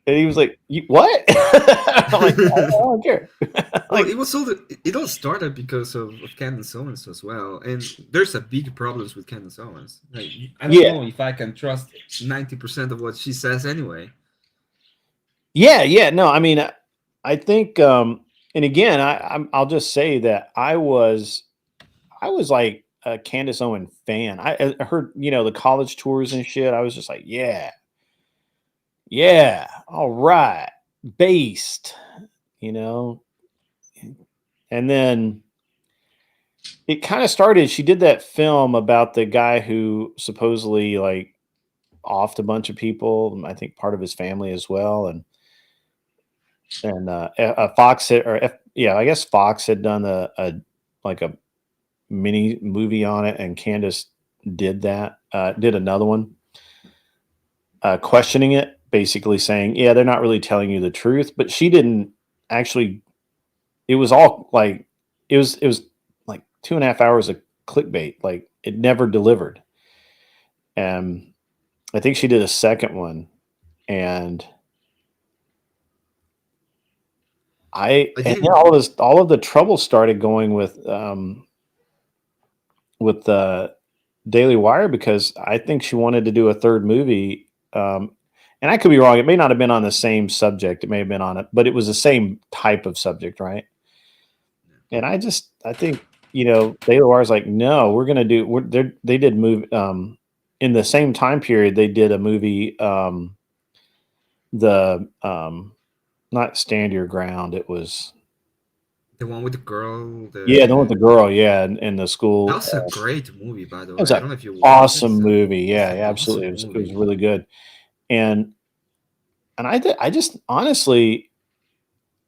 And he was like, "What?" I'm like, "I don't care." Well, Like, it all started because of Candace Owens as well, and there's a big problems with Candace Owens. Like, I don't yeah, know if I can trust 90% of what she says anyway. yeah. No, I mean, I think, and again, I'll just say that I was like a Candace Owen fan. I heard the college tours and shit. I was just like, yeah, all right, based, you know, and then it kind of started. She did that film about the guy who supposedly like offed a bunch of people. I think part of his family as well, and Fox had, yeah, I guess Fox had done a like a mini movie on it, and Candace did another one, questioning it, basically saying, yeah, they're not really telling you the truth, but she didn't actually. It was all like it was like 2.5 hours of clickbait. Like it never delivered. And I think she did a second one, and I and then didn't. all of the trouble started going with the Daily Wire, because I think she wanted to do a third movie. And I could be wrong. It may not have been on the same subject. It may have been on it, but it was the same type of subject, right? And I think Daily Wire's like, no, we're gonna do. They did move in the same time period. They did a movie, the not Stand Your Ground. It was, The one with the girl, yeah, the one with the girl, yeah, in the that school. was a great movie, by the It was way. I an don't know if you watched it. awesome movie. It's Yeah, an yeah, absolutely. awesome It was movie. really good. And I just honestly,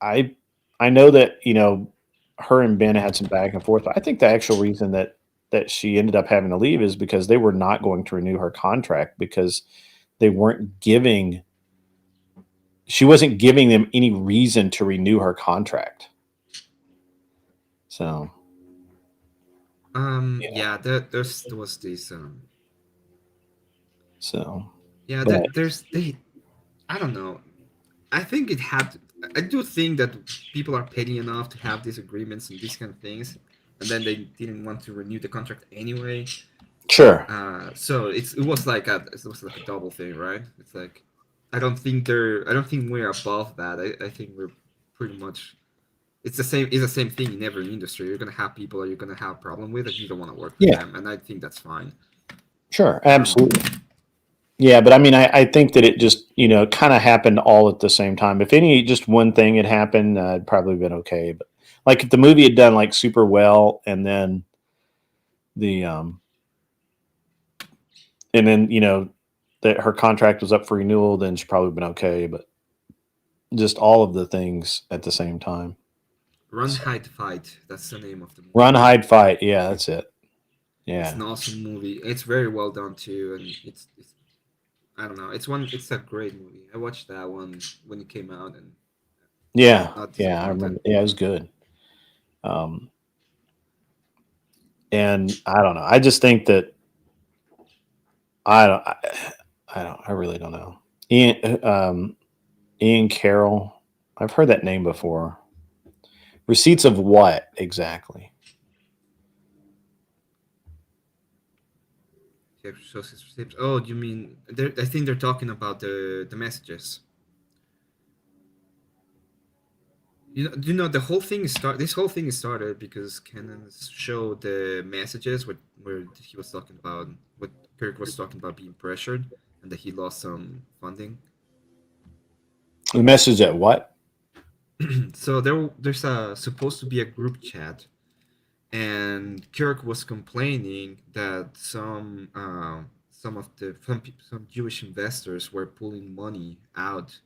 I I know that her and Ben had some back and forth, but I think the actual reason that she ended up having to leave is because they were not going to renew her contract, because they weren't giving she wasn't giving them any reason to renew her contract. So yeah, Yeah, there was this so yeah, but there's they I don't know. I think I do think that people are petty enough to have disagreements and these kind of things. and then they didn't want to renew the contract anyway. Sure. So it was like a double thing, right? It's like I don't think we're above that. I think we're pretty much. It's the same thing in every industry. You're gonna have people that you're gonna have a problem with, and you don't want to work with them, and I think that's fine. Sure, absolutely. Yeah, but I mean, I think that it just, kind of happened all at the same time. If just one thing had happened, it'd probably been okay. But like if the movie had done like super well, and then that her contract was up for renewal, then she'd probably been okay. But just all of the things at the same time. Run, Hide, Fight. That's the name of the movie. Run, Hide, Fight. Yeah, that's it. Yeah, it's an awesome movie. It's very well done too, and it's I don't know. It's a great movie. I watched that one when it came out, and I remember. Yeah, it was good. And I don't know. I just think that I really don't know. Ian Carroll. I've heard that name before. Receipts of what exactly? Oh, you mean? I think they're talking about the messages. The whole thing This whole thing started because Canon showed the messages where he was talking about what Kirk was talking about being pressured and that he lost some funding. The message at what? So there's supposed to be a group chat, and Kirk was complaining that some Jewish investors were pulling money out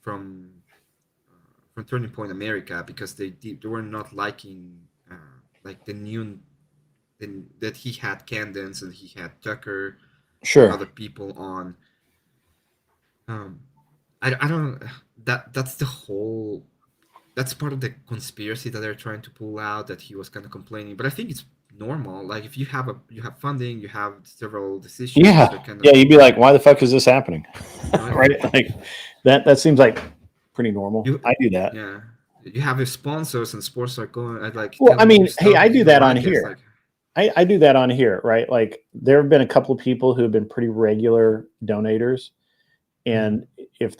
from Turning Point America because they were not liking like the new that he had Candence and he had Tucker, sure, and other people on. I don't. That's part of the conspiracy that they're trying to pull out, that he was kind of complaining. But I think it's normal. Like if you have funding, you have several decisions. You'd be like, why the fuck is this happening? Right? Like that seems like pretty normal. I do that. Yeah. You have your sponsors and sports are going like. Well, I mean, hey, I do that on here. I do that on here, right? Like there have been a couple of people who have been pretty regular donators. And if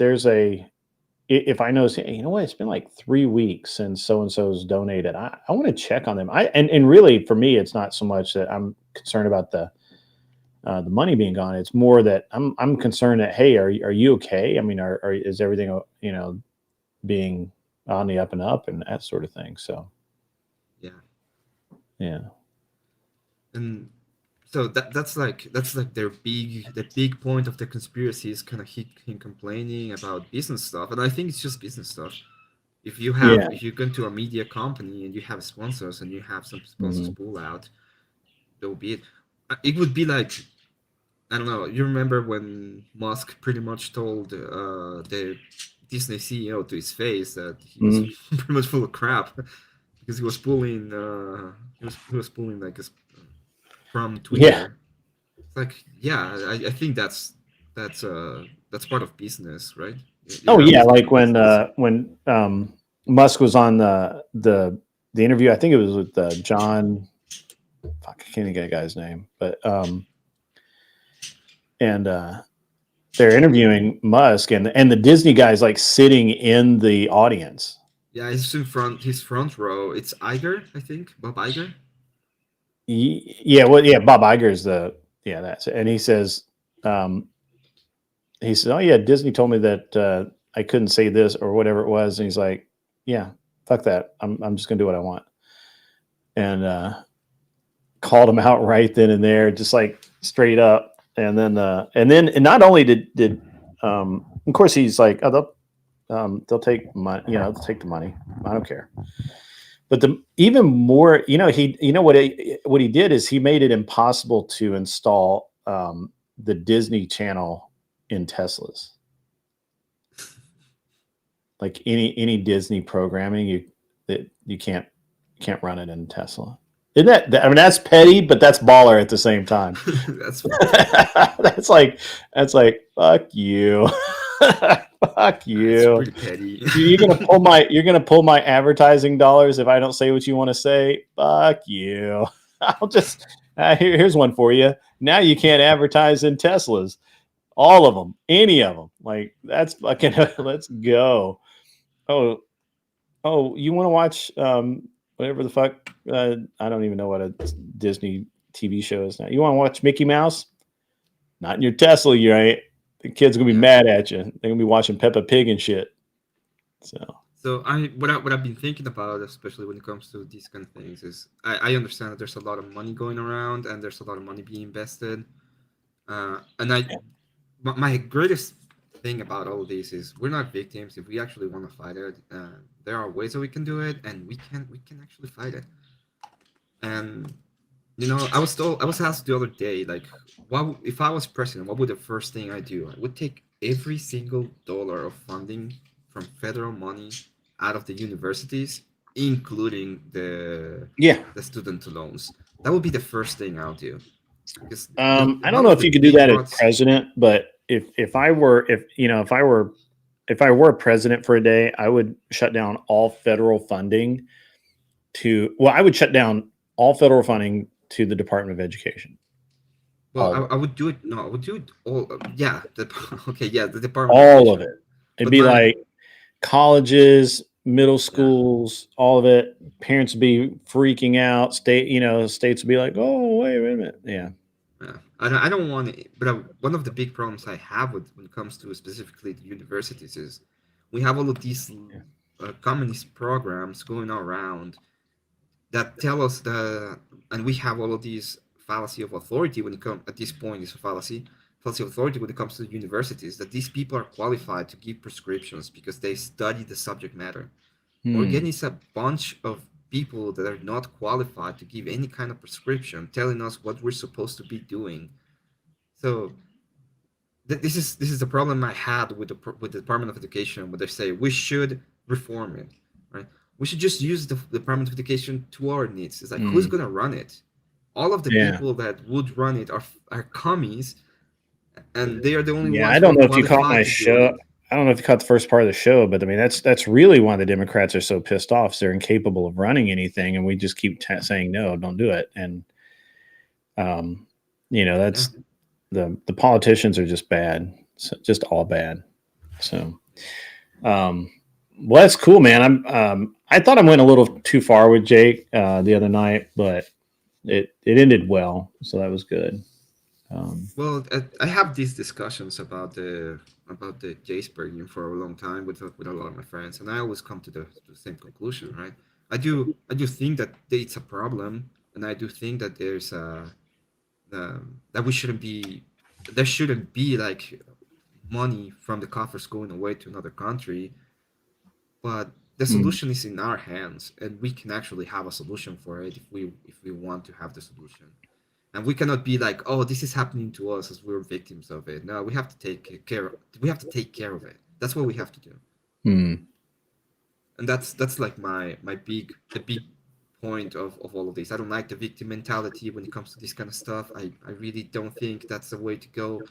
if I know, hey, you know what, it's been like 3 weeks since so-and-so's donated, I want to check on them. And really for me, it's not so much that I'm concerned about the money being gone. It's more that I'm concerned that, hey, are you okay? I mean, is everything, being on the up and up and that sort of thing. So, yeah. And so that's like the big point of the conspiracy is kind of him complaining about business stuff, and I think it's just business stuff. If you go to a media company and you have sponsors and you have some sponsors pull out, that would be it. It would be like, I don't know. You remember when Musk pretty much told the Disney CEO to his face that he was pretty much full of crap because he was pulling he was pulling like from Twitter. Yeah. It's like, I think that's part of business, right? Like when Musk was on the interview, I think it was with John. Fuck, I can't think of the guy's name, but they're interviewing Musk, and the Disney guy's like sitting in the audience. Yeah, he's in front. His front row. It's Iger, I think, Bob Iger. Yeah, Bob Iger is that's it. And he says, oh yeah, Disney told me that I couldn't say this or whatever it was, and he's like, yeah, fuck that, I'm just gonna do what I want, and called him out right then and there, just like straight up. And then not only did of course he's like, oh, they'll take money, they'll take the money, I don't care. But even more, what he did is he made it impossible to install the Disney Channel in Teslas. Like any Disney programming, you can't run it in Tesla. Isn't that? I mean, that's petty, but that's baller at the same time. That's like fuck you, Fuck It's you. pretty petty. You're gonna pull my advertising dollars if I don't say what you want to say. Fuck you. I'll just here's one for you. Now you can't advertise in Teslas. All of them, any of them. Like that's fucking. Let's go. Oh, you want to watch whatever the fuck? I don't even know what a Disney TV show is now. You want to watch Mickey Mouse? Not in your Tesla, you right? The kids gonna be mad at you. They're gonna be watching Peppa Pig and shit. So what I've been thinking about, especially when it comes to these kind of things, is I understand that there's a lot of money going around and there's a lot of money being invested. My greatest thing about all this is we're not victims. If we actually want to fight it, there are ways that we can do it, and we can actually fight it. And I was asked the other day, like, if I was president, what would the first thing I do? I would take every single dollar of funding from federal money out of the universities, including the student loans. That would be the first thing I'll do. Because I don't know if you could do that as president, but if I were president for a day, I would shut down all federal funding I would shut down all federal funding to the Department of Education. Well, I would do it. No, I would do it all. The Department. All of it. It'd be like colleges, middle schools, all of it. Parents would be freaking out. States would be like, "Oh, wait a minute." Yeah. I don't want it, but one of the big problems I have when it comes to specifically the universities is we have all of these communist programs going around that tell us and we have all of these fallacy of authority when it comes, at this point it's a fallacy of authority when it comes to the universities, that these people are qualified to give prescriptions because they study the subject matter. We're getting a bunch of people that are not qualified to give any kind of prescription, telling us what we're supposed to be doing. So this is the problem I had with the Department of Education, where they say we should reform it, right? We should just use the Department of Education to our needs. It's like, who's going to run it? All of the people that would run it are commies, and they are the only ones. I don't know if you caught my show. I don't know if you caught the first part of the show, but I mean, that's really why the Democrats are so pissed off. They're incapable of running anything, and we just keep saying, no, don't do it. And, that's the politicians are just bad. So just all bad. So, well, that's cool, man. I thought I went a little too far with Jake the other night, but it ended well. So that was good. Well, I have these discussions about the Jaceberg for a long time with a lot of my friends, and I always come to the same conclusion, right? I do think that it's a problem, and I do think that there's that there shouldn't be like money from the coffers going away to another country, but the solution is in our hands, and we can actually have a solution for it if we want to have the solution. And we cannot be like, oh, this is happening to us as we're victims of it. No, we have to take care of it. That's what we have to do. And that's like the big point of all of this. I don't like the victim mentality when it comes to this kind of stuff. I really don't think that's the way to go.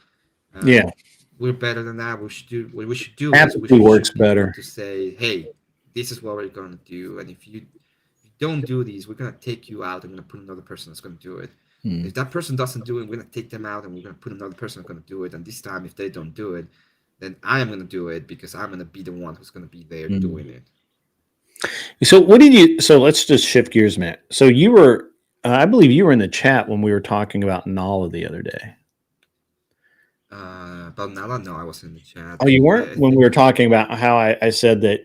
We're better than that. What we should do Apathy works better. To say, hey, this is what we're going to do, and if you don't do these, we're going to take you out and going to put another person that's going to do it. If that person doesn't do it, we're going to take them out and we're going to put another person that's going to do it. And this time, if they don't do it, then I am going to do it because I'm going to be the one who's going to be there doing it. So let's just shift gears, Matt. So you were, I believe you were in the chat when we were talking about Nala the other day. About Nala? No, I wasn't in the chat. Oh, you weren't? When we were talking about how I said that,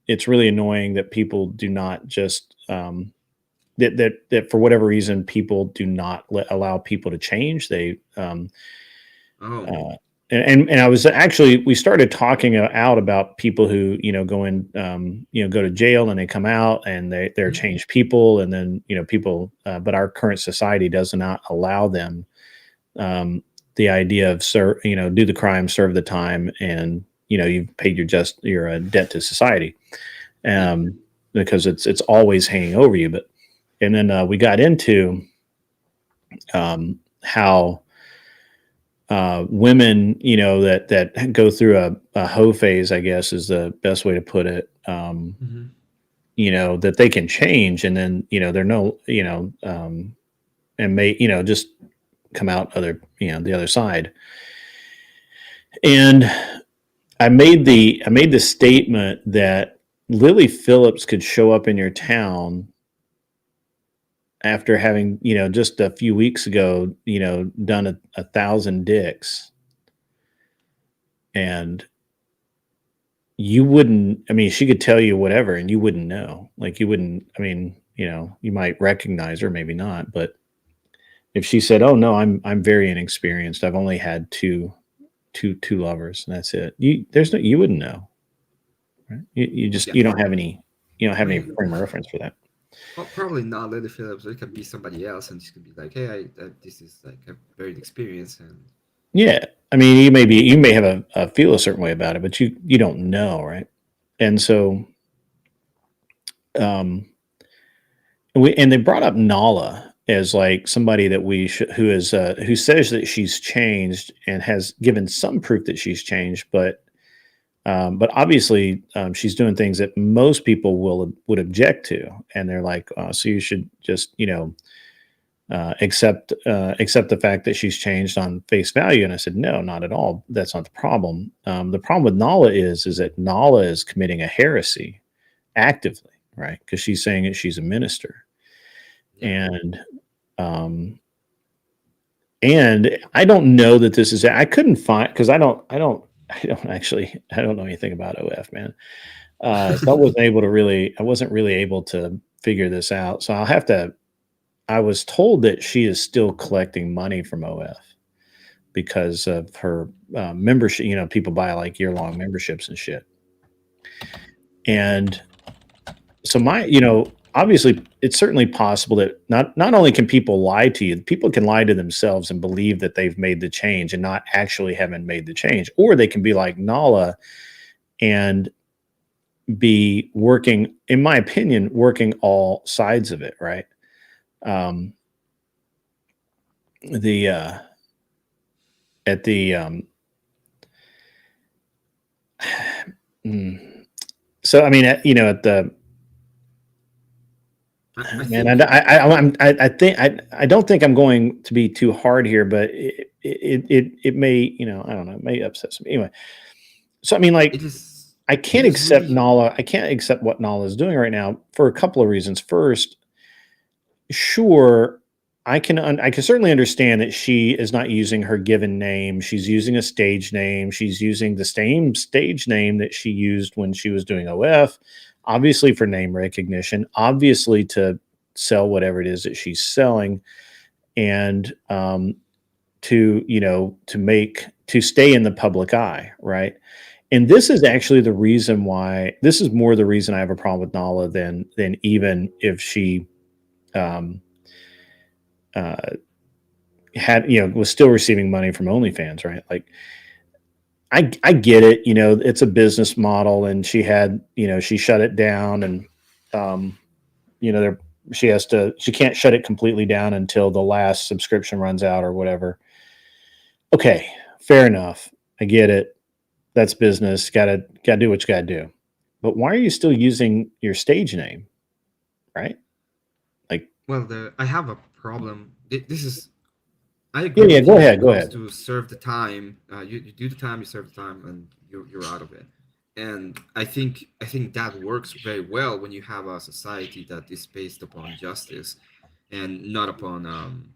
it's really annoying that people do not just, that for whatever reason, people do not allow people to change. They, and I was actually, we started talking out about people who, go to jail and they come out and they're changed people. And then, people, but our current society does not allow them, the idea of, do the crime, serve the time. And, you've paid your debt to society, because it's always hanging over you. And then we got into how women, that go through a hoe phase, I guess is the best way to put it. That they can change, and then they're and may just come out the other side. And I made the statement that Lily Phillips could show up in your town after having, just a few weeks ago, done 1,000 dicks. And you wouldn't, she could tell you whatever and you wouldn't know. Like you wouldn't, you might recognize her, maybe not. But if she said, "Oh no, I'm very inexperienced. I've only had two lovers and that's it." You wouldn't know. Right? You don't have any frame of reference for that. Well, probably not Lily Phillips. It could be somebody else, and she could be like, "Hey, this is like a very experienced." And yeah, you may have feel a certain way about it, but you don't know, right? And so, and they brought up Nala as like somebody that who says that she's changed and has given some proof that she's changed, but obviously she's doing things that most people would object to, and they're like, so you should just accept the fact that she's changed on face value. And I said, no, not at all. That's not the problem. The problem with Nala is that Nala is committing a heresy actively, right? Because she's saying that she's a minister, and I don't know that this is. I couldn't find, because I don't know anything about OF, man. So I wasn't really able to figure this out. So I was told that she is still collecting money from OF because of her membership. People buy like year-long memberships and shit. And so obviously it's certainly possible that not only can people lie to you, people can lie to themselves and believe that they've made the change and not actually haven't made the change. Or they can be like Nala and be working, in my opinion, working all sides of it, right? So at the I don't think I'm going to be too hard here, but it may, I don't know, it may upset some. Anyway, so I can't accept Nala. I can't accept what Nala is doing right now for a couple of reasons. First, sure, I can certainly understand that she is not using her given name. She's using a stage name. She's using the same stage name that she used when she was doing OF, obviously for name recognition, obviously to sell whatever it is that she's selling, and to stay in the public eye, right? And this is actually the reason why. This is more the reason I have a problem with Nala than even if she was still receiving money from OnlyFans, right? Like, I get it, it's a business model, and she had, she shut it down, and she can't shut it completely down until the last subscription runs out or whatever. Okay, fair enough. I get it. That's business. Gotta do what you gotta do. But why are you still using your stage name, right? Like, well, I have a problem. This is, I agree. Yeah, go ahead. To serve the time, you do the time, you serve the time, and you're out of it. And I think that works very well when you have a society that is based upon justice and not upon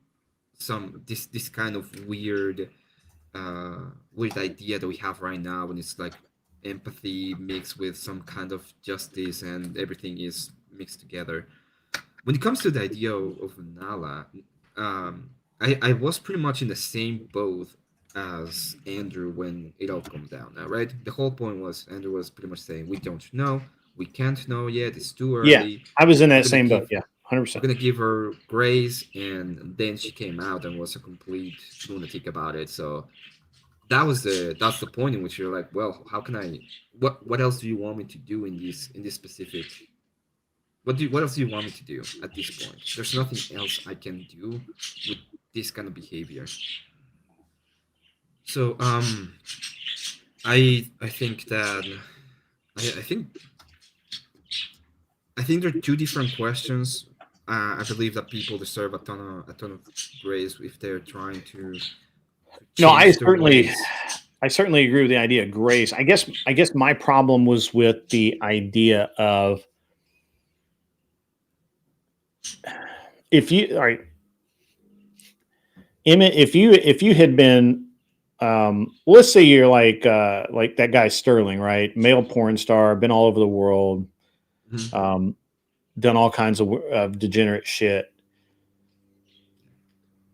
this kind of weird idea that we have right now, when it's like empathy mixed with some kind of justice and everything is mixed together. When it comes to the idea of Nala, I was pretty much in the same boat as Andrew when it all comes down, right? The whole point was Andrew was pretty much saying, we don't know, we can't know yet, it's too early. Yeah, I was in that same boat. Yeah, 100%. We're gonna give her grace, and then she came out and was a complete lunatic about it. So that's the point in which you're like, well, how can I? What else do you want me to do in this specific? What else do you want me to do at this point? There's nothing else I can do with this kind of behavior. So I think that I think there are two different questions. I believe that people deserve a ton of grace if they're trying to No, change their ways. I certainly agree with the idea of grace. I guess my problem was with the idea of if you all right, Emmett, if you had been let's say you're like that guy Sterling, right? Male porn star, been all over the world, done all kinds of degenerate shit.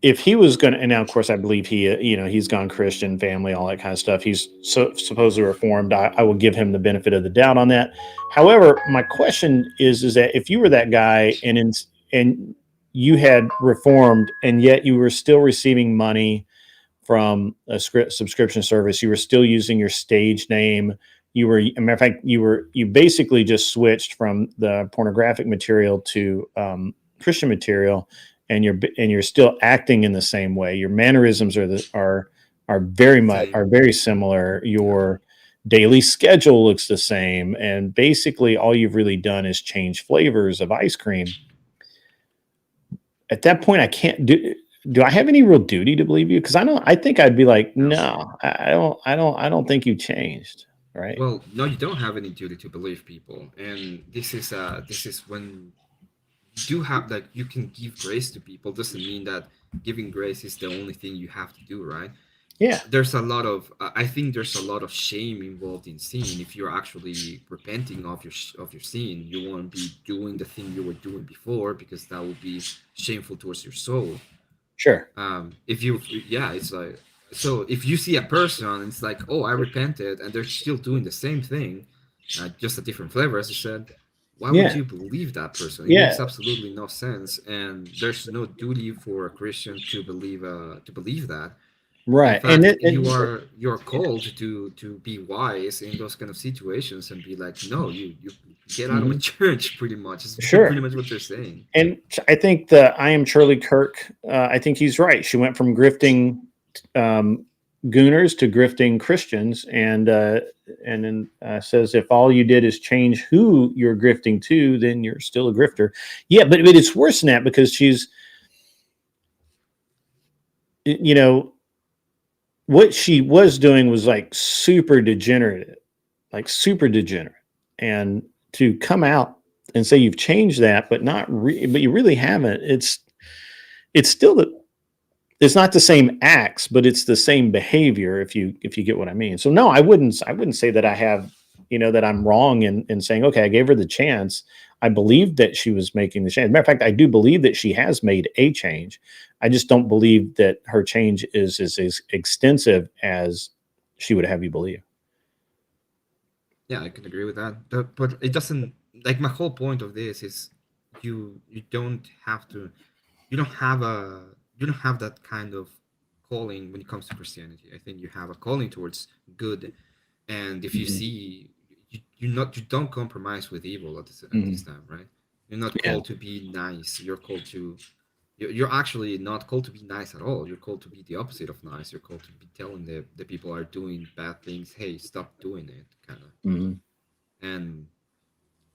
If he was going to, and now of course I believe he, he's gone Christian, family, all that kind of stuff. He's supposedly reformed. I will give him the benefit of the doubt on that. However, my question is that if you were that guy and you had reformed and yet you were still receiving money from a subscription service, you were still using your stage name. You were, as a matter of fact, you basically just switched from the pornographic material to Christian material, and you're still acting in the same way. Your mannerisms are very similar. Your daily schedule looks the same, and basically all you've really done is change flavors of ice cream. At that point, I can't do I have any real duty to believe you? Because I think I'd be like, no, I don't think you changed, right? Well, no, you don't have any duty to believe people, and this is when you do have, like, you can give grace to people. Doesn't mean that giving grace is the only thing you have to do, right? Yeah. There's a lot of I think there's a lot of shame involved in sin. If you're actually repenting of your sin, you won't be doing the thing you were doing before, because that would be shameful towards your soul. Sure. If you, yeah, it's like, so if you see a person and it's like, oh, I repented, and they're still doing the same thing, just a different flavor, as you said, why would you believe that person? It makes absolutely no sense, and there's no duty for a Christian to believe that. Right. In fact, you're called to be wise in those kind of situations and be like, no, you get out of my church, pretty much. It's pretty much what they're saying. And I think that I am Charlie Kirk. I think he's right. She went from grifting gooners to grifting Christians, and then says if all you did is change who you're grifting to, then you're still a grifter. Yeah, but it's worse than that, because she's, what she was doing was like super degenerate, and to come out and say you've changed that, but but you really haven't. It's still it's not the same acts, but it's the same behavior, if you get what I mean. So no, I wouldn't say that I have, that I'm wrong in saying, okay, I gave her the chance. I believed that she was making the change. As a matter of fact, I do believe that she has made a change. I just don't believe that her change is as extensive as she would have you believe. Yeah, I can agree with that. But it doesn't, like, my whole point of this is you don't have that kind of calling when it comes to Christianity. I think you have a calling towards good, and if you see, you don't compromise with evil at this time, right? You're not called to be nice. You're actually not called to be nice at all. You're called to be the opposite of nice. You're called to be telling the people are doing bad things, hey, stop doing it, kind of. And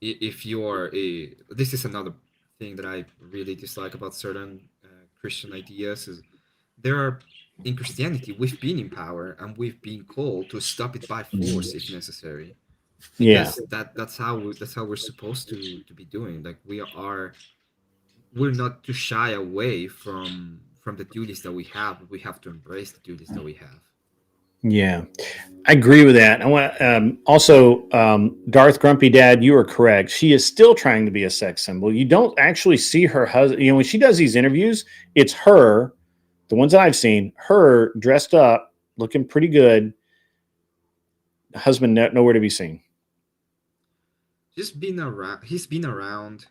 if you're this is another thing that I really dislike about certain Christian ideas, is there are, in Christianity, we've been in power and we've been called to stop it by force if necessary. Because that's how we're supposed to be doing. Like, we're not to shy away from the duties that we have. We have to embrace the duties that we have. Yeah, I agree with that. I want also, Darth Grumpy Dad, you are correct. She is still trying to be a sex symbol. You don't actually see her husband. When she does these interviews, it's her, the ones that I've seen, her dressed up, looking pretty good. The husband nowhere to be seen. He's been around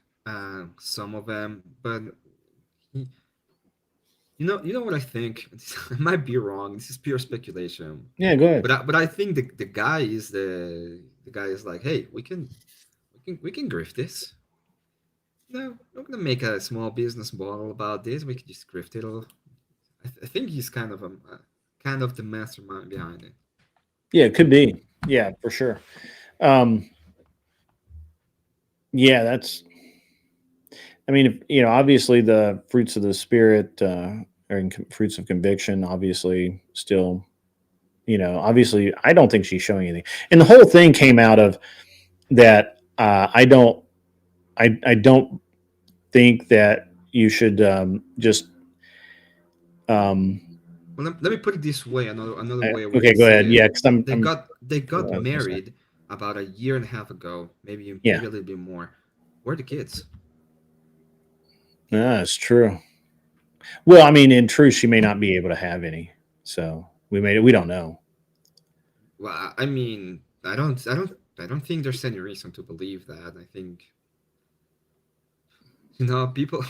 some of them, but you know what I think? I might be wrong. This is pure speculation. Yeah, go ahead. But I think the guy is like, hey, we can grift this. No, I'm gonna make a small business model about this. We can just grift it all. I think he's kind of kind of the mastermind behind it. Yeah, it could be. Yeah, for sure. Yeah, that's. I mean, obviously the fruits of the spirit fruits of conviction. Obviously, still, obviously, I don't think she's showing anything. And the whole thing came out of that. I don't think that you should just. Let me put it this way. Another way we Okay, can go see ahead. it. Yeah, because They got I was gonna say. married about a year and a half ago, maybe Yeah, a little bit more. Where are the kids? yeah, it's true. Well, I mean, in truth, she may not be able to have any. So we don't know. Well, I mean, I don't think there's any reason to believe that. I think people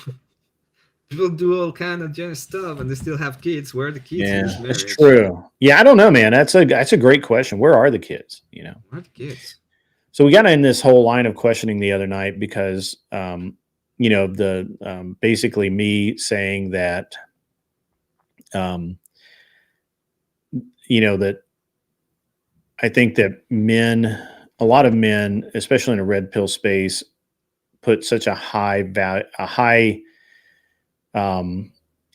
people do all kind of generous stuff and they still have kids. Where are the kids in Yeah, this that's marriage? true. Yeah, I don't know, man. That's a great question. Where are the kids? Where are the kids? So we got in this whole line of questioning the other night because, the basically me saying that, um, that I think that a lot of men, especially in a red pill space, put such a high value, a high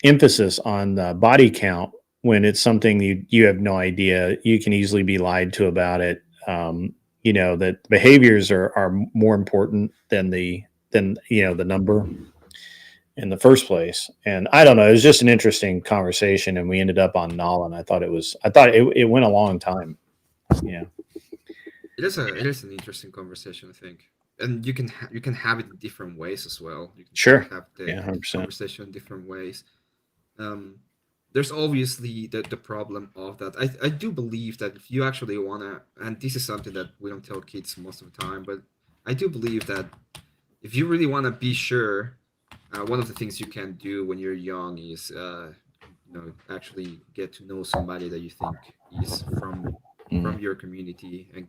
emphasis on the body count when it's something you have no idea. You can easily be lied to about it. That behaviors are more important than the number in the first place. And I don't know, it was just an interesting conversation, and we ended up on Null, and I thought it went a long time. Yeah. It is an interesting conversation, I think, and you can have it in different ways as well. You can Sure. have the Yeah, 100%. conversation in different ways. There's obviously the problem of that. I do believe that if you actually wanna, and this is something that we don't tell kids most of the time, but I do believe that if you really want to be sure, one of the things you can do when you're young is actually get to know somebody that you think is from your community and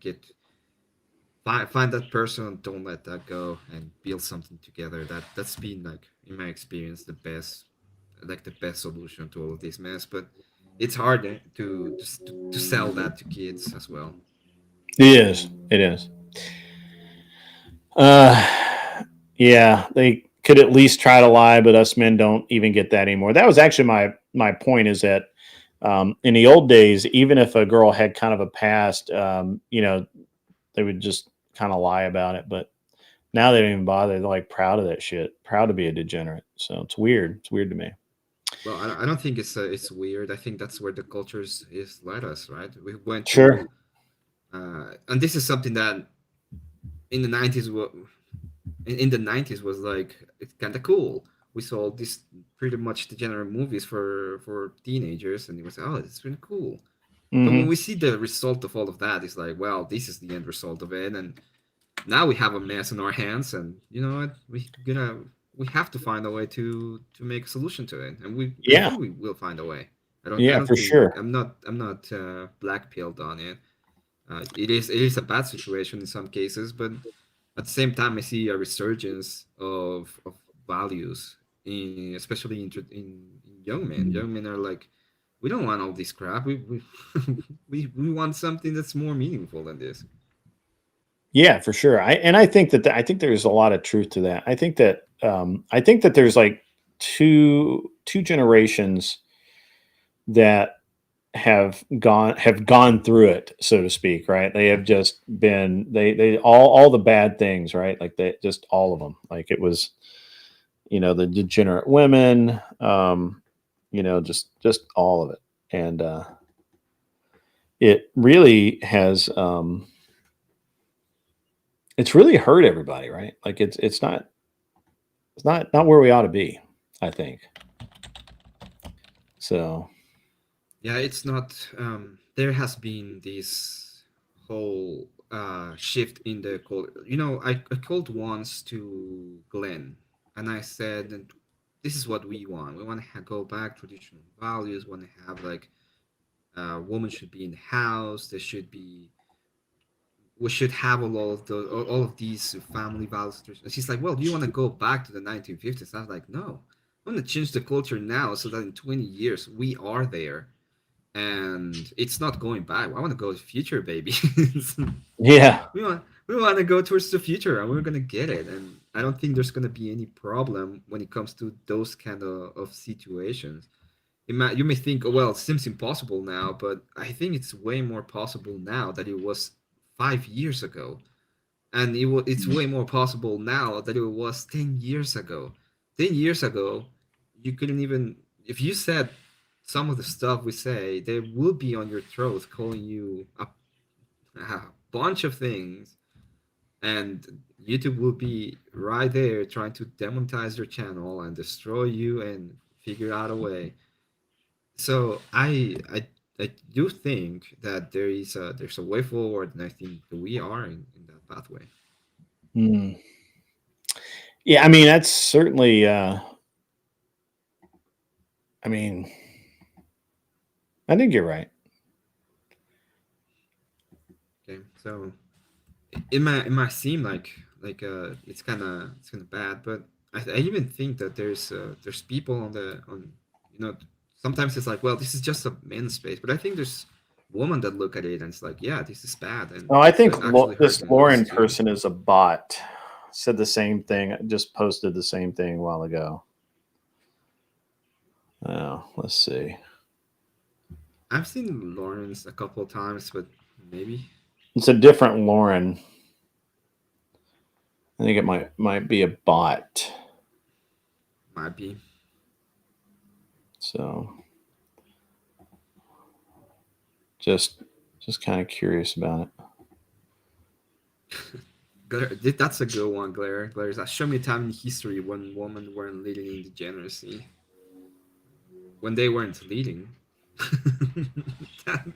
find that person and don't let that go and build something together. That's been, like, in my experience, the best solution to all of this mess. But it's hard to sell that to kids as well. It is. Yeah, they could at least try to lie, but us men don't even get that anymore. That was actually my point, is that in the old days, even if a girl had kind of a past, they would just kind of lie about it. But now they don't even bother. They're like proud of that shit, proud to be a degenerate. So it's weird. It's weird to me. Well, I don't think it's weird. I think that's where the culture is led us, right? We went Sure. and this is something that in the 90s in the 90s was like, it's kind of cool. We saw this pretty much degenerate movies for teenagers, and it was, oh, it's really cool. Mm-hmm. But when we see the result of all of that, it's like, well, this is the end result of it, and now we have a mess in our hands, and you know what, we have to find a way to make a solution to it, and I think we will find a way. I don't for think, sure. I'm not black pilled on it. It is a bad situation in some cases, but at the same time, I see a resurgence of values, especially in young men. Young men are like, we don't want all this crap. We we want something that's more meaningful than this. Yeah, for sure. I think I think there's a lot of truth to that. I think that there's like two generations that have gone through it, so to speak, right? They have just been they all the bad things, right? Like they just all of them. Like it was, the degenerate women, just all of it. And it really has it's really hurt everybody, right? Like it's not where we ought to be, I think. So yeah, it's not. There has been this whole shift in the culture. I called once to Glenn, and I said, "This is what we want. We want to go back traditional values. Want to have, like, women should be in the house. There should be. We should have all of these family values." She's like, "Well, do you want to go back to the 1950s?" I was like, "No, I want to change the culture now so that in 20 years we are there." and it's not going back. I want to go to the future, baby. Yeah. we want to go towards the future, and we're gonna get it. And I don't think there's gonna be any problem when it comes to those kind of situations. You may think, oh, well, it seems impossible now, but I think it's way more possible now than it was 5 years ago, and it's way more possible now than it was 10 years ago. 10 years ago, you couldn't even, if you said some of the stuff we say, they will be on your throat calling you a bunch of things, and YouTube will be right there trying to demonetize your channel and destroy you and figure out a way. So I do think that there's a way forward, and I think that we are in that pathway. Hmm. Yeah, I mean, that's certainly, I mean, I think you're right. Okay, so it might seem like it's kind of bad, but I even think that there's people on sometimes it's like, well, this is just a men's space, but I think there's women that look at it and it's like, yeah, this is bad, and Oh, I think that actually this hurting Lauren us too. person is a bot. Said the same thing. Just posted the same thing a while ago. Oh, let's see. I've seen Lawrence a couple of times, but maybe It's a different Lauren. I think it might be a bot. might be. So just kind of curious about it. That's a good one, Glare. Glare, show me a time in history when women weren't leading in degeneracy. When they weren't leading.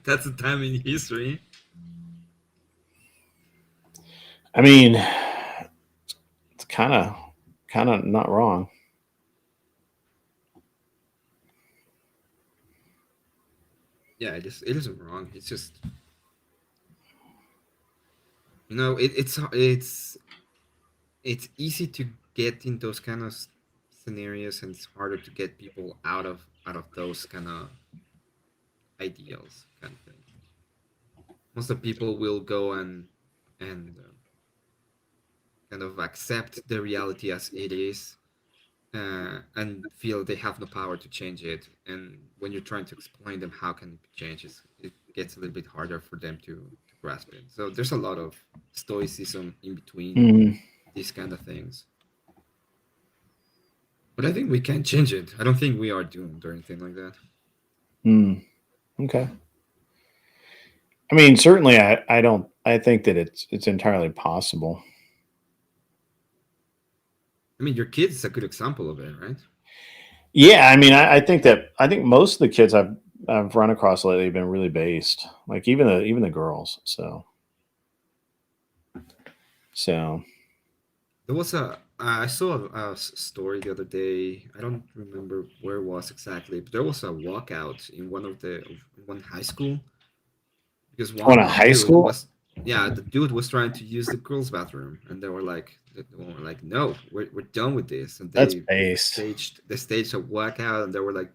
That's a time in history. I mean, it's kind of not wrong. Yeah, it isn't wrong. It's just, it's easy to get in those kind of scenarios, and it's harder to get people out of those kind of ideals, kind of thing. Most of the people will go and kind of accept the reality as it is, and feel they have no power to change it. And when you're trying to explain them how can it change, it gets a little bit harder for them to grasp it. So there's a lot of stoicism in between these kind of things. But I think we can change it. I don't think we are doomed or anything like that. Okay. I mean, certainly, I don't. I think that it's entirely possible. I mean, your kid's a good example of it, right? Yeah, I mean, I think most of the kids I've run across lately have been really based. Like even the girls. So There was I saw a story the other day. I don't remember where it was exactly, but there was a walkout in one high school because on a high school. the dude was trying to use the girls' bathroom, and they were like, no, we're done with this, and That's based. staged a walkout, and they were like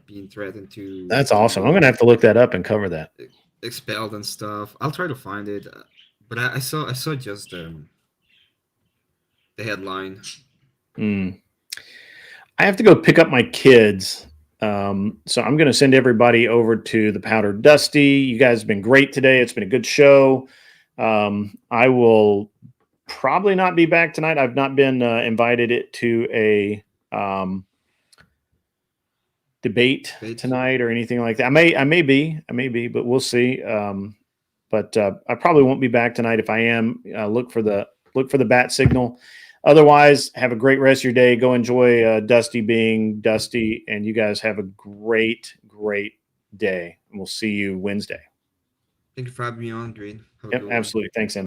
being threatened to. That's awesome. I'm gonna have to look that up and cover that. Expelled and stuff. I'll try to find it, but I saw just the headline. I have to go pick up my kids. So I'm going to send everybody over to the Powder Dusty. You guys have been great today. It's been a good show. I will probably not be back tonight. I've not been invited to a debate tonight or anything like that. I may be, but we'll see. But I probably won't be back tonight. If I am, look for the bat signal. Otherwise, have a great rest of your day. Go enjoy Dusty being Dusty, and you guys have a great day. And we'll see you Wednesday. Thank you for having me on, Green. Yep, absolutely. Thanks, Em.